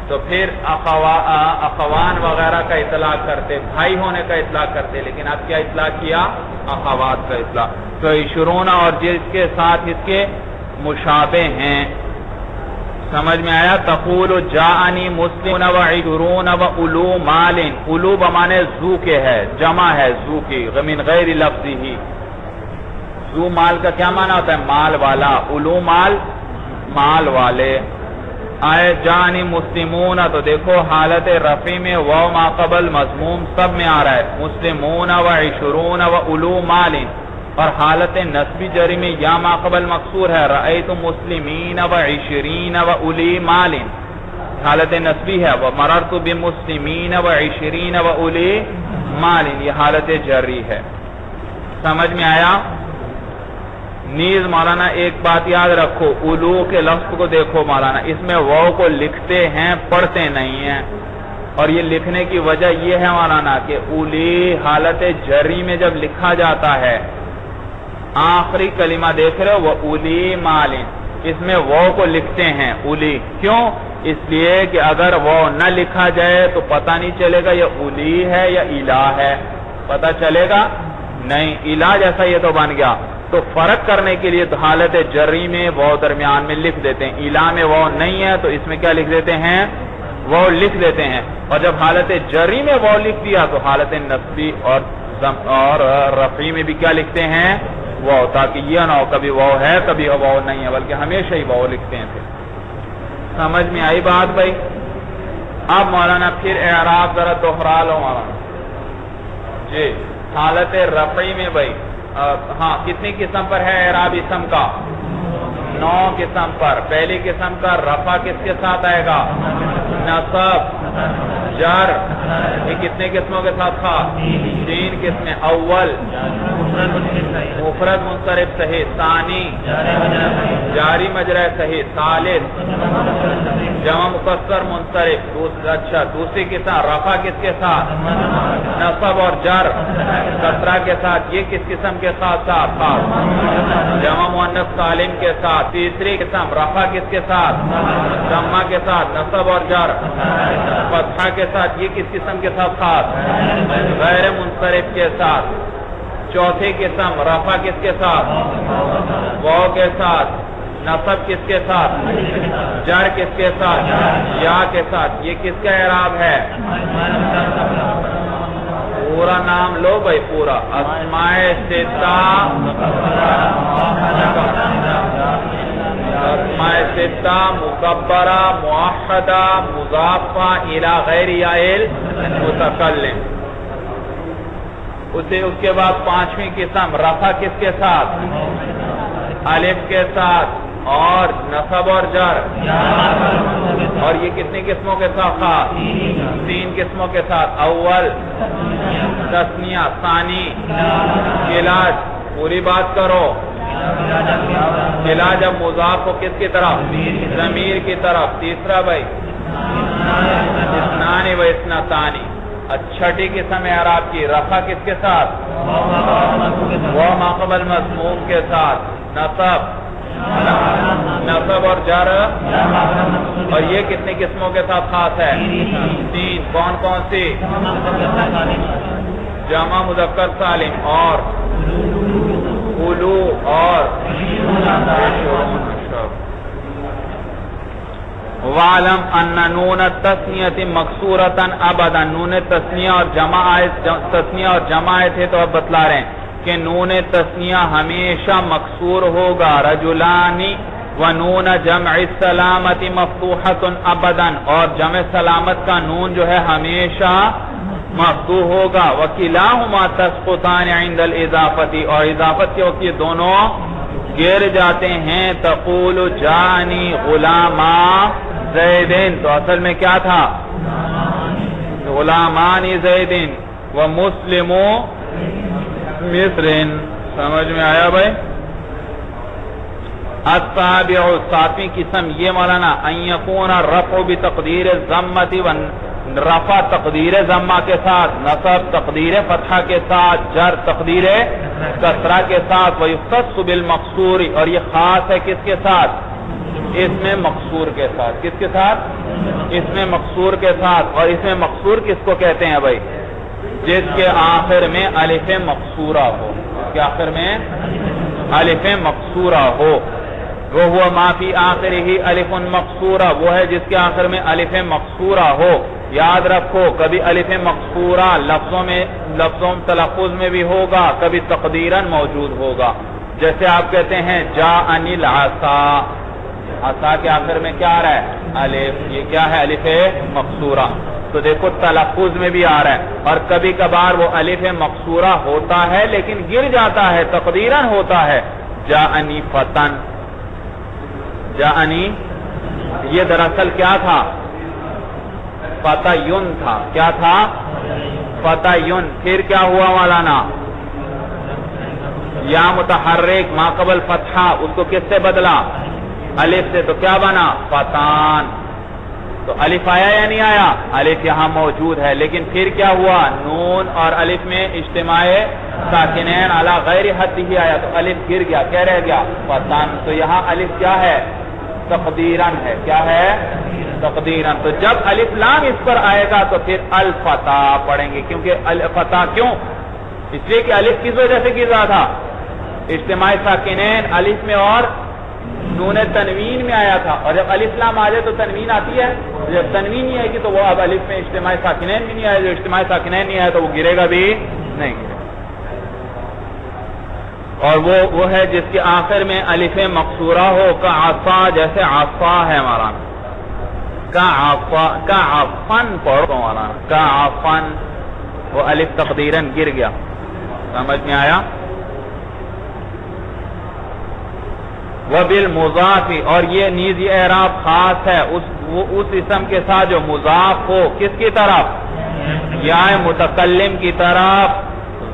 تو پھر اخوان وغیرہ کا اطلاق کرتے، بھائی ہونے کا اطلاق کرتے. لیکن اب کیا اطلاق کیا؟ اخوات کا اطلاق. تو عشرون اور جس کے ساتھ اس کے مشابہ ہیں. سمجھ میں آیا؟ تقول جاءنی مسلمون و عشرون و علو مال. علو بمانے ذو کے ہے، جمع ہے ذو کی من غیر لفظی ہی. ذو مال کا کیا معنی ہوتا ہے؟ مال والا. علو مال مال والے. آئے جانی مسلمون تو دیکھو حالت رفع میں واو ما قبل مضموم سب میں آ رہا ہے، مسلمون و عشرون و اولو مال، اور حالت نسبی جری میں یا ما قبل مقصور ہے، رأیت مسلمین و عشرین و اولی مال، حالت نسبی ہے، ومررت بمسلمین و عشرین و اولی مال، یہ حالت جری ہے۔ سمجھ میں آیا؟ نیز مولانا ایک بات یاد رکھو، اولو کے لفظ کو دیکھو مولانا، اس میں واو کو لکھتے ہیں پڑھتے نہیں ہیں، اور یہ لکھنے کی وجہ یہ ہے مولانا کہ اولی حالت جری میں جب لکھا جاتا ہے، آخری کلمہ دیکھ رہے ہو وہ اولی مالن، اس میں واو کو لکھتے ہیں اولی، کیوں؟ اس لیے کہ اگر واو نہ لکھا جائے تو پتہ نہیں چلے گا یہ اولی ہے یا الہ ہے، پتہ چلے گا نہیں، الہ جیسا یہ تو بن گیا، تو فرق کرنے کے لیے حالت جری میں واو درمیان میں لکھ دیتے ہیں، الہ میں واو نہیں ہے تو اس میں کیا لکھ دیتے ہیں؟ واو لکھ دیتے ہیں، اور جب حالت جری میں واو لکھ دیا تو حالت نسبی اور رفعی میں بھی کیا لکھتے ہیں؟ واو، تاکہ یہ نہ ہو کبھی واو ہے کبھی واو نہیں ہے، بلکہ ہمیشہ ہی واو لکھتے ہیں۔ پھر سمجھ میں آئی بات بھائی؟ اب مولانا پھر اعراب ذرا دوہرا لو مولانا جی۔ حالت رفعی میں بھائی ہاں کتنی قسم پر ہے اعراب اسم کا؟ 9 قسم پر۔ پہلی قسم کا رفع کس کے ساتھ آئے گا؟ نصب، جر، یہ کتنے قسموں کے ساتھ تھا؟ 3 قسمیں، اول مفرد منصرف صحیح، ثانی جاری مجرى صحیح، ثالث جمع مکسر منصرف، اچھا دوسری قسم رفع کس کے ساتھ؟ نصب اور جر کسرہ کے ساتھ، یہ کس قسم کے ساتھ تھا؟ جمع مؤنث سالم کے ساتھ۔ تیسری قسم رفع کس کے ساتھ؟ ضمہ کے ساتھ، نصب اور جر فتحہ کے ساتھ، یہ کس قسم کے ساتھ تھا؟ غیر منصرف کے ساتھ۔ چوتھی قسم رفع کس کے ساتھ؟ واو کے ساتھ، نصب کس کے ساتھ؟ جر کس کے ساتھ؟ یا کے ساتھ۔ یہ کس کا اعراب ہے؟ پورا نام لو بھائی، پورا اسماء ستہ، اسماء ستہ مکبرہ موحدہ مضافہ الی غیر یائل متکلم۔ اس کے بعد 5ویں قسم رفع کس کے ساتھ؟ الف کے ساتھ اور نصب اور جر، اور یہ کتنی قسموں کے ساتھ تھا؟ 3 قسموں کے ساتھ، اول تثنیہ، ثانی علاج، پوری بات کرو، علاج جب مضاف ہو کس کی طرف؟ ضمیر کی طرف۔ تیسرا بھائی اثنان و اثنتانی۔ چھٹی قسم اعراب کی رفع کس کے ساتھ؟ وہ ما قبل مضموم کے ساتھ، نصب اور جر، اور یہ کتنی قسموں کے ساتھ خاص ہے؟ 3۔ کون کون سی؟ جمع مذکر سالم اور اولو اور وَعَلَمْ أَنَّ نُونَ التَّثْنِيَةِ مَكْسُورَةً أَبَدًا۔ نون تثنیہ اور جمع آئے تھے تو اب بتلا رہے ہیں کہ نون تثنیہ ہمیشہ مکسور ہوگا، رجلانی، ونون جمع السلامت مفتوحۃ ابدا، اور جمع سلامت کا نون جو ہے ہمیشہ مفتوح ہوگا، وکلاہما تسقطان عند الاضافۃ، اور اضافت کے وقت یہ دونوں گر جاتے ہیں، تقول جانی غلاما زیدن، تو اصل میں کیا تھا؟ غلامانی زیدن ومسلم مصر۔ سمجھ میں آیا بھائی؟ السابع، 7ویں قسم یہ مولانا، ان یکون الرفع بتقدیر الضمۃ، رفع تقدیر ضمہ کے ساتھ، نصب تقدیر فتحہ کے ساتھ، جر تقدیر کسرہ کے ساتھ، ویختص بالمقصور، اور یہ خاص ہے کس کے ساتھ؟ اس میں مقصور کے ساتھ۔ کس کے ساتھ؟ اس میں مقصور کے ساتھ۔ اور اس میں مقصور کس کو کہتے ہیں بھائی؟ جس کے آخر میں الف مقصورہ ہو، جس کے آخر میں الف مقصورہ ہو، وہ ہوا ما فی آخرہ الف مقصورہ، وہ ہے جس کے آخر میں الف مقصورہ ہو۔ یاد رکھو کبھی الف مقصورہ لفظوں تلفظ میں بھی ہوگا، کبھی تقدیراً موجود ہوگا، جیسے آپ کہتے ہیں جاءنی العصا، عصا کے آخر میں کیا آ رہا ہے؟ الف. یہ کیا ہے؟ الف مقصورہ. تو دیکھو تلفظ میں بھی آ رہا ہے. اور کبھی کبھار وہ الف مقصورہ ہوتا ہے لیکن گر جاتا ہے، تقدیراً ہوتا ہے. جاءنی فتن. جاءنی یہ دراصل کیا تھا؟ فتیون تھا. کیا تھا؟ فتیون. پھر کیا ہوا مولانا؟ یا متحرک ما قبل فتحہ، اس کو کس سے بدلا؟ الف سے. تو کیا بنا؟ فتان. تو الف آیا یا نہیں آیا؟ الف یہاں موجود ہے لیکن پھر کیا ہوا؟ نون اور الف میں اجتماع ساکنین علی غیر حد ہی آیا تو الف گر گیا. کیا رہ گیا؟ فتان. تو یہاں الف کیا ہے؟ تقدیراً ہے. کیا ہے؟ تقدیراً. تو جب الف لام اس پر آئے گا تو پھر الفتح پڑھیں گے. کیونکہ الفتح کیوں؟ اس لیے کہ الف کس وجہ سے گر رہا تھا؟ اجتماع ساکنین الف میں اور نون تنوین میں آیا تھا. اور جب الف لام آ جائے تو تنوین آتی ہے. جب تنوین نہیں آئے گی تو وہ اب الف میں اجتماع ساکنین بھی نہیں آئے. جو اجتماع ساکنین نہیں آئے تو وہ گرے گا بھی نہیں گرے. اور وہ ہے جس کے آخر میں الف مقصورہ ہو. کا عصا، جیسے عصا ہے ہمارا. کا عفن پڑھو ہمارا. کا عفن. وہ الف تقدیراً گر گیا. سمجھ میں آیا؟ وبالمضاف. اور یہ نیز یہ اعراب خاص ہے اس اسم کے ساتھ جو مضاف ہو. کس کی طرف؟ یا متکلم کی طرف.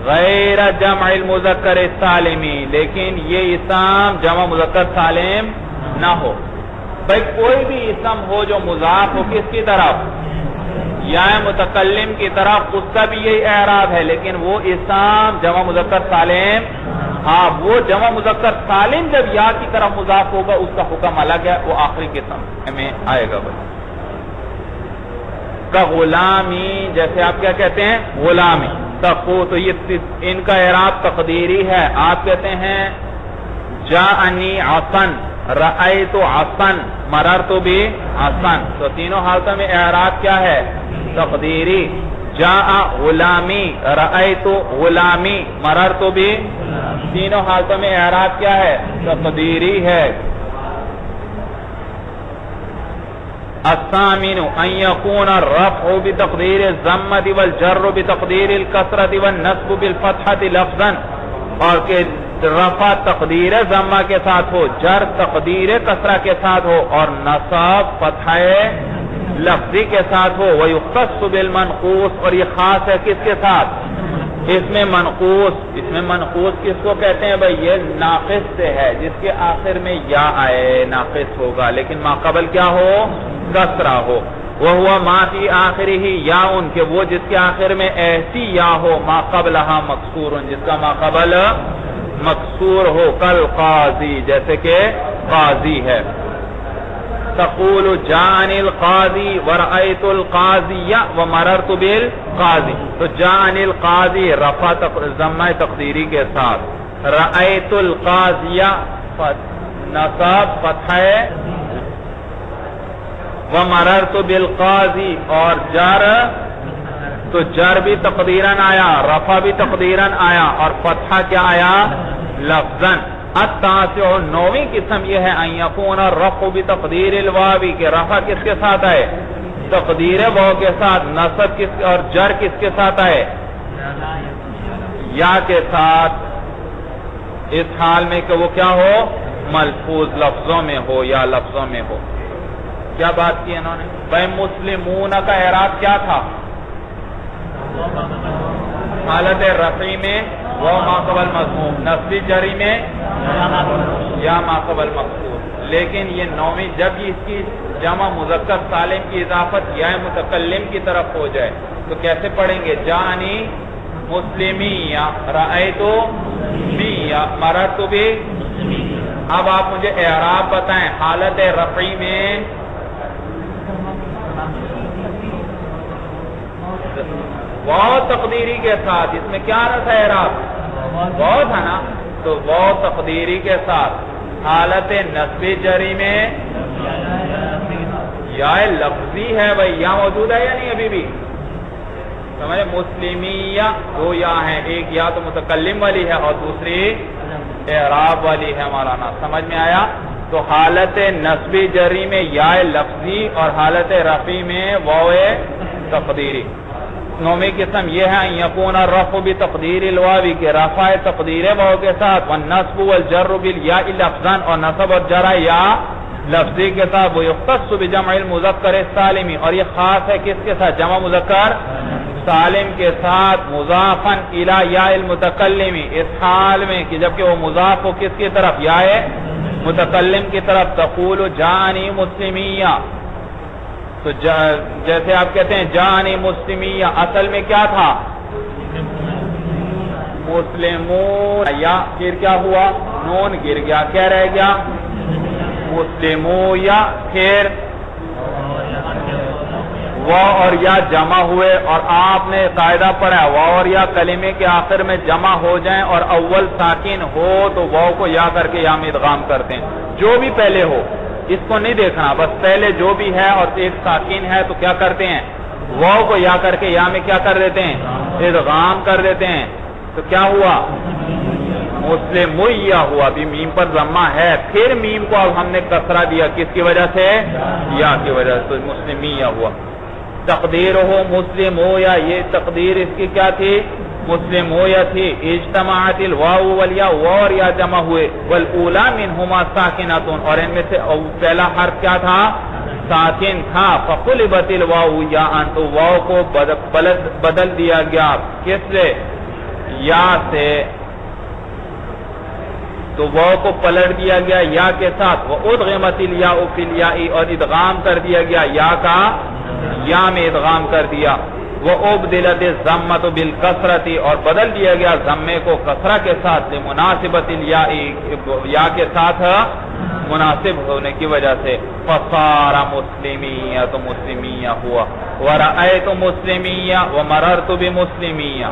غیر جمع المذکر السالمی. لیکن یہ اسم جمع مذکر سالم نہ ہو. بھائی کوئی بھی اسم ہو جو مضاف ہو کس کی طرف؟ یا متکلم کی طرف. اس کا بھی یہی اعراب ہے لیکن وہ اسم جمع مذکر سالم. ہاں وہ جمع مذکر سالم جب یا کی طرف مضاف ہوگا اس کا حکم الگ ہے. وہ آخری قسم میں آئے گا. بھائی کا غلامی، جیسے آپ کیا کہتے ہیں؟ غلامی. تقو. تو یہ ان کا اعراب تقدیری ہے. آپ کہتے ہیں جاءنی عصن، رأیت عصن، مررت بعصن. تو تینوں حالتوں میں اعراب کیا ہے؟ تقدیری. جاء غلامی، رأیت غلامی، مررت بھی. تینوں حالتوں میں اعراب کیا ہے؟ تقدیری ہے. الثامن ان يكون الرفع بتقدير الضمة والجر بتقدير الكسرة والنصب بالفتحة لفظا. اور کہ رفع تقدیر ضمہ کے ساتھ ہو، جر تقدیر کسرہ کے ساتھ ہو اور نصب فتحہ لفظی کے ساتھ ہو. ويختص بالمنقوص. اور یہ خاص ہے کس کے ساتھ؟ اس میں منقوص. اس میں منقوص کس کو کہتے ہیں بھائی؟ یہ ناقص سے ہے جس کے آخر میں یا آئے ناقص ہوگا لیکن ما قبل کیا ہو؟ کسرہ ہو. وہ ما فی آخر ہی یا ان کے وہ جس کے آخر میں ایسی یا ہو ما قبلہا مکسور، جس کا ما قبل مکسور ہو. کل قاضی، جیسے کہ قاضی ہے. تقول جاءنی القاضی ورأیت القاضی ومررت بالقاضی. تو جاءنی القاضی رفع ضمہ تقدیری کے ساتھ، رأیت القاضی نصب فتحہ، ومررت بالقاضی اور جر. تو جر بھی تقدیراً آیا، رفع بھی تقدیراً آیا اور فتحہ کیا آیا؟ لفظاً. التاسع نویں قسم یہ ہے ان یکون الرفع بتقدیر الواو، کہ رفع کس کے ساتھ آئے؟ تقدیر واو کے ساتھ. نصب کس اور جر کس کے ساتھ آئے؟ یا کے ساتھ. اس حال میں کہ وہ کیا ہو؟ ملفوظ لفظوں میں ہو یا لفظوں میں ہو. کیا بات کی انہوں نے؟ بھائی مسلمون کا اعراب کیا تھا؟ حالت رفعی میں وہ ما قبل مضموم، نصبی جری میں یا ما قبل مقصور. لیکن یہ نویں جب اس کی جمع مذکر سالم کی اضافت یا متکلم کی طرف ہو جائے تو کیسے پڑھیں گے؟ جانی مسلمی یا رأیتو می یا مررت بھی. اب آپ مجھے اعراب بتائیں حالت رفعی میں. واو تقدیری کے ساتھ اس میں کیا نہ تھا اعراب؟ واو تھا نا. تو واو تقدیری کے ساتھ حالت نصبی جری میں یا لفظی ہے. بھائی یا موجود ہے یا نہیں ابھی بھی؟ سمجھے؟ مسلمیہ دو یا ہیں، ایک یا تو متکلم والی ہے اور دوسری اعراب والی ہے مولانا. سمجھ میں آیا؟ تو حالت نصبی جری میں یا لفظی اور حالت رفعی میں واو تقدیری. نومی قسم یہ ہے یکون الرفع بتقدیر الواو کے رفع تقدیر واو کے ساتھ، والنصب والجر بالیاء لفظا اور نصب اور جر یا لفظی کے ساتھ. وہ یختص بجمع المذکر السالم اور یہ خاص ہے کس کے ساتھ؟ جمع مذکر سالم کے ساتھ. مضافا الی یا المتکلم اس حال میں کہ جبکہ وہ مضاف ہو کس کی طرف؟ یا متکلم کی طرف. تقول جانی مسلمیہ تو جیسے آپ کہتے ہیں جانی مسلمیہ اصل میں کیا تھا؟ مسلمون. یا پھر کیا ہوا؟ نون گر گیا، کیا رہ گیا؟ مسلمو. یا پھر واو اور یا جمع ہوئے اور آپ نے قاعدہ پڑھا واو اور یا کلمے کے آخر میں جمع ہو جائیں اور اول ساکن ہو تو واو کو یا کر کے یا میں ادغام کرتے ہیں. جو بھی پہلے ہو اس کو نہیں دیکھنا، بس پہلے جو بھی ہے اور ایک ساکن ہے تو کیا کرتے ہیں؟ واو کو یا کر کے یا میں کیا کر دیتے ہیں؟ ادغام کر دیتے ہیں. تو کیا ہوا؟ مسلمیہ ہوا. ابھی میم پر ضمہ ہے، پھر میم کو اب ہم نے کسرہ دیا کس کی وجہ سے؟ یا کی وجہ سے. تو مسلمیہ ہوا. تقدیر ہو مسلم ہو یا یہ تقدیر اس کی کیا تھی؟ مسلم ہو یا تھی. اجتماعت الواو والیا واو اور یا جمع ہوئے. والاولی منہما ساکنۃ اور ان میں سے پہلا حرف کیا تھا؟ ساکن تھا. فقلبت الواو یا ان تو واو کو بدل دیا گیا کس سے؟ یا سے. تو واو کو پلٹ دیا گیا یا کے ساتھ. وادغمت الیاء فی الیاء اور ادغام کر دیا گیا یا کا یا میں ادغام کر دیا. وابدلت الضمۃ بالکسرۃ اور بدل دیا گیا ضمے کو کسرہ کے ساتھ. لمناسبت الیاء یا کے ساتھ مناسب ہونے کی وجہ سے. فصار مسلمیہ تو مسلمیہ ہوا. ورأیت مسلمیہ ومررت بمسلمیہ.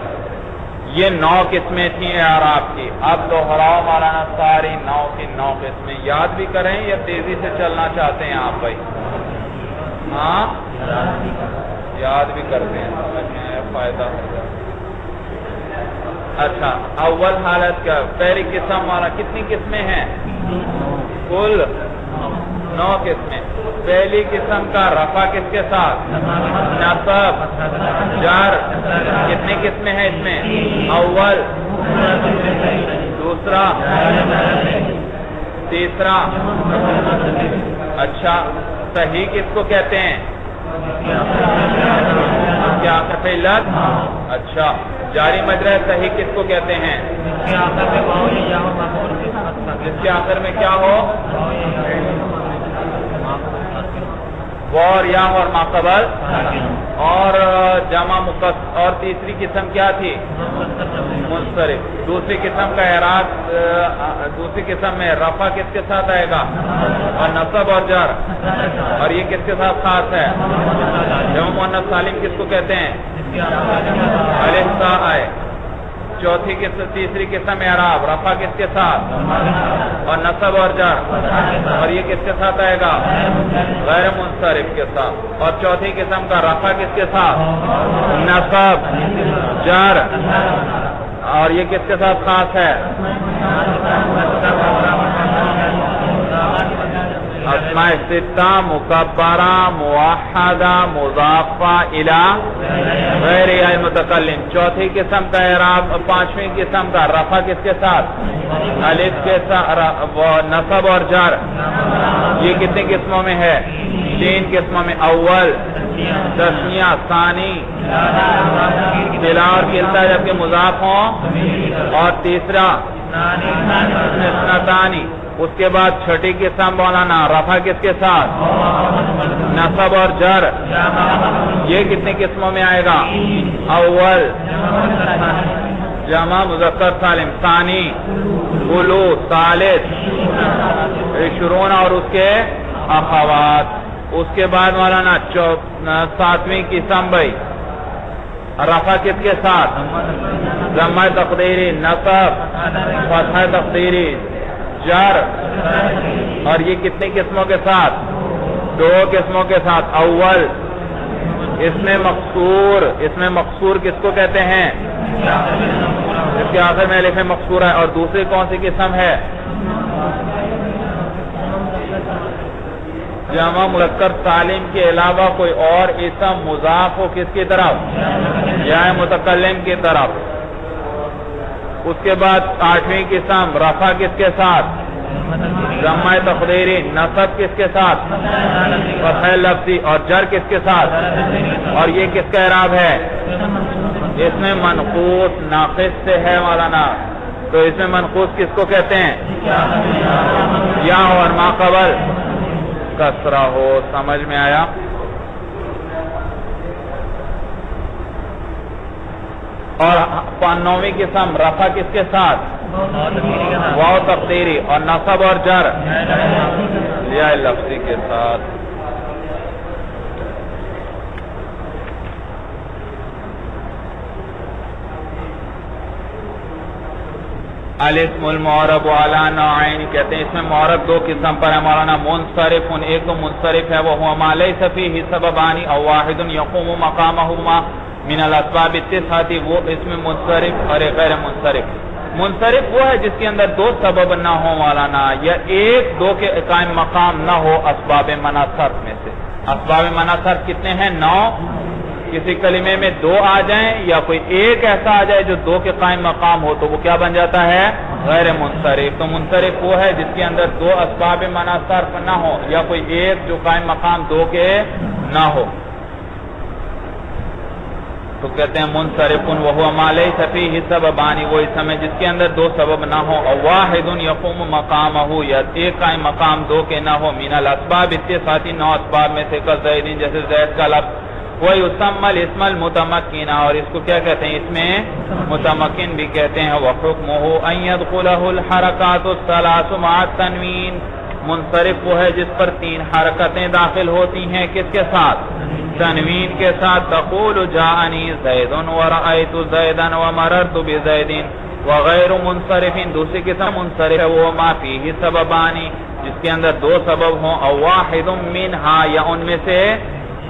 یہ 9 قسمیں تھیں اعراب کی. اب دوہراؤ مولانا ساری 9 کی 9 قسمیں. یاد بھی کریں یا تیزی سے چلنا چاہتے ہیں آپ بھائی؟ ہاں یاد بھی کرتے ہیں، فائدہ ہوگا. اچھا اول حالت کا پہلی قسم والا کتنی قسمیں ہیں؟ کل 9 قسمیں. پہلی قسم کا رفع کس کے ساتھ؟ نصب جر. کتنی قسمیں ہیں اس میں؟ اول، دوسرا، تیسرا. اچھا صحیح کس کو کہتے ہیں؟ کیا فعلت. اچھا جاری مجرا صحیح کس کو کہتے ہیں؟ جس کے آخر میں کیا ہو؟ اور یا اور ماقبل اور جمع مقصر. اور تیسری قسم کیا تھی؟ منصرف. دوسری قسم کا اعراب دوسری قسم میں رفع کس کے ساتھ آئے گا؟ اور نصب اور جر. اور یہ کس کے ساتھ خاص ہے؟ جمع مؤنث سالم کس کو کہتے ہیں؟ الف تا آئے. چوتھی قسم تیسری قسم اعراب رفع کس کے ساتھ؟ اور نصب اور جر. اور یہ کس کے ساتھ آئے گا؟ غیر منصرف کے ساتھ. اور چوتھی قسم کا رفع کس کے ساتھ؟ نصب جر. اور یہ کس کے ساتھ خاص ہے؟ اسماء ستہ مکبرہ موحدہ مضافہ الی غیر المتکلم. چوتھی قسم کا اعراب پانچویں قسم کا رفع کس کے ساتھ؟ الف کے ساتھ نصب اور جر. یہ کتنی قسموں میں ہے؟ 3 قسموں میں. اول تسنیہ، ثانی اور کلتا جبکہ مضاف ہوں، اور تیسرا اثنتانی. اس کے بعد چھٹی قسم مولانا رفع کس کے ساتھ؟ نصب اور جر. یہ کتنی قسموں میں آئے گا؟ اول جمع مذکر سالم، ثانی اولو، ثالث عشرون اور اس کے اخوات. اس کے بعد مولانا 7ویں قسم بھائی رفع کس کے ساتھ؟ ضمہ تقدیری، نصب فتح تقدیری، جر. اور یہ کتنی قسموں کے ساتھ؟ 2 قسموں کے ساتھ. اول اس میں مقصور کس کو کہتے ہیں؟ اس کے آخر میں الف مقصور ہے. اور دوسری کون سی قسم ہے؟ جمع مذکر سالم کے علاوہ کوئی اور اسم مضاف ہو کس کی طرف؟ یا متکلم کی طرف. اس کے بعد 8ویں قسم رفع کس کے ساتھ؟ جمع تقدیری. نصب کس کے ساتھ؟ فتح لفظی. اور جر کس کے ساتھ؟ اور یہ کس کا اعراب ہے؟ اس میں منقوص ناقص سے ہے مولانا. تو اس میں منقوص کس کو کہتے ہیں؟ یا ہو اور ما قبل کسرہ ہو. سمجھ میں آیا؟ اور 9ویں قسم رفع کس کے ساتھ؟ واو تقدیری. اور نصب اور جر یا لفظی کے ساتھ. الاسم المعرب علی نوعین کہتے ہیں اس میں معرب 2 قسم پر ہے مولانا. منصرف. ایک تو منصرف ہے وہ ما لیس فیہ سببان او واحد یقوم مقامہما من الاسباب التسعۃ. وہ اس میں منصرف اور غیر منصرف. منصرف وہ ہے جس کے اندر 2 سبب نہ ہو مولانا یا 1-2 کے قائم مقام نہ ہو اسباب منع صرف میں سے. اسباب منع صرف کتنے ہیں؟ 9. کسی کلمے میں 2 آ جائیں یا کوئی ایک ایسا آ جائے جو 2 کے قائم مقام ہو تو وہ کیا بن جاتا ہے؟ غیر منصرف. تو منصرف وہ ہے جس کے اندر 2 اسباب منع صرف نہ ہو یا کوئی ایک جو قائم مقام 2 کے نہ ہو تو کہتے ہیں منصرف. وہو ما لیس فیہ سببان. وہ اسم ہے جس کے اندر 2 سبب نہ ہو. او واحد یقوم مقامہ یا ایک قائم مقام 2 کے نہ ہو. من الاسباب التسعۃ 9 اسباب میں سے کزید جیسے زید کا لفظ. وَيُسَمَّ الْإِسْمَ الْمُتَمَكِّنَ. اور اس کو کیا کہتے ہیں؟ اس میں متمکن بھی کہتے ہیں. وَحُكْمُهُ أَن يَدْخُلَهُ الْحَرَكَاتُ الثَّلَاثُ مَعَ التَّنْوِينِ. منصرف وہ ہے جس پر 3 حرکتیں داخل ہوتی ہیں. کس کے ساتھ؟ تنوین کے ساتھ. تقول جاءنی زید ورأیت زیدا ومررت بزید. وغیر منصرف. دوسری قسم منصرف ہے وہ ما فیہ سببانی جس کے اندر 2 سبب ہوں. او واحد منہا یا ان میں سے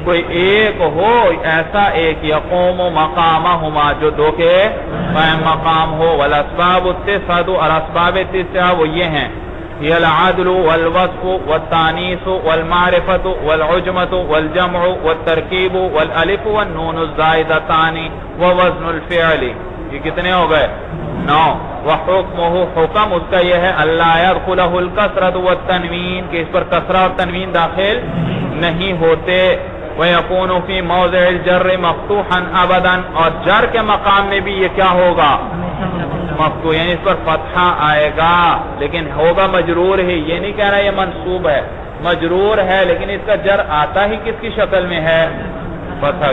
کوئی ایک ہو ایسا ایک یقوم مقامہما جو 2 کے قائم مقام ہو. والاسباب التسعۃ. اور اسباب 9 وہ یہ ہیں هي العدل والوصف والتانيث والمعرفة والعجمة والجمع والترکیب والالف والنون الزائدتان ووزن الفعل. یہ کتنے ہو گئے؟ 9. وحکمہ. حکم اس کا یہ ہے اللہ يدخلہ الکسرۃ والتنوین کہ اس پر کسرہ اور تنوین داخل نہیں ہوتے. وَيَكُونُ فِي مَوْضِعِ الْجَرِّ مَفْتُوحًا أَبَدًا. اور جر کے مقام میں بھی یہ کیا ہوگا؟ مفتوح. یعنی اس پر فتحہ آئے گا لیکن ہوگا مجرور ہی. یہ نہیں کہہ رہا یہ منصوب ہے مجرور ہے لیکن اس کا جر آتا ہی کس کی شکل میں ہے؟ فتح.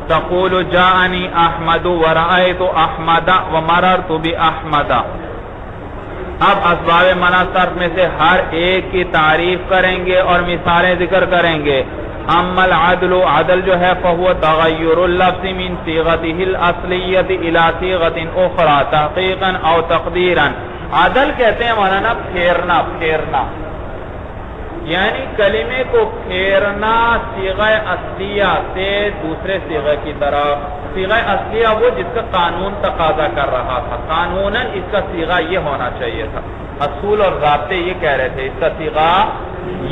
تقول جاءنی احمد ورأیت احمد ومررت باحمد. اب اسباب منع صرف میں سے ہر ایک کی تعریف کریں گے اور مثالیں ذکر کریں گے. اما العدل. عدل جو ہے فهو تغیر اللفظ من صیغته الاصلیۃ الى صیغۃ اخرى تحقیقا او تقدیرا. عدل کہتے ہیں مولانا پھیرنا. پھیرنا یعنی کلمے کو پھیرنا صیغہ اصلیہ سے دوسرے صیغہ کی طرف. صیغہ اصلیہ وہ جس کا قانون تقاضا کر رہا تھا. قانوناً اس کا صیغہ یہ ہونا چاہیے تھا. اصول اور ضابطے یہ کہہ رہے تھے اس کا صیغہ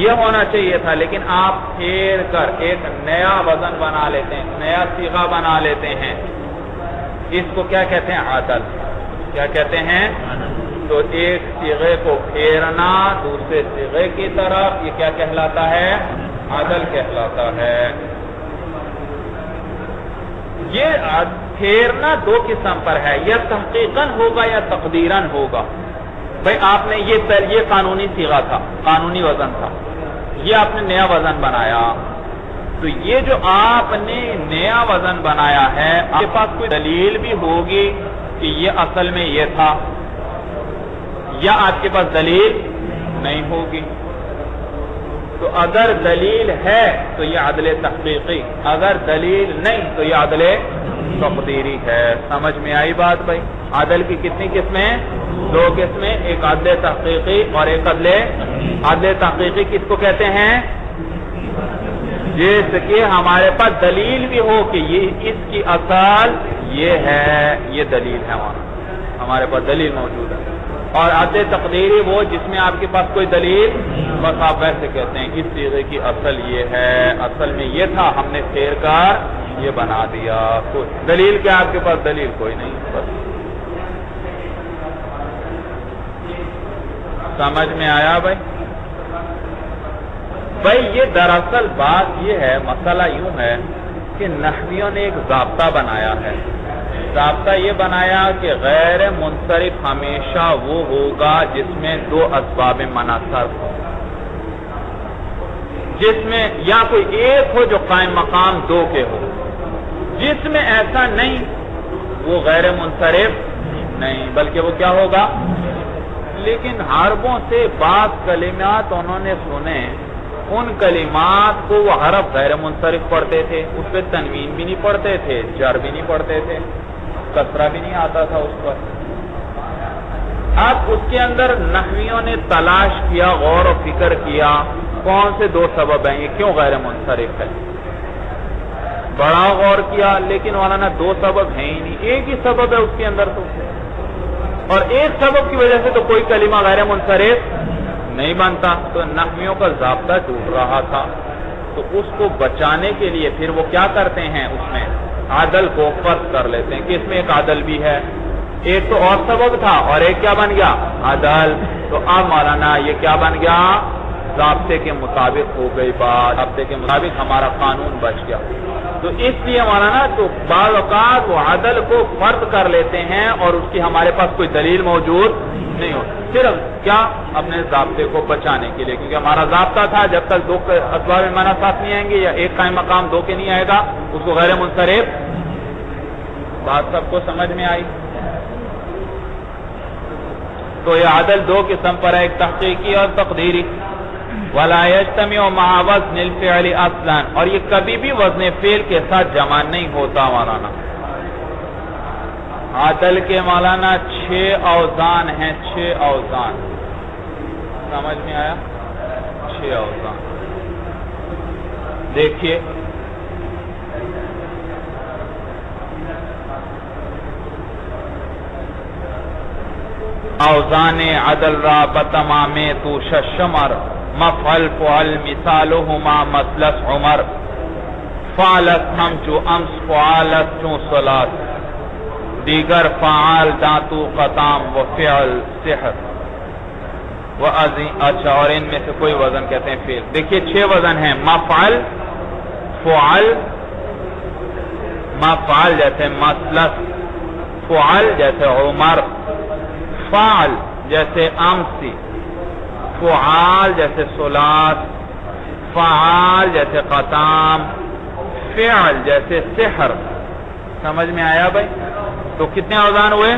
یہ ہونا چاہیے تھا لیکن آپ پھیر کر ایک نیا وزن بنا لیتے ہیں نیا صیغہ بنا لیتے ہیں. اس کو کیا کہتے ہیں؟ عدل. کیا کہتے ہیں؟ تو ایک صیغے کو پھیرنا دوسرے صیغے کی طرف یہ کیا کہلاتا ہے؟ عدل کہلاتا ہے. یہ پھیرنا 2 قسم پر ہے یا تحقیقاً ہوگا یا تقدیراً ہوگا. بھئی آپ نے یہ قانونی صیغہ تھا قانونی وزن تھا یہ آپ نے نیا وزن بنایا. تو یہ جو آپ نے نیا وزن بنایا ہے آپ کے پاس کوئی دلیل بھی ہوگی کہ یہ اصل میں یہ تھا یا آپ کے پاس دلیل نہیں ہوگی. تو اگر دلیل ہے تو یہ عدل تحقیقی. اگر دلیل نہیں تو یہ عدل تقدیری ہے. سمجھ میں آئی بات بھائی؟ عدل کی کتنی قسمیں؟ 2 قسمیں. ایک عدل تحقیقی اور ایک عدل تحقیقی کس کو کہتے ہیں؟ جس کہ ہمارے پاس دلیل بھی ہو کہ یہ اس کی اصل یہ ہے. یہ دلیل ہے ہمارے پاس دلیل موجود ہے. اور عد تقدیری وہ جس میں آپ کے پاس کوئی دلیل، بس آپ ویسے کہتے ہیں اس صیغے کی اصل یہ ہے، اصل میں یہ تھا، ہم نے پھیر کر یہ بنا دیا. دلیل کیا آپ کے پاس؟ دلیل کوئی نہیں. بس سمجھ میں آیا بھائی؟ بھائی یہ دراصل بات یہ ہے، مسئلہ یوں ہے کہ نحویوں نے ایک ضابطہ بنایا ہے. ضابطہ یہ بنایا کہ غیر منصرف ہمیشہ وہ ہوگا جس میں دو اسباب منع صرف ہو، جس میں یا کوئی ایک ہو جو قائم مقام دو کے ہو. جس میں ایسا نہیں وہ غیر منصرف نہیں، بلکہ وہ کیا ہوگا. لیکن حرفوں سے بعض کلمات انہوں نے سنے، ان کلمات کو وہ حرف غیر منصرف پڑھتے تھے، اس پہ تنوین بھی نہیں پڑھتے تھے، جر بھی نہیں پڑھتے تھے، کسرہ بھی نہیں آتا تھا اس پر. اب اس کے اندر نحویوں نے تلاش کیا، غور و فکر کیا کون سے دو سبب ہیں، یہ کیوں غیر منصرف ہے. بڑا غور کیا، لیکن مولانا دو سبب ہیں ہی نہیں، ایک ہی سبب ہے اس کے اندر تو، اور ایک سبب کی وجہ سے تو کوئی کلمہ غیر منصرف نہیں بنتا. تو نحویوں کا ضابطہ ٹوٹ رہا تھا، تو اس کو بچانے کے لیے پھر وہ کیا کرتے ہیں، اس میں عدل کو فرض کر لیتے ہیں کہ اس میں ایک عدل بھی ہے. ایک تو اور سبب تھا اور ایک کیا بن گیا، عدل. تو اب مولانا یہ کیا بن گیا، ضابطے کے مطابق ہو گئی بات، ضابطے کے مطابق ہمارا قانون بچ گیا. تو اس لیے مولانا تو بعض اوقات وہ عدل کو فرض کر لیتے ہیں اور اس کی ہمارے پاس کوئی دلیل موجود نہیں ہو، صرف کیا اپنے ضابطے کو بچانے کے لیے، کیونکہ ہمارا ضابطہ تھا جب تک دو اسباب منع ساتھ نہیں آئیں گے یا ایک قائم مقام دو کے نہیں آئے گا اس کو غیر منصرف. بات سب کو سمجھ میں آئی؟ تو یہ عدل دو قسم پر ہے، ایک تحقیقی اور تقدیری. وَلَا يَجْتَمِعُ مَعَ وَزْنِ الْفِعْلِ أَصْلًا، اور یہ کبھی بھی وزن فعل کے ساتھ جمع نہیں ہوتا. مولانا عدل کے مولانا 6 اوزان ہیں، 6 اوزان. سمجھ میں آیا؟ 6 اوزان دیکھیے. اوزان عدل را بتمام تو ششمر، مفعل فعل مثالهما مثلث عمر، فعلت ہم چو امس فعالت چو صلات، دیگر فعال داتو قطام و فعل سحر و اچھا. اور ان میں سے کوئی وزن کہتے ہیں فعل. دیکھیے 6 وزن ہیں، مفعل فعل، مفعل جیسے مثلث، فعل جیسے عمر، فعل جیسے امسی، فعال جیسے صلات، فعال جیسے قطام، فعل جیسے سحر. سمجھ میں آیا بھائی؟ تو کتنے اوزان ہوئے؟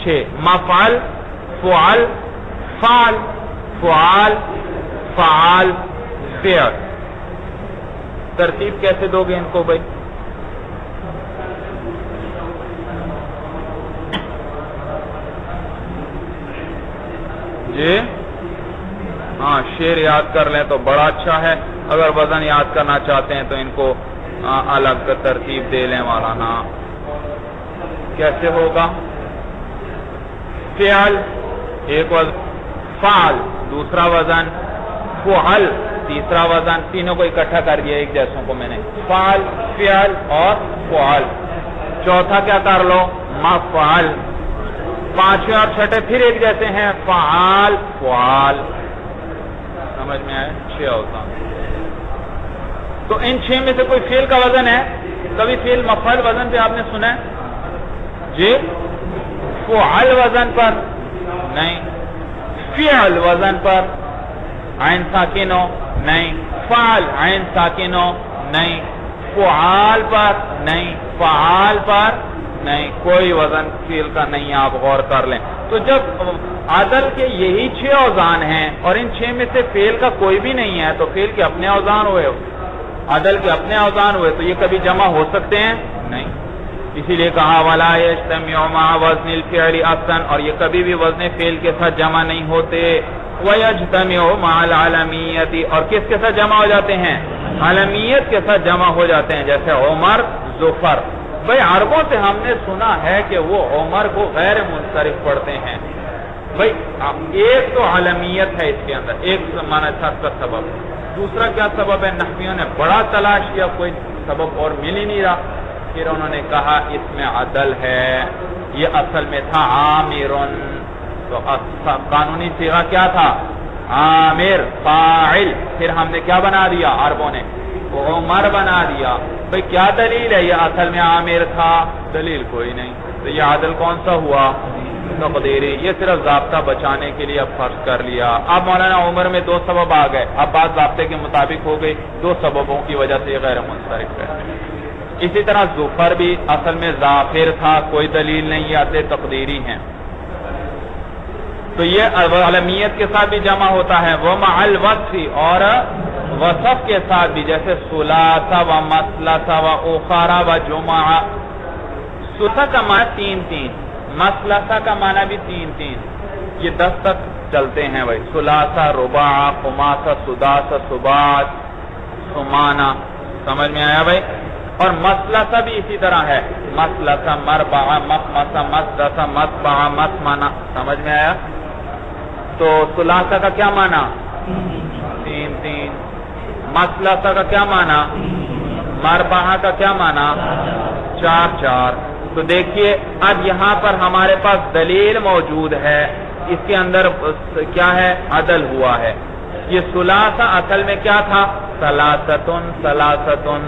6. مفعل فعل فعل فعال فعال فعل. ترتیب کیسے دو گے ان کو بھائی؟ جی ہاں، شعر یاد کر لیں تو بڑا اچھا ہے. اگر وزن یاد کرنا چاہتے ہیں تو ان کو الگ ترتیب دے لیں مولانا. کیسے ہوگا؟ فعل ایک وزن، فعل دوسرا وزن، فعل تیسرا وزن. تینوں کو اکٹھا کر دیا ایک جیسوں کو میں نے، فعل فعل اور فعل. چوتھا کیا کر لو، مفعل. پانچویں اور چھٹے پھر ایک جیسے ہیں، فعال فعال. سمجھ میں آئے؟ 6 اوزان. تو ان 6 میں سے کوئی فعل کا وزن ہے؟ کبھی فعل مفعل وزن پہ آپ نے سنا ہے جی؟ فعل وزن پر نہیں، فعل وزن پر عین ساکنو نہیں، فعل عین ساکنو نہیں، فعال پر نہیں، فعال پر نہیں، کوئی وزن فعل کا نہیں. آپ غور کر لیں. تو جب عدل کے یہی 6 اوزان ہیں اور ان 6 میں سے فعل کا کوئی بھی نہیں ہے تو فعل کے اپنے اوزان ہوئے، عدل کے اپنے اوزان ہوئے، تو یہ کبھی جمع ہو سکتے ہیں نہیں. اسی لیے کہا وَلَا يَجْتَمِعُ مَعَ وَزْنِ الْفِعْلِ أَصْلًا، اور یہ کبھی بھی وزن فعل کے ساتھ جمع نہیں ہوتے. وَيَجْتَمِعُ مَعَ الْعَلَمِيَّةِ، اور کس کے ساتھ جمع ہو جاتے ہیں؟ علمیت کے ساتھ جمع ہو جاتے ہیں، جیسے عمر ظفر. بھئی عربوں سے ہم نے سنا ہے کہ وہ عمر کو غیر منصرف پڑھتے ہیں، بھائی ایک تو عالمیت ہے اس کے اندر، ایک مانا تھا اس کا سبب، دوسرا کیا سبب ہے؟ نحویوں نے بڑا تلاش کیا، کوئی سبب اور مل ہی نہیں رہا، پھر انہوں نے کہا اس میں عدل ہے، یہ اصل میں تھا عامرن، تو قانونی صیغہ کیا تھا؟ عامر فاعل، پھر ہم نے کیا بنا دیا عربوں نے؟ عمر بنا دیا۔ بھئی کیا دلیل ہے؟ یہ اصل میں عامر تھا، دلیل کوئی نہیں، تو یہ عدل کون سا ہوا؟ تقدیری، یہ صرف ضابطہ بچانے کے لیے اب فرض کر لیا۔ اب مولانا عمر میں دو سبب آ گئے، اب بات ضابطے کے مطابق ہو گئی، دو سببوں کی وجہ سے یہ غیر منصرف ہے۔ اسی طرح ظفر بھی اصل میں ظافر تھا، کوئی دلیل نہیں، یہ عدل تقدیری ہیں، تو یہ عالمیت کے ساتھ بھی جمع ہوتا ہے۔ وَمَعَ الْوَصْفِ، اور وصف کے ساتھ بھی، جیسے ثلاثہ و مثلثہ و اخرى و جمع۔ ثلاثہ کا معنی تین تین، مثلثہ کا معنی بھی تین تین، یہ 10 تک چلتے ہیں بھائی، ثلاثہ، رباع، خماسہ، سداسہ، سباع، ثمانہ، سمجھ میں آیا بھائی؟ اور مثلثہ بھی اسی طرح ہے، مثلثہ، مربع، مخمسہ، مسدسہ، مسبع، مسمنہ، سمجھ میں آیا؟ تو ثلاثہ کا کیا معنی؟ تین تین۔ مثلثہ کا کیا معنی؟ مربع کا کیا معنی؟ چار چار۔ تو دیکھیے اب یہاں پر ہمارے پاس دلیل موجود ہے، اس کے اندر کیا ہے؟ عدل ہوا ہے۔ یہ ثلاثہ اصل میں کیا تھا؟ ثلاثتن، ثلاثتن،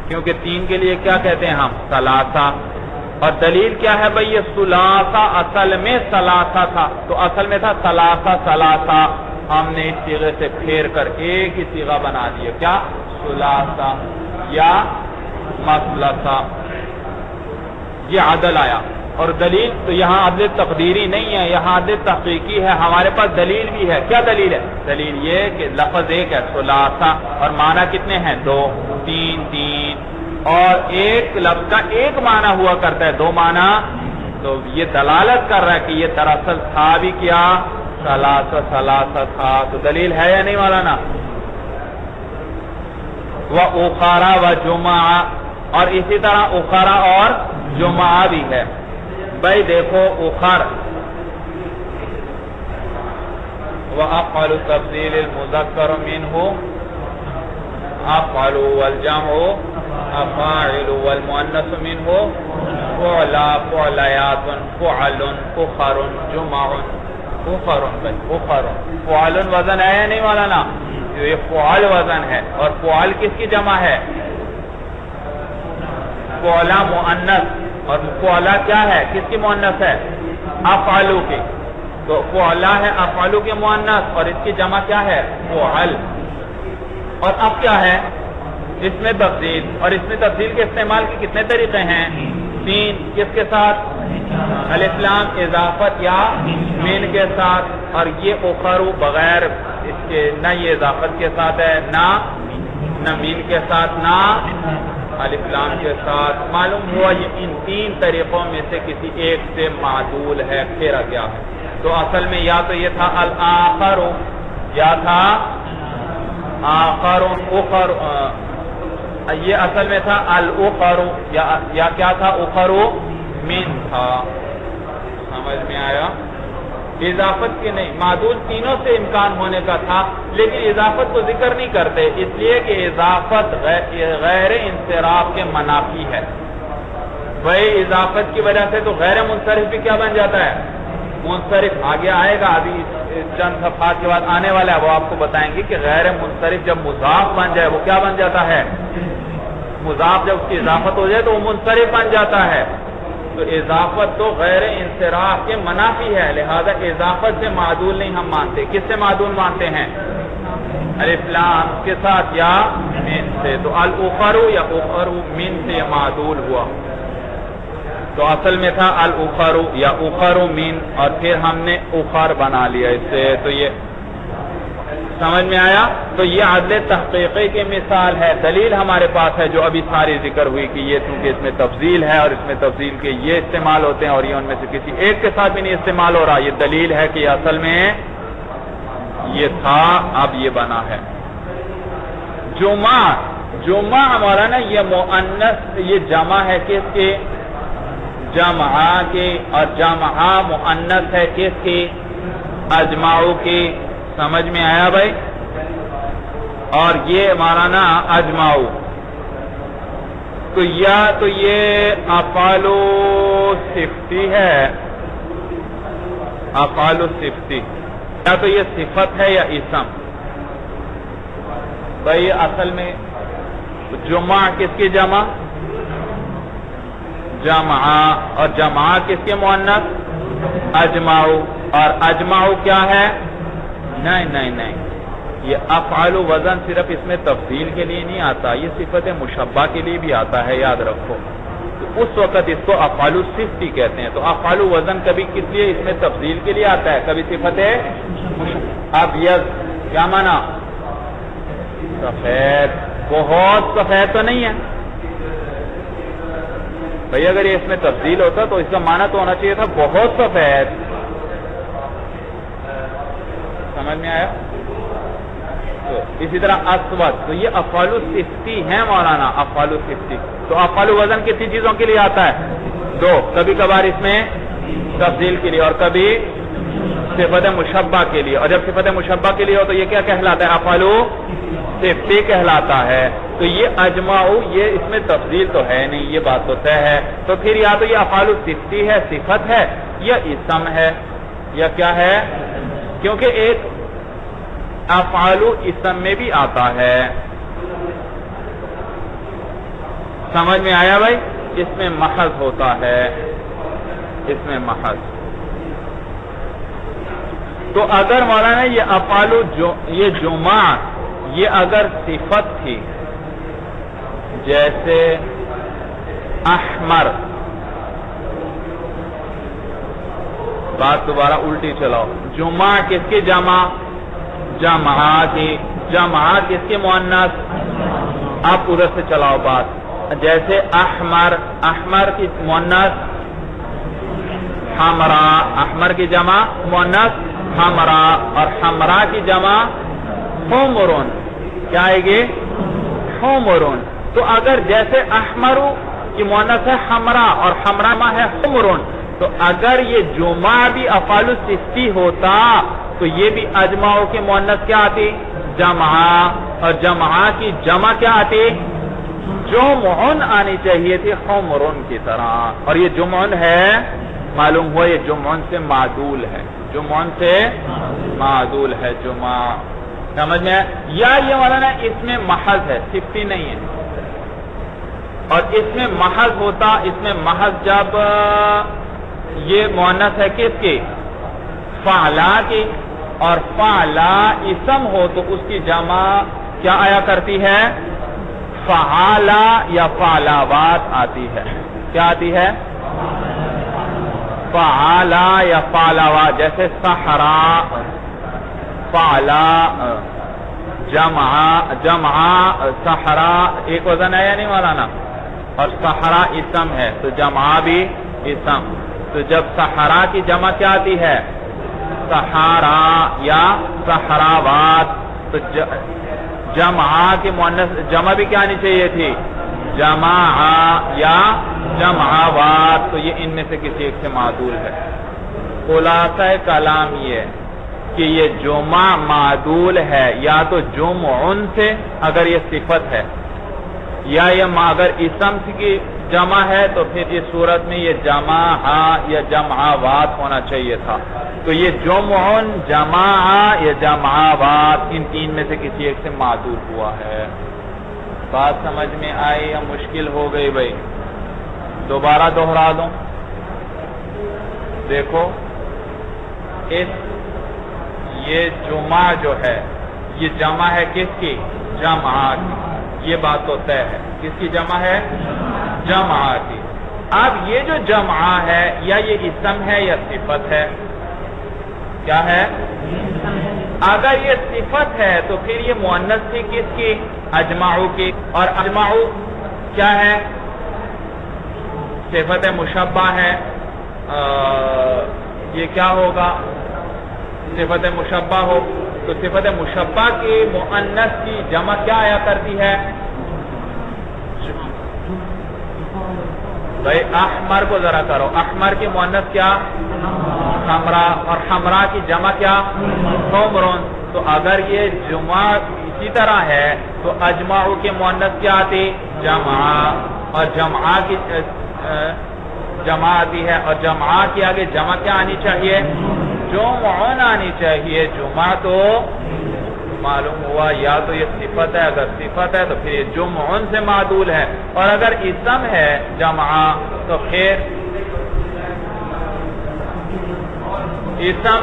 کیونکہ تین کے لیے کیا کہتے ہیں ہم؟ ثلاثہ۔ اور دلیل کیا ہے بھئی؟ یہ ثلاثہ اصل میں ثلاثہ تھا، تو اصل میں تھا ثلاثہ ثلاثہ، ہم نے اس صیغے سے پھیر کر ایک ہی صیغہ بنا دیا، کیا؟ ثلاثہ یا مثلثہ، یہ عدل آیا۔ اور دلیل تو یہاں عدل تقدیری نہیں ہے، یہاں عدل تحقیقی ہے، ہمارے پاس دلیل بھی ہے۔ کیا دلیل ہے؟ دلیل یہ کہ لفظ ایک ہے ثلاثہ، اور معنی کتنے ہیں؟ دو، تین تین، اور ایک لفظ کا ایک معنی ہوا کرتا ہے، دو معنی، تو یہ دلالت کر رہا ہے کہ یہ دراصل تھا بھی کیا؟ ثلاثہ ثلاثہ تھا، تو دلیل ہے یا نہیں مولانا؟ وَأُخَرَى وَجُمَعَ، اور اسی طرح اخرى اور جمعہ بھی ہے۔ بھائی دیکھو اخر، وَأَفْعَلُ تَفْضِيلِ الْمُذَكَّرُ مِنْهُ أَفْعَلُ وَالْجَمْعُ أَفَاعِلُ وَالْمُؤَنَّثُ مِنْهُ فُعْلَى فُعْلَيَاتٌ فُعَلٌ أُخَرٌ جُمَعٌ اخر، اخر، فعل وزن ہے یا نہیں مولانا؟ یہ فعل وزن ہے، اور فعل کس کی جمع ہے؟ فعلا مؤنث، اور فعلا کیا ہے؟ کس کی مؤنث ہے؟ افعلو کی، تو فعلا ہے افعلو کے مؤنث، اور اس کی جمع کیا ہے؟ فعل۔ اور اب کیا ہے؟ اس میں تفضیل، اور اس میں تفضیل کے استعمال کے کتنے طریقے ہیں؟ تین، کس کے ساتھ؟ الف لام اضافت یا مین کے ساتھ، اور یہ اخرو بغیر اس کے، نہ یہ اضافت کے ساتھ ہے، نہ مین کے ساتھ، نہ الف لام کے ساتھ۔ معلوم ہوا یہ ان تین طریقوں میں سے کسی ایک سے معدول ہے، پھیرا گیا ہے۔ تو اصل میں یا تو یہ تھا الآخر، یا تھا آخر، اخر، یہ اصل میں تھا الاخر، یا کیا تھا؟ اخر من تھا، سمجھ میں آیا؟ اضافت کی نہیں، معدول تینوں سے امکان ہونے کا تھا، لیکن اضافت کو ذکر نہیں کرتے، اس لیے کہ اضافت غیر انصراف کے منافی ہے۔ بھئی اضافت کی وجہ سے تو غیر منصرف بھی کیا بن جاتا ہے؟ منصرف۔ آگے آئے گا، ابھی چند صفحات کے بعد آنے والا ہے، وہ آپ کو بتائیں گے کہ غیر منصرف جب مضاف بن جائے وہ کیا بن جاتا ہے؟ مضاف جب اس کی اضافت ہو جائے تو وہ منصرف بن جاتا ہے۔ تو اضافت تو غیر انصراف کے منافی ہے، لہذا اضافت سے معدول نہیں ہم مانتے۔ کس سے معدول مانتے ہیں؟ الف لام کے ساتھ یا من سے، تو الاخر یا اخر من سے معدول ہوا، تو اصل میں تھا الاخر یا اخر من، اور پھر ہم نے اخر بنا لیا اس سے، تو یہ سمجھ میں آیا؟ تو یہ عدل تحقیقی کی مثال ہے۔ دلیل ہمارے پاس ہے جو ابھی ساری ذکر ہوئی کہ یہ چونکہ اس میں تفضیل ہے، اور اس میں تفضیل کے یہ استعمال ہوتے ہیں، اور یہ ان میں سے کسی ایک کے ساتھ بھی نہیں استعمال ہو رہا، یہ دلیل ہے کہ اصل میں یہ تھا، اب یہ بنا ہے۔ جمعہ، جمعہ ہمارا نا یہ مؤنث، یہ جمع ہے کس کے؟ جمعہ کی، اور جمعہ مؤنث ہے کس کی؟ اجمعو کی. سمجھ میں آیا بھائی؟ اور یہ مولانا اجمعو، تو یا تو یہ افعال صفتی ہے، افعال صفتی، یا تو یہ صفت ہے یا اسم. بھائی اصل میں جمعہ کس کی جمع؟ جمعہ. اور جمعہ کس کے مؤنث؟ اجمعو. اور اجمعو کیا ہے؟ نہیں، یہ افعال وزن صرف اس میں تفضیل کے لیے نہیں آتا، یہ صفت مشبہ کے لیے بھی آتا ہے، یاد رکھو. تو اس وقت اس کو افعال صفتی کہتے ہیں. تو افعال وزن کبھی کس لیے اس میں تفضیل کے لیے آتا ہے، کبھی صفت ہے. ابیض کیا معنی؟ سفید. بہت سفید تو نہیں ہے بھئی، اگر یہ اس میں تفضیل ہوتا تو اس کا معنی تو ہونا چاہیے تھا بہت سفید. سمجھ میں آیا؟ تو اسی طرح اسود، تو یہ افعال صفتی ہیں مولانا، افعال صفتی. تو افعال وزن کتنی چیزوں کے لیے آتا ہے؟ دو. کبھی کبھار اس میں تفضیل کے لیے اور کبھی صفت مشبہ کے لیے. اور جب صفت مشبہ کے لیے ہو تو یہ کیا کہلاتا ہے؟ افعال صفتی کہلاتا ہے. تو یہ اجمعو، یہ اس میں تفضیل تو ہے نہیں، یہ بات تو طے ہے. تو پھر یا تو یہ افعال صفتی ہے، صفت ہے، یا اسم ہے، یا کیا ہے؟ کیونکہ ایک افعال اسم میں بھی آتا ہے. سمجھ میں آیا بھائی؟ اس میں محض ہوتا ہے، اس میں محض. تو اگر مولانا یہ افعال یہ جمعہ یہ اگر صفت تھی، جیسے احمر، بات دوبارہ الٹی چلاؤ. جمعہ کس کی جمع؟ جمعہ کی. جمعہ کس کے مؤنث؟ آپ ادھر سے چلاؤ بات. جیسے احمر، احمر کی مؤنث حمرا، احمر کی جمع مؤنث حمرا، اور حمرا کی جمع حمرن. کیا آئے گی؟ حمرن. تو اگر جیسے احمرو کی مؤنث ہے حمرا اور حمرا ہے حمرن، تو اگر یہ جمعہ بھی افعال صفتی ہوتا تو یہ بھی اجمعو کی مؤنث کیا آتی؟ جمعہ. اور جمعہ کی جمع کیا آتی؟ جمعن آنی چاہیے تھی حمرن کی طرح. اور یہ جمعن ہے، معلوم ہوا یہ جمعن سے معدول ہے، جمعن سے معدول ہے جمعہ. سمجھ میں؟ یا یہ مولانا اس میں محض ہے، صفتی نہیں ہے. اور اس میں محض ہوتا، اس میں محض جب یہ مؤنث ہے کس کی؟ فعلا کی. اور فعلا اسم ہو تو اس کی جمع کیا آیا کرتی ہے؟ فعلا یا فعلاوات آتی ہے. کیا آتی ہے؟ فعلا یا فعلاوات. جیسے صحرا، فعلا، جمعہ صحرا ایک وزن ہے یا نہیں مولانا؟ اور صحرا اسم ہے تو جمعہ بھی اسم. تو جب صحرا کی جمع کیا آتی ہے؟ صحارا یا صحراوات. تو جمعہ کی مؤنث جمع بھی کیا آنی چاہیے تھی؟ جمعہ یا جمعوات. تو یہ ان میں سے کسی ایک سے معدول ہے. خلاصہ کلام یہ کہ یہ جمع معدول ہے یا تو جمعن سے اگر یہ صفت ہے، یا یہ اگر اسم کی جمع ہے تو پھر اس صورت میں یہ جمعہ یا جمعوات ہونا چاہیے تھا. تو یہ جمعن، جمعہ یا جمعوات ان تین میں سے کسی ایک سے معدول ہوا ہے. بات سمجھ میں آئی یا مشکل ہو گئی بھائی؟ دوبارہ دوہرا دوں. دیکھو یہ جمعہ جو ہے یہ جمع ہے کس کی؟ جمعہ کی. یہ بات تو طے ہے. کس کی جمع ہے؟ جمعہ کی. اب یہ جو جمعہ ہے یا یہ اسم ہے یا صفت ہے؟ کیا ہے؟ اگر یہ صفت ہے تو پھر یہ مؤنث تھی کس کی؟ اجمعو کی. اور اجمعو کیا ہے؟ صفت مشبہ ہے. یہ کیا ہوگا؟ صفت مشبہ ہو تو صفت مشبہ کی مؤنث کی جمع کیا آیا کرتی ہے؟ بھائی احمر کو ذرا کرو، احمر کی مؤنث کیا؟ حمرا، اور حمرا کی جمع کیا؟ حمرن. تو اگر یہ جمع اسی طرح ہے تو اجمعو کی مؤنث کیا آتی؟ جمع. اور جمعہ کی جمع آتی ہے، اور جمعہ کی آگے جمع کیا آنی چاہیے؟ جمعن آنی چاہیے. جمعہ تو معلوم ہوا یا تو یہ صفت ہے، اگر صفت ہے تو پھر یہ جمعن سے معدول ہے، اور اگر اسم ہے جمعہ تو پھر اسم.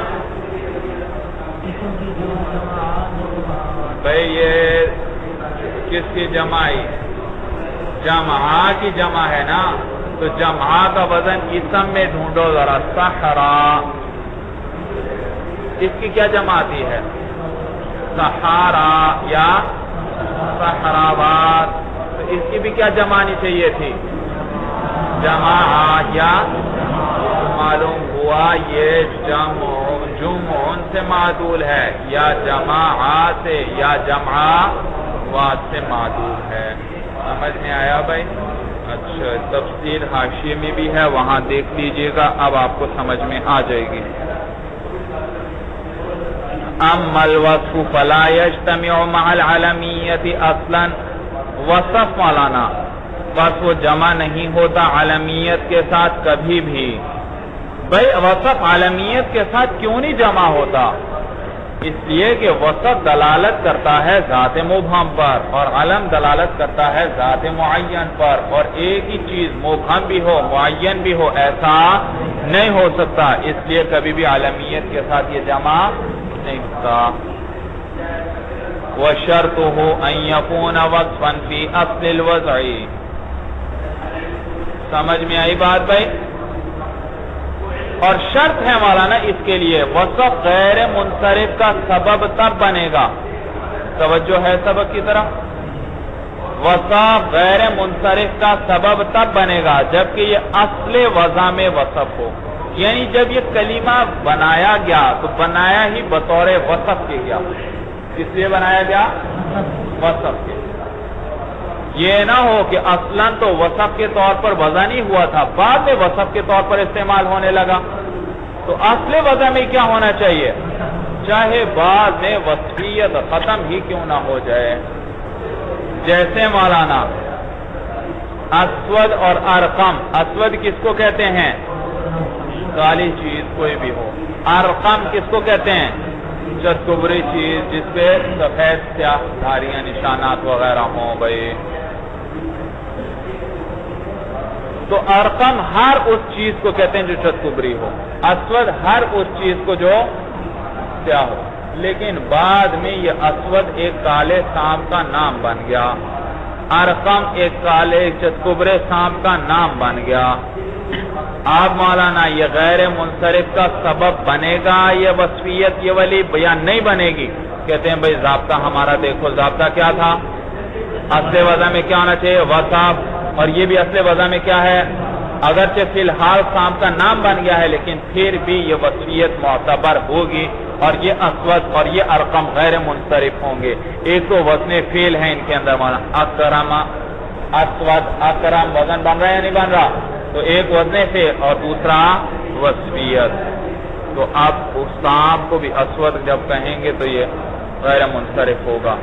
بھئی یہ کس کی جمع آئی؟ جمعہ کی جمع ہے نا، تو جمعہ کا وزن اسم میں ڈھونڈو ذرا. صحرا، اس کی کیا جمع آتی ہے؟ صحارا یا صحراباد. تو اس کی بھی کیا جمع آنی چاہیے تھی؟ جمع. یا معلوم ہوا یہ جمعن سے معدول ہے، یا جماعہ سے، یا جمعات سے معدول ہے. سمجھ میں آیا بھائی؟ اچھا، تفصیل حاشیے میں بھی ہے، وہاں دیکھ لیجئے گا، اب آپ کو سمجھ میں آ جائے گی. اما الوصف فلا يجتمع مع العلمیت اصلا. وصف مولانا بس وہ جمع نہیں ہوتا علمیت کے ساتھ کبھی بھی. بھئی وصف علمیت کے ساتھ کیوں نہیں جمع ہوتا؟ اس لیے کہ وصف دلالت کرتا ہے ذات مبہم پر، اور علم دلالت کرتا ہے ذات معین پر، اور ایک ہی چیز مبہم بھی ہو معین بھی ہو ایسا نہیں ہو سکتا. اس لیے کبھی بھی علمیت کے ساتھ یہ جمع نہیں ہوتا. وَشَرْطُهُ أَن يَكُونَ وَصْفًا فِي أَصْلِ الْوَضْعِ. سمجھ میں آئی بات بھائی؟ اور شرط ہے مولانا اس کے لیے وصف غیر منصرف کا سبب تب بنے گا. توجہ ہے سبق کی طرف. وصف غیر منصرف کا سبب تب بنے گا جبکہ یہ اصل وضع میں وصف ہو. یعنی جب یہ کلمہ بنایا گیا تو بنایا ہی بطور وصف کے گیا. کس لیے بنایا گیا؟ وصف کے. یہ نہ ہو کہ اصلاً تو وصف کے طور پر وضع نہیں ہوا تھا، بعد میں وصف کے طور پر استعمال ہونے لگا. تو اصل وضع میں کیا ہونا چاہیے؟ چاہے بعد میں وصفیت ختم ہی کیوں نہ ہو جائے. جیسے مولانا اسود اور ارقم. اسود کس کو کہتے ہیں؟ کالی چیز کوئی بھی ہو. ارقم کس کو کہتے ہیں؟ چتکبری چیز جس پہ سفید سیاہ دھاریاں نشانات وغیرہ ہوں. بھائی تو ارقم ہر اس چیز کو کہتے ہیں جو چتکبری ہو. اسود ہر اس چیز کو جو سیاہ ہو. لیکن بعد میں یہ اسود ایک کالے سانپ کا نام بن گیا، ارقم ایک کالے چتکبرے سانپ کا نام بن گیا. آپ مولانا یہ غیر منصرف کا سبب بنے گا یہ وصفیت یہ والی بیان نہیں بنے گی. کہتے ہیں بھئی ضابطہ ہمارا دیکھو. ضابطہ کیا تھا؟ اصل وضع میں کیا ہونا چاہیے؟ وصف. اور یہ بھی اصل وضع میں کیا ہے؟ اگرچہ فی الحال سانپ کا نام بن گیا ہے لیکن پھر بھی یہ وصفیت معتبر ہوگی، اور یہ اسود اور یہ ارقم غیر منصرف ہوں گے. ایک تو وزن فعل ہے ان کے اندر مولانا. اکرم اسود اکرم وزن بن رہا ہے یا نہیں بن رہا؟ تو ایک وزن فعل اور دوسرا وصفیت. تو آپ اس سانپ کو بھی اسود جب کہیں گے تو یہ غیر منصرف ہوگا.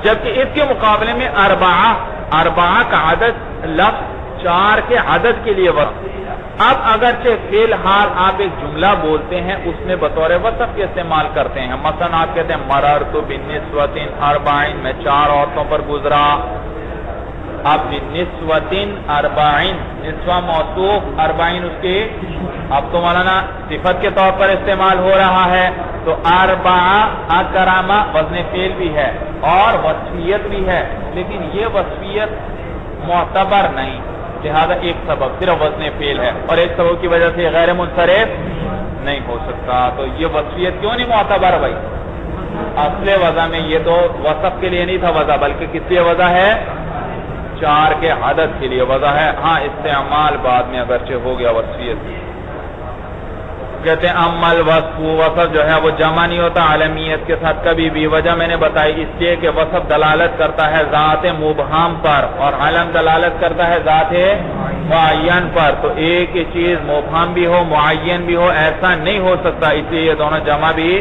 جبکہ اس کے مقابلے میں اربعہ کا عدد لفظ 4 کے عدد کے لیے وصف. اب اگرچہ فی الحال آپ ایک جملہ بولتے ہیں اس میں بطور وصف کے استعمال کرتے ہیں. مثلا آپ کہتے ہیں مررت بنسوۃ اربعین، میں 4 عورتوں پر گزرا. اب بنسوۃ اربعین، نسوہ موصوف، اربعین اس کی اب تو مولانا صفت کے طور پر استعمال ہو رہا ہے. تو اربعہ اکرامہ وزن فعل بھی ہے اور وصفیت بھی ہے، لیکن یہ وصفیت معتبر نہیں. لہذا ایک سبب صرف وزن فعل ہے اور ایک سبب کی وجہ سے غیر منصرف نہیں ہو سکتا. تو یہ وصفیت کیوں نہیں معتبر بھائی؟ اصل وضع میں یہ تو وصف کے لیے نہیں تھا وضع، بلکہ کس لیے وضع ہے؟ 4 کے عدد کے لیے وضع ہے. ہاں استعمال بعد میں اگرچہ ہو گیا وصفیت. کہتے ہیں امل وصف، وصف جو ہے وہ جمع نہیں ہوتا علمیت کے ساتھ کبھی بھی. وجہ میں نے بتائی، اس لیے کہ وصف دلالت کرتا ہے ذات مبہم پر اور علم دلالت کرتا ہے ذات معین پر. تو ایک ہی چیز مبہم بھی ہو معین بھی ہو ایسا نہیں ہو سکتا، اس لیے یہ دونوں جمع بھی.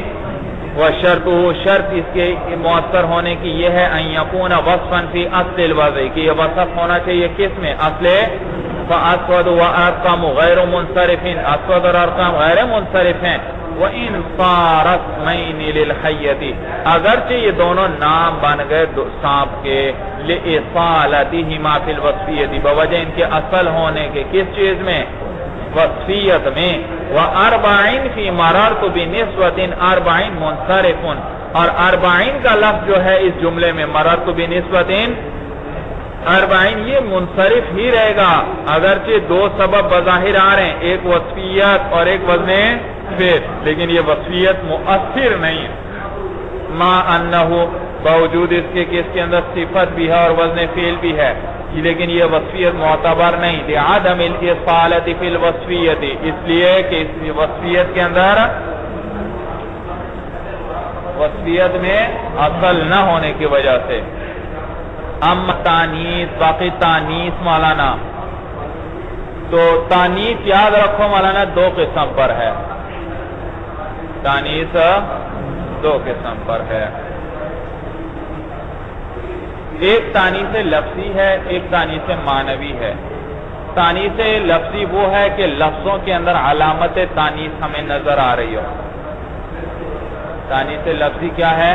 وشرط شرط اس کے مؤثر ہونے کی یہ ہے ان یکون وصفا فی اصل الوضع، کہ یہ وصف ہونا چاہیے کس میں؟ اصل. فاسود وارقم غیر منصرف، اسود اور ارقم غیر منصرف ہیں. وان صار اسمین للحیۃ، اگرچہ یہ دونوں نام بن گئے سانپ کے، لاصالتہما فی الوصفیۃ، بوجہ ان کے اصل ہونے کے کس چیز میں؟ وصفیت میں. واربعین فی مررت بنسبۃ اربعین منصرف، اور اربعین کا لفظ جو ہے اس جملے میں مررت بنسبۃ اربعین یہ منصرف ہی رہے گا، اگرچہ دو سبب بظاہر آ رہے ہیں، ایک وصفیت اور ایک وزن فعل، لیکن یہ وصفیت مؤثر نہیں ہے. ما انہ، باوجود اس کے کہ اس کے اندر صفت بھی ہے اور وزن فعل بھی ہے، لیکن یہ وصفیت معتبر نہیں. لعدم الاصالۃ فی الوصفیۃ، اس لیے کہ اس وصفیت کے اندر وصفیت میں اصل نہ ہونے کی وجہ سے. اما تانیث، باقی تانیث مولانا، تو تانیث یاد رکھو مولانا دو قسم پر ہے. تانیث دو قسم پر ہے، ایک تانیث لفظی ہے، ایک تانیث معنوی ہے. تانیث لفظی وہ ہے کہ لفظوں کے اندر علامت تانیث ہمیں نظر آ رہی ہو. تانیث لفظی کیا ہے؟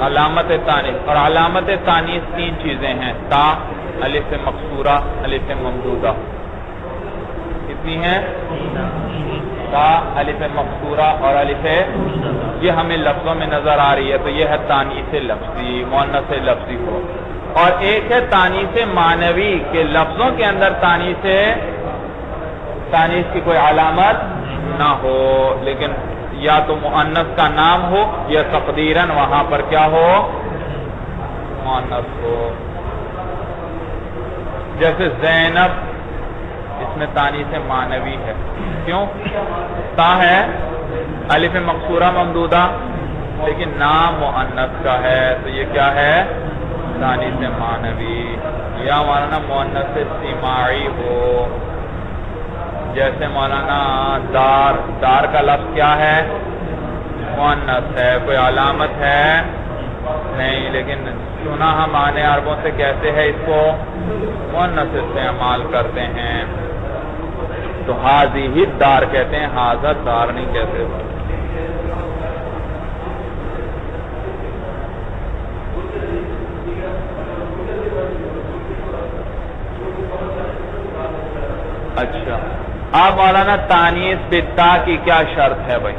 علامت تانیث. اور علامت تانیث تین چیزیں ہیں، تا، الف مقصورہ، الف ممدودہ. کتنی ہیں؟ تا، الف مقصورہ اور الف، یہ ہمیں لفظوں میں نظر آ رہی ہے، تو یہ ہے تانیث لفظی، مؤنث لفظی کو. اور ایک ہے تانیث معنوی کہ لفظوں کے اندر تانیث کی کوئی علامت نہ ہو، لیکن یا تو مؤنث کا نام ہو یا تقدیراً وہاں پر کیا ہو؟ مؤنث ہو. جیسے زینب، اس میں تانیث معنوی ہے. کیوں؟ تا ہے، الف مقصورہ ممدودہ، لیکن نام مؤنث کا ہے، تو یہ کیا ہے؟ تانیث معنوی. یا مولانا مؤنث سماعی ہو، جیسے مولانا دار، دار کا لفظ کیا ہے؟ مؤنث ہے، کوئی علامت ہے نہیں، لیکن سنا ہم آنے عربوں سے کہتے ہیں اس کو مؤنث استعمال کرتے ہیں، تو حاضی ہی دار کہتے ہیں، حاضر دار نہیں کہتے. اچھا، اب مولانا تانیث بالتا کی کیا شرط ہے بھائی؟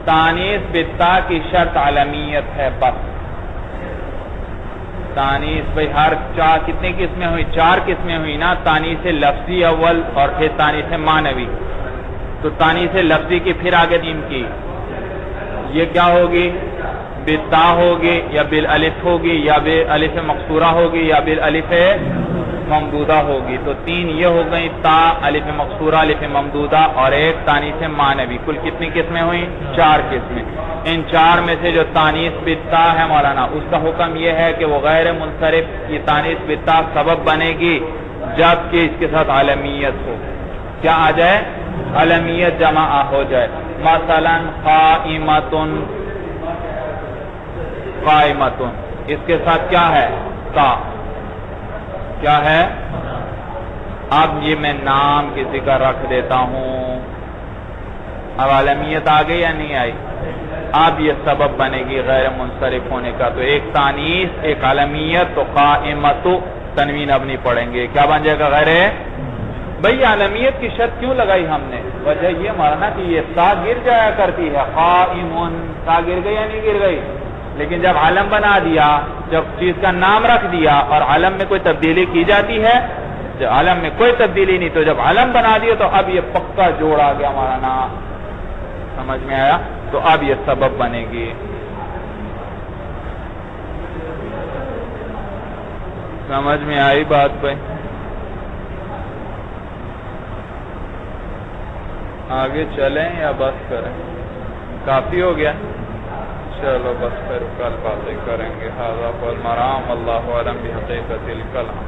تانیث بالتا کی شرط علمیت ہے بس. تانیث بھائی ہر چار کتنے قسمیں ہوئی؟ چار قسمیں ہوئی نا، تانیث لفظی اول اور پھر تانیث معنوی. تو تانیث لفظی کی پھر آگے تین کی، یہ کیا ہوگی؟ بالتا ہوگی یا بالالف ہوگی یا بالالف مقصورہ ہوگی یا بالالف ممدودہ ہوگی. تو تین یہ ہو گئی، تا، الف مقصورہ، الف ممدودہ اور ایک تانیث معنوی. کل کتنی قسمیں ہوئیں؟ چار قسمیں. ان چار میں سے جو تانیث بالتا ہے مولانا، اس کا حکم یہ ہے کہ وہ غیر منصرف کی تانیث بالتا سبب بنے گی جبکہ اس کے ساتھ علمیت ہو. کیا آ جائے؟ علمیت جمع ہو جائے. مثلا قائمتن، قائمتن اس کے ساتھ کیا ہے؟ تا. کیا ہے؟ اب یہ میں نام کسی کا رکھ دیتا ہوں، اب علمیت آ گئی یا نہیں آئی؟ اب یہ سبب بنے گی غیر منصرف ہونے کا. تو ایک تانیث ایک علمیت، تو قائمت تنوین اب نہیں پڑھیں گے. کیا بن جائے گا؟ غیر. بھئی علمیت کی شرط کیوں لگائی ہم نے؟ وجہ یہ ماننا کہ یہ تا گر جایا کرتی ہے، قائمن تا گر گئی یا نہیں گر گئی؟ لیکن جب علم بنا دیا، جب چیز کا نام رکھ دیا اور علم میں کوئی تبدیلی کی جاتی ہے، جب علم میں کوئی تبدیلی نہیں، تو جب علم بنا دیا تو اب یہ پکا جوڑ آ گیا ہمارا نام. سمجھ میں آیا؟ تو اب یہ سبب بنے گی. سمجھ میں آئی بات بھائی؟ آگے چلیں یا بس کریں؟ کافی ہو گیا، چلو بس پھر کل باتیں کریں گے. ھذا هو المرام، اللہ اعلم بحقیقت الکلام.